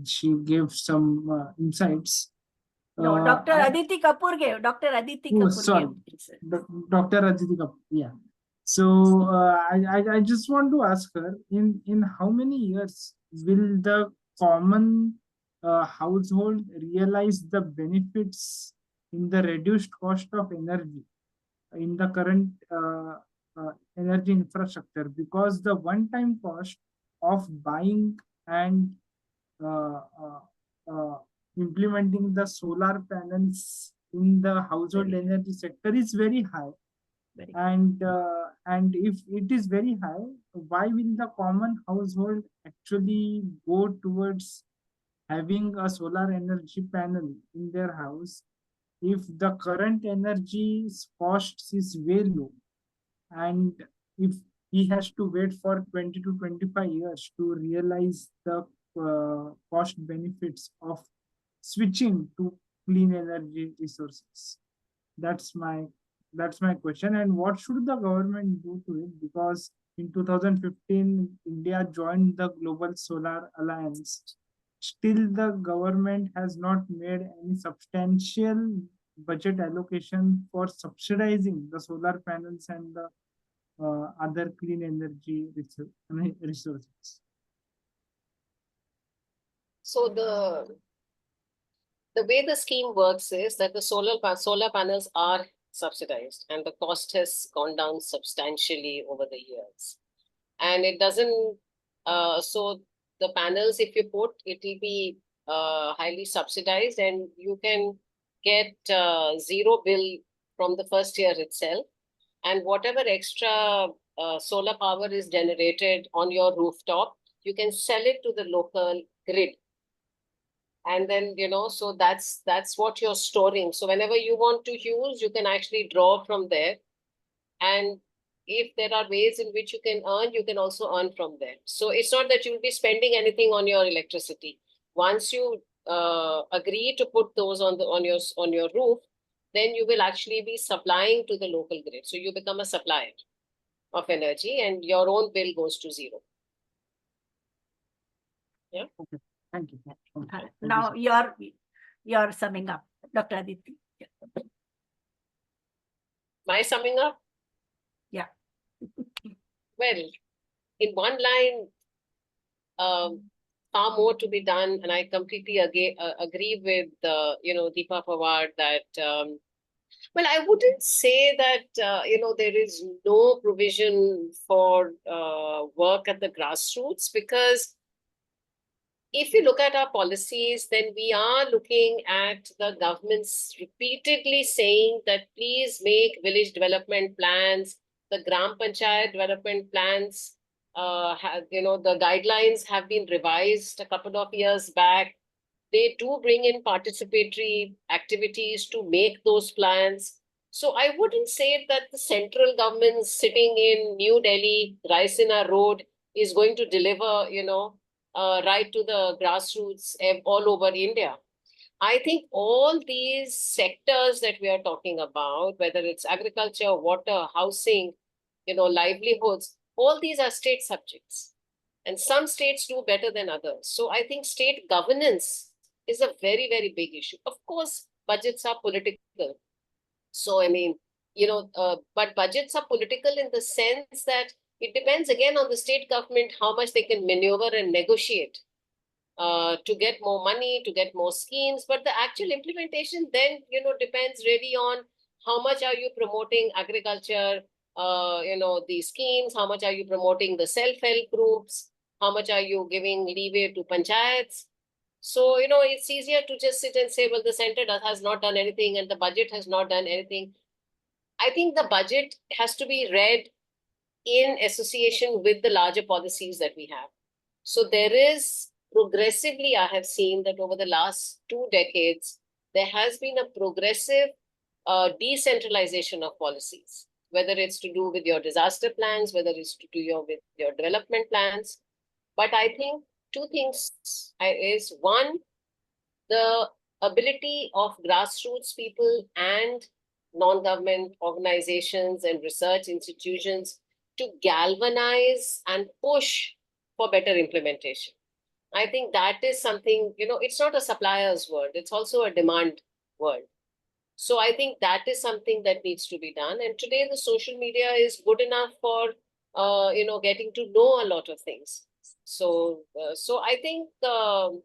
she gave some insights. No, Dr. Aditi Kapoor gave. Dr. Aditi Kapoor gave. Dr. Aditi Kapoor, yeah. So I just want to ask her, in how many years will the common household realize the benefits in the reduced cost of energy in the current energy infrastructure? Because the one-time cost of buying and implementing the solar panels in the household energy sector is very high. And if it is very high, why will the common household actually go towards having a solar energy panel in their house if the current energy cost is very low, and if he has to wait for 20 to 25 years to realize the cost benefits of switching to clean energy resources? That's my question. And what should the government do to it? Because in 2015, India joined the Global Solar Alliance. Still, the government has not made any substantial budget allocation for subsidizing the solar panels and the other clean energy resources. So the way the scheme works is that the solar panels are subsidized, and the cost has gone down substantially over the years. And it doesn't, so the panels, if you put, it will be highly subsidized, and you can get zero bill from the first year itself. And whatever extra solar power is generated on your rooftop, you can sell it to the local grid. And then, so that's what you're storing. So whenever you want to use, you can actually draw from there. And if there are ways in which you can also earn from there. So it's not that you'll be spending anything on your electricity. Once you agree to put those on your roof, then you will actually be supplying to the local grid. So you become a supplier of energy and your own bill goes to zero. Yeah. Okay. Thank you. Now you're summing up, Dr. Aditi. Yeah. My summing up? Yeah. Well, in one line, far more to be done, and I completely agree with Deepa Pawar that well, I wouldn't say that there is no provision for work at the grassroots, because if you look at our policies, then we are looking at the governments repeatedly saying that please make village development plans, the Gram Panchayat development plans, the guidelines have been revised a couple of years back. They do bring in participatory activities to make those plans. So I wouldn't say that the central government sitting in New Delhi, Raisina Road, is going to deliver, right to the grassroots all over India. I think all these sectors that we are talking about, whether it's agriculture, water, housing, livelihoods, all these are state subjects. And some states do better than others. So I think state governance is a very, very big issue. Of course, budgets are political. So, but budgets are political in the sense that it depends again on the state government, how much they can maneuver and negotiate to get more money, to get more schemes. But the actual implementation then, depends really on how much are you promoting agriculture, the schemes, how much are you promoting the self-help groups, how much are you giving leeway to panchayats. So, it's easier to just sit and say, well, the center has not done anything and the budget has not done anything. I think the budget has to be read in association with the larger policies that we have. So there is progressively, I have seen that over the last 2 decades, there has been a progressive decentralization of policies, whether it's to do with your disaster plans, whether it's to do with your development plans. But I think 2 things is, one, the ability of grassroots people and non-government organizations and research institutions to galvanize and push for better implementation. I think that is something, it's not a supplier's world, it's also a demand world. So I think that is something that needs to be done. And today the social media is good enough for, getting to know a lot of things. So I think, and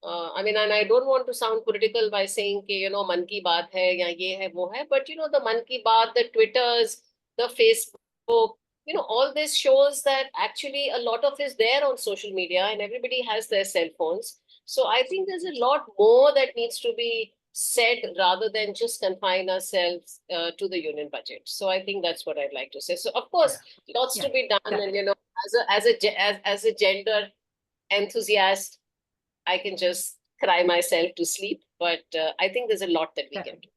I don't want to sound political by saying, man ki baat hai, ya ye hai, wo hai, but the man ki baat, the Twitters, the Facebook, all this shows that actually a lot of is there on social media and everybody has their cell phones. So I think there's a lot more that needs to be said rather than just confine ourselves to the union budget. So I think that's what I'd like to say. So of course, lots to be done. And, as a gender enthusiast, I can just cry myself to sleep, but I think there's a lot that we can do.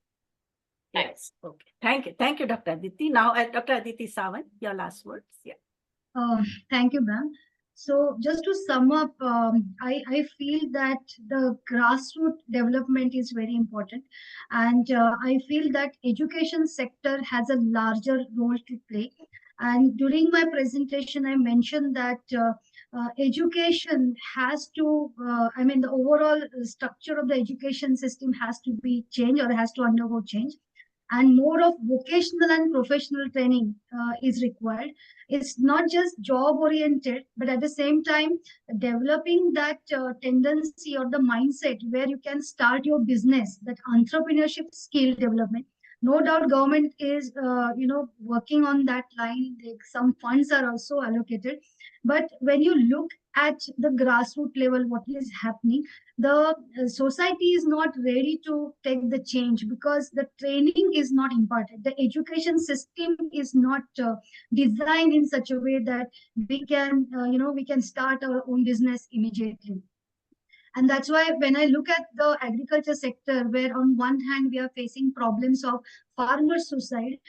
Thanks. Okay. Thank you, Dr. Aditi. Now, Dr. Aditi Sawant, your last words. Yeah. Thank you, ma'am. So just to sum up, I feel that the grassroots development is very important. And I feel that education sector has a larger role to play. And during my presentation, I mentioned that education has to, the overall structure of the education system has to be changed or has to undergo change. And more of vocational and professional training is required. It's not just job oriented, but at the same time, developing that tendency or the mindset where you can start your business, that entrepreneurship skill development. No doubt government is working on that line. Like some funds are also allocated, but when you look at the grassroots level, what is happening, the society is not ready to take the change because the training is not imparted. The education system is not designed in such a way that we can start our own business immediately. And that's why when I look at the agriculture sector, where on one hand we are facing problems of farmer suicide,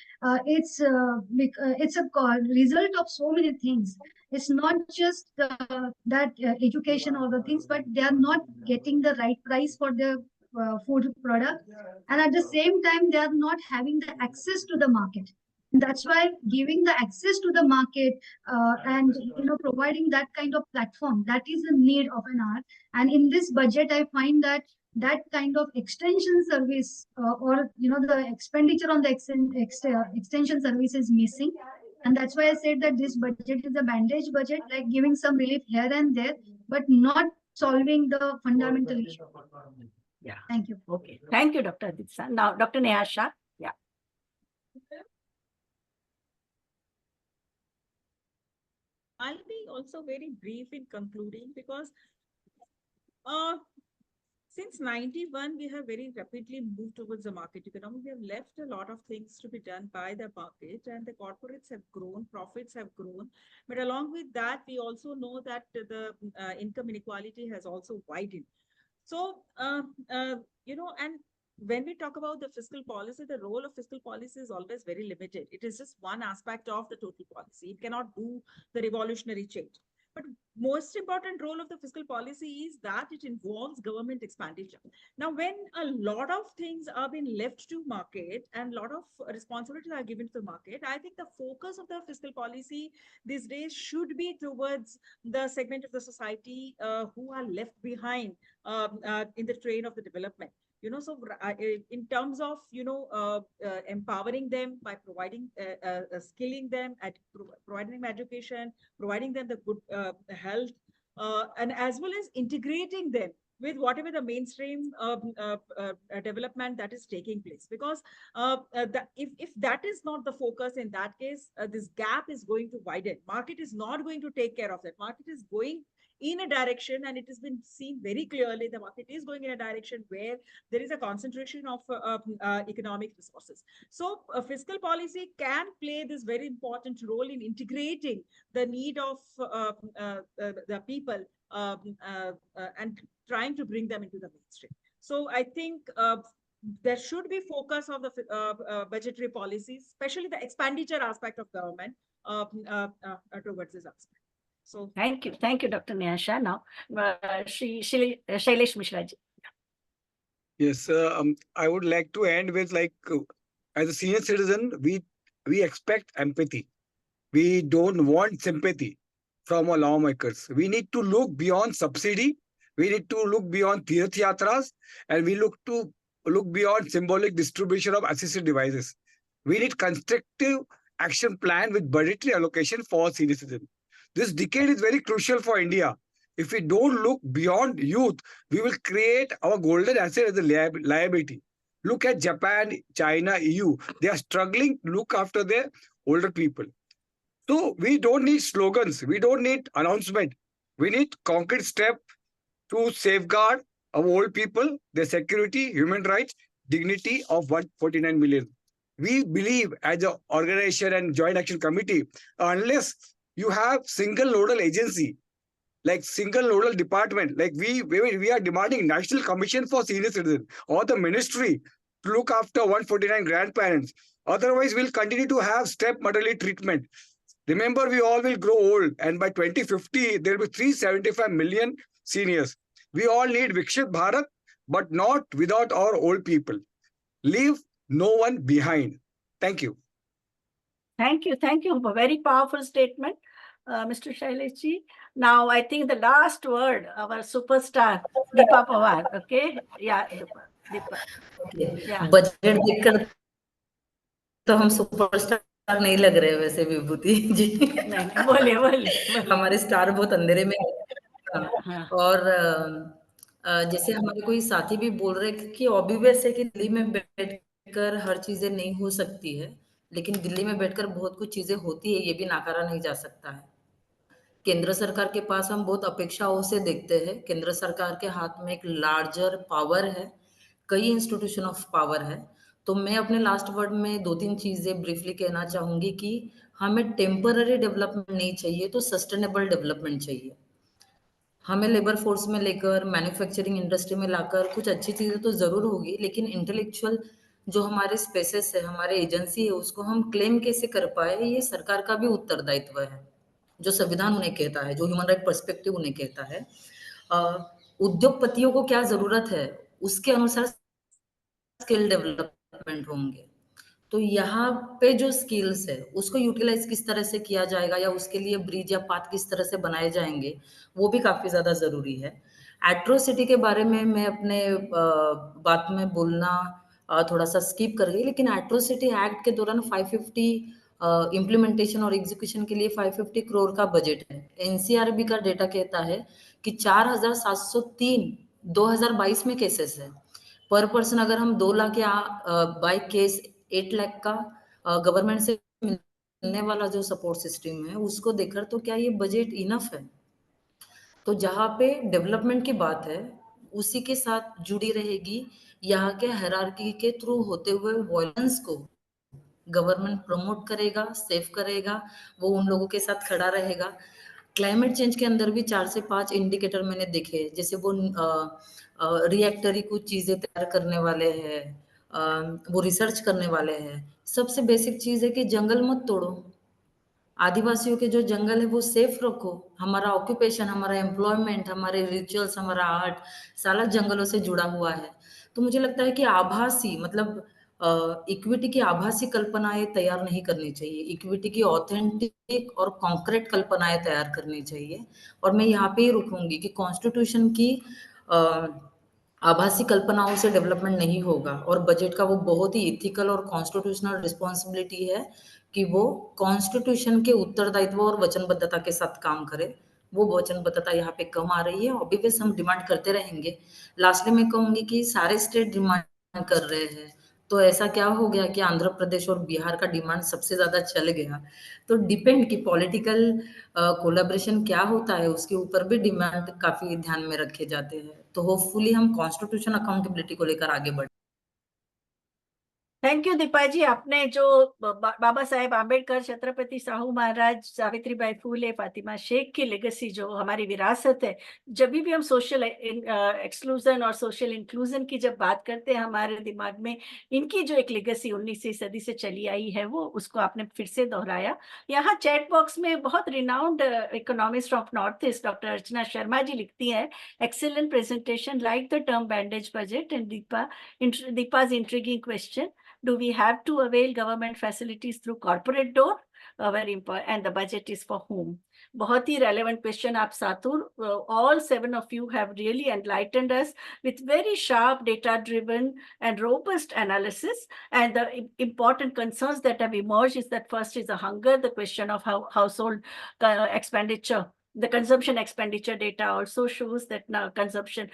it's a result of so many things. It's not just that education or the things, but they are not getting the right price for their food product, and at the same time they are not having the access to the market. That's why giving the access to the market and providing that kind of platform, that is a need of an hour. And in this budget, I find that that kind of extension service or the expenditure on the extension service is missing. And that's why I said that this budget is a bandage budget, like giving some relief here and there, but not solving the fundamental issue. Yeah. Thank you. Okay. Thank you, Dr. Natesan. Now, Dr. Neha Shah. Yeah. I'll be also very brief in concluding because since 91, we have very rapidly moved towards the market economy. We have left a lot of things to be done by the market, and the corporates have grown, profits have grown. But along with that, we also know that the income inequality has also widened. So, and when we talk about the fiscal policy, the role of fiscal policy is always very limited. It is just one aspect of the total policy. It cannot do the revolutionary change. But most important role of the fiscal policy is that it involves government expenditure. Now, when a lot of things are being left to market and a lot of responsibilities are given to the market, I think the focus of the fiscal policy these days should be towards the segment of the society who are left behind in the train of the development. So in terms of, empowering them by providing, skilling them, providing them education, providing them the good health, and as well as integrating them with whatever the mainstream development that is taking place. Because if that is not the focus, in that case, this gap is going to widen. Market is not going to take care of that. Market is going in a direction, and it has been seen very clearly, the market is going in a direction where there is a concentration of economic resources. So fiscal policy can play this very important role in integrating the need of the people and trying to bring them into the mainstream. So I think there should be focus of the budgetary policies, especially the expenditure aspect of government towards this aspect. So thank you, Dr. Neha Shah. Now, Sailesh Mishra ji. Yes, I would like to end with as a senior citizen, we expect empathy. We don't want sympathy from our lawmakers. We need to look beyond subsidy. We need to look beyond Tirth Yatras, and we look beyond symbolic distribution of assistive devices. We need constructive action plan with budgetary allocation for senior citizens. This decade is very crucial for India. If we don't look beyond youth, we will create our golden asset as a liability. Look at Japan, China, EU. They are struggling to look after their older people. So we don't need slogans. We don't need announcement. We need concrete steps to safeguard our old people, their security, human rights, dignity of 149 million. We believe as an organization and joint action committee, unless you have single nodal agency, like single nodal department, like we are demanding National Commission for Senior Citizens or the ministry to look after 149 grandparents. Otherwise, we'll continue to have step motherly treatment. Remember, we all will grow old, and by 2050, there will be 375 million seniors. We all need Vikshit Bharat, but not without our old people. Leave no one behind. Thank you. Thank you. A very powerful statement, Mr. Sailesh ji. Now, I think the last word, our superstar, Deepa Pawar. Okay? Yeah, Deepa. Okay. Yeah. Budget देखकर तो हम superstar नहीं लग रहे वैसे विभूति जी। नहीं, बोलिए। हमारे स्टार बहुत अंधेरे में है। और जैसे हमारे कोई साथी भी बोल रहे कि ऑब्वियस है कि दिल्ली में बैठ बैठकर हर चीजें नहीं हो सकती है, लेकिन दिल्ली में बैठकर बहुत कुछ चीजें होती है, ये भी नकारा नहीं जा सकता है। केंद्र सरकार के पास हम बहुत अपेक्षाओं से देखते हैं। केंद्र सरकार के हाथ में एक लार्जर पावर है, कई इंस्टीट्यूशन ऑफ पावर है। तो मैं अपने लास्ट वर्ड में 2-3 चीजें ब्रीफली कहना चाहूंगी कि हमें टेम्पररी डेवलपमेंट नहीं चाहिए, तो सस्टेनेबल डेवलपमेंट चाहिए। हमें लेबर फोर्स में लेकर मैन्युफैक्चरिंग इंडस्ट्री में लाकर कुछ अच्छी चीजें तो जरूर होगी, लेकिन इंटेलेक्चुअल जो हमारे स्पेसेस है, हमारे एजेंसी है, उसको हम क्लेम कैसे कर पाए, ये सरकार का भी उत्तरदायित्व है। जो संविधान उन्हें कहता है, जो ह्यूमन राइट पर्सपेक्टिव उन्हें कहता है, उद्योगपतियों को क्या जरूरत है, उसके अनुसार स्किल डेवलपमेंट होंगे। तो यहाँ पे जो स्किल्स है उसको यूटिलाइज किस तरह से किया जाएगा, या उसके लिए ब्रिज या पाथ किस तरह से बनाए जाएंगे, वो भी काफी ज्यादा जरूरी है। एट्रोसिटी के बारे में मैं अपने बात में बोलना थोड़ा सा स्किप कर गई, लेकिन एट्रोसिटी एक्ट के दौरान 550 इम्प्लीमेंटेशन और एग्जीक्यूशन के लिए 550 करोड़ का बजट है। एनसीआरबी का डेटा कहता है कि 4703 2022 में केसेस है पर पर्सन। अगर हम 2 लाख या बाई केस 8 लाख का गवर्नमेंट से मिलने वाला जो सपोर्ट सिस्टम है, उसको देखकर तो क्या ये बजट इनफ है? तो जहाँ पे डेवलपमेंट की बात है, उसी के साथ जुड़ी रहेगी यहाँ के हायरार्की के थ्रू होते हुए वॉयलेंस को गवर्नमेंट प्रमोट करेगा, सेफ करेगा, वो उन लोगों के साथ खड़ा रहेगा। क्लाइमेट चेंज के अंदर भी 4 से 5 इंडिकेटर मैंने देखे, जैसे वो रिएक्टरी कुछ चीजें तैयार करने वाले हैं, वो रिसर्च करने वाले हैं। सबसे बेसिक चीज है कि जंगल मत तोड़ो, आदिवासियों के जो जंगल है वो सेफ रखो। हमारा ऑक्यूपेशन, हमारा एम्प्लॉयमेंट, हमारे रिचुअल्स, हमारा आर्ट सारा जंगलों से जुड़ा हुआ है। तो मुझे लगता है कि आभासी मतलब इक्विटी की आभासी कल्पनाएं तैयार नहीं करनी चाहिए, इक्विटी की ऑथेंटिक और कॉन्क्रीट कल्पनाएं तैयार करनी चाहिए। और मैं यहाँ पे ही रुकूंगी कि कॉन्स्टिट्यूशन की आभासी कल्पनाओं से डेवलपमेंट नहीं होगा, और बजट का वो बहुत ही इथिकल और कॉन्स्टिट्यूशनल रिस्पॉन्सिबिलिटी है कि वो कॉन्स्टिट्यूशन के उत्तरदायित्व और वचनबद्धता के साथ काम करे। वो वचनबद्धता यहाँ पे कम आ रही है, ऑब्वियस हम डिमांड करते रहेंगे। लास्टली मैं कहूंगी कि सारे स्टेट डिमांड कर रहे हैं, तो ऐसा क्या हो गया कि आंध्र प्रदेश और बिहार का डिमांड सबसे ज्यादा चल गया? तो डिपेंड कि पॉलिटिकल कोलैबोरेशन क्या होता है, उसके ऊपर भी डिमांड काफी ध्यान में रखे जाते हैं। तो होपफुली हम कॉन्स्टिट्यूशन अकाउंटेबिलिटी को लेकर आगे बढ़े। थैंक यू दीपा जी। आपने जो बाबा साहेब आम्बेडकर, छत्रपति साहू महाराज, सावित्रीबाई फूले, फातिमा शेख की लेगेसी, जो हमारी विरासत है, जब भी हम सोशल एक्सक्लूजन और सोशल इंक्लूजन की जब बात करते हैं, हमारे दिमाग में इनकी जो एक लेगेसी 19वीं सदी से चली आई है, वो उसको आपने फिर से दोहराया। यहाँ चैट बॉक्स में बहुत renowned economist of north east doctor Archana Sharma ji लिखती है, excellent presentation, like the term bandage budget and Deepa's intriguing question. Do we have to avail government facilities through corporate door? Very important. And the budget is for whom? बहुत ही relevant question आप सातुर. All 7 of you have really enlightened us with very sharp, data-driven and robust analysis. And the important concerns that have emerged is that first is the hunger, the question of how household expenditure. The consumption expenditure data also shows that now consumption,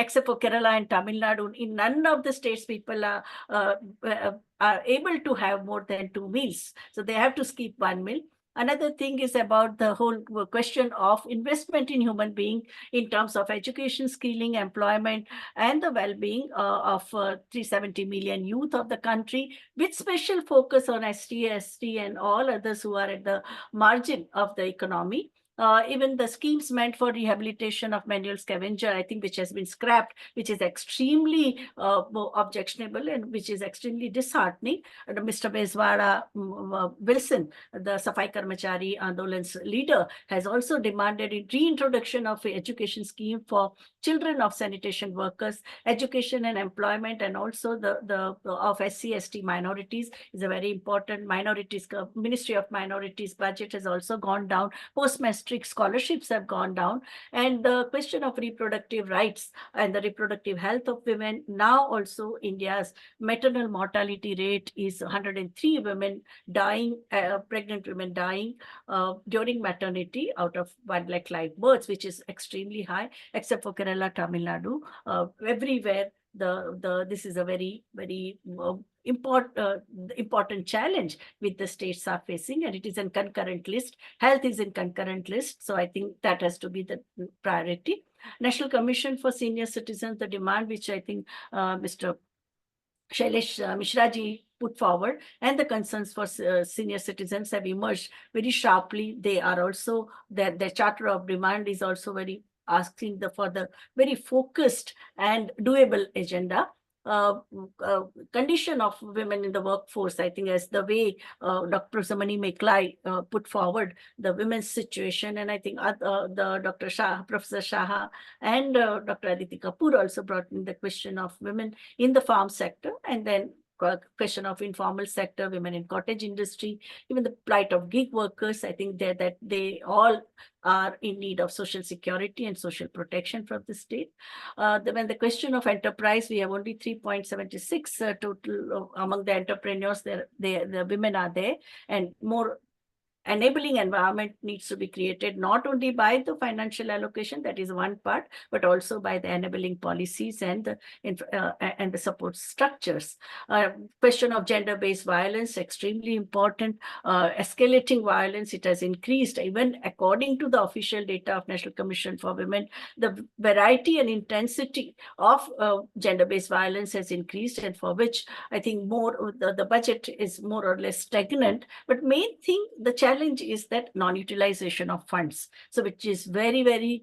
except for Kerala and Tamil Nadu, in none of the states people are able to have more than 2 meals. So they have to skip 1 meal. Another thing is about the whole question of investment in human being in terms of education, skilling, employment, and the well-being of 370 million youth of the country, with special focus on ST, ST, and all others who are at the margin of the economy. Even the schemes meant for rehabilitation of manual scavenger, I think, which has been scrapped, which is extremely objectionable and which is extremely disheartening. Mr. Bezwara Wilson, the Safai Karmachari Andolan's leader, has also demanded a reintroduction of an education scheme for children of sanitation workers, education and employment, and also the of SC/ST minorities is a very important. Minorities, Ministry of Minorities budget has also gone down. Post-matric scholarships have gone down, and the question of reproductive rights and the reproductive health of women. Now also India's maternal mortality rate is 103 women dying, pregnant women dying during maternity out of 1 lakh live births, which is extremely high, except for Kerala, Tamil Nadu. Everywhere this is a very important challenge with the states are facing, and it is in concurrent list. Health is in concurrent list, so I think that has to be the priority. National Commission for Senior Citizens, the demand which I think Mr. Sailesh Mishra ji put forward, and the concerns for senior citizens have emerged very sharply. They are also, their charter of demand is also very asking for the very focused and doable agenda. Condition of women in the workforce, I think, as the way Dr. Manimekalai put forward the women's situation, and I think the Dr. Shah, Professor Shah, and Dr. Aditi Kapoor also brought in the question of women in the farm sector, and then question of informal sector, women in cottage industry, even the plight of gig workers. I think that they all are in need of social security and social protection from the state. When the question of enterprise, we have only 3.76 total among the entrepreneurs. The women are there, and more enabling environment needs to be created, not only by the financial allocation, that is one part, but also by the enabling policies and the support structures. Question of gender-based violence, extremely important. Escalating violence, it has increased. Even according to the official data of National Commission for Women, the variety and intensity of gender-based violence has increased, and for which I think the budget is more or less stagnant. But main thing, the challenge is that non-utilization of funds. So which is very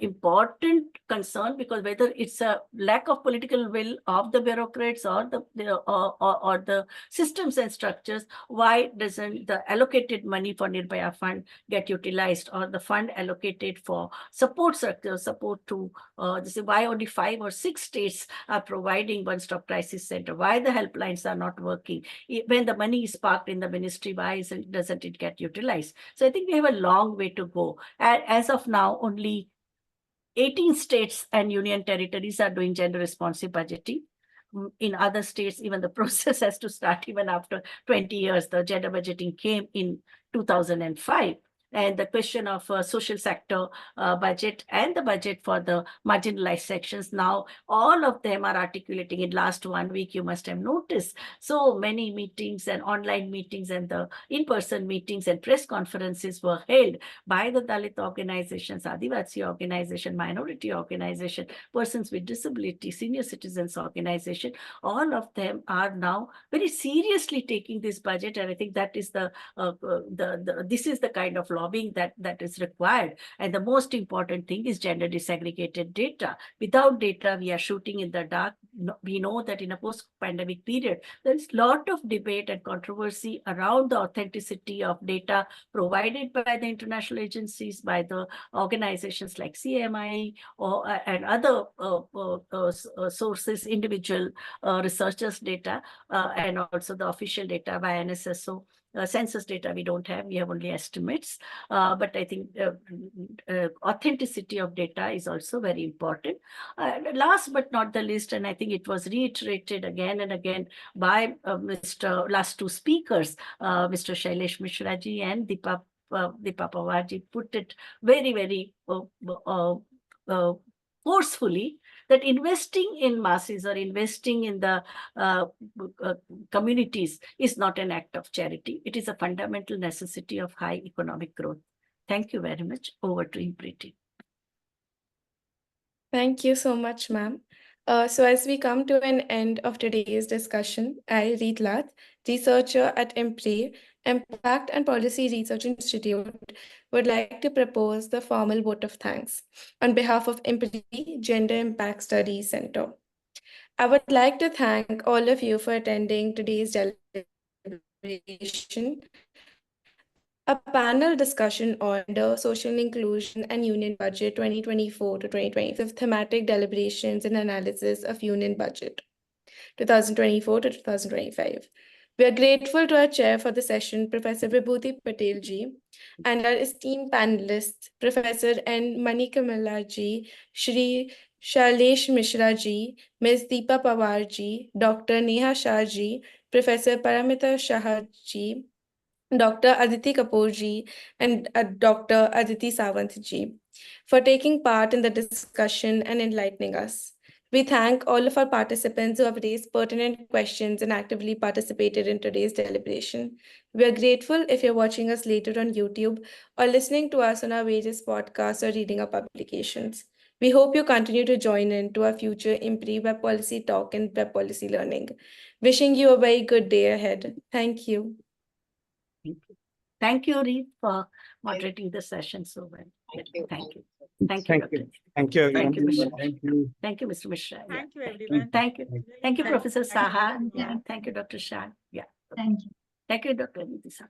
important concern, because whether it's a lack of political will of the bureaucrats or the systems and structures, why doesn't the allocated money for Nirbhaya fund get utilized, or the fund allocated for support to why only 5 or 6 states are providing one-stop crisis center? Why the helplines are not working? When the money is parked in the ministry, why doesn't it get utilized? So I think we have a long way to go. And as of now, only 18 states and union territories are doing gender responsive budgeting. In other states, even the process has to start even after 20 years. The gender budgeting came in 2005. And the question of social sector budget and the budget for the marginalized sections, now all of them are articulating. In last 1 week, you must have noticed so many meetings and online meetings and the in-person meetings and press conferences were held by the Dalit organizations, Adivasi organization, minority organization, persons with disability, senior citizens organization. All of them are now very seriously taking this budget, and I think that is this is the kind of lobbying that is required. And the most important thing is gender disaggregated data. Without data, we are shooting in the dark. We know that in a post-pandemic period, there is a lot of debate and controversy around the authenticity of data provided by the international agencies, by the organizations like CMI and other sources, individual researchers' data, and also the official data by NSSO. Census data we don't have, we have only estimates. But I think authenticity of data is also very important. Last but not the least, and I think it was reiterated again and again by last 2 speakers, Mr. Sailesh Mishra ji and Deepa Pawar ji, put it very forcefully, that investing in masses or investing in the communities is not an act of charity. It is a fundamental necessity of high economic growth. Thank you very much. Over to IMPRI. Thank you so much, ma'am. So as we come to an end of today's discussion, I, Reet Lath, researcher at IMPRI, Impact and Policy Research Institute, would like to propose the formal vote of thanks on behalf of IMPRI Gender Impact Studies Center. I would like to thank all of you for attending today's deliberation, a panel discussion on the Social Inclusion and Union Budget 2024 to 2025, Thematic Deliberations and Analysis of Union Budget 2024 to 2025. We are grateful to our chair for the session, Professor VIBHUTI Patel ji, and our esteemed panelists, Professor N. Manimekalai ji, Shri Sailesh Mishra ji, Ms. Deepa Pawar ji, Dr. Neha Shah ji, Professor Paramita Shah ji, Dr. Aditi Kapoor ji, and Dr. Aditi Sawant ji, for taking part in the discussion and enlightening us. We thank all of our participants who have raised pertinent questions and actively participated in today's deliberation. We are grateful if you're watching us later on YouTube or listening to us on our various podcasts or reading our publications. We hope you continue to join in to our future IMPRI Web Policy Talk and Web Policy Learning. Wishing you a very good day ahead. Thank you. Thank you, Reed, for moderating the session so well. Thank you. Thank you. Thank you, Dr. Thank you. Thank you, Mishra. Thank you. Thank you, Mr. Mishra. Yeah. Thank you, everyone. Thank you. Thank you, Thank Professor you. Saha. Thank you. Yeah. Thank you, Dr. Shah. Yeah. Thank you. Thank you, Dr. Natesan.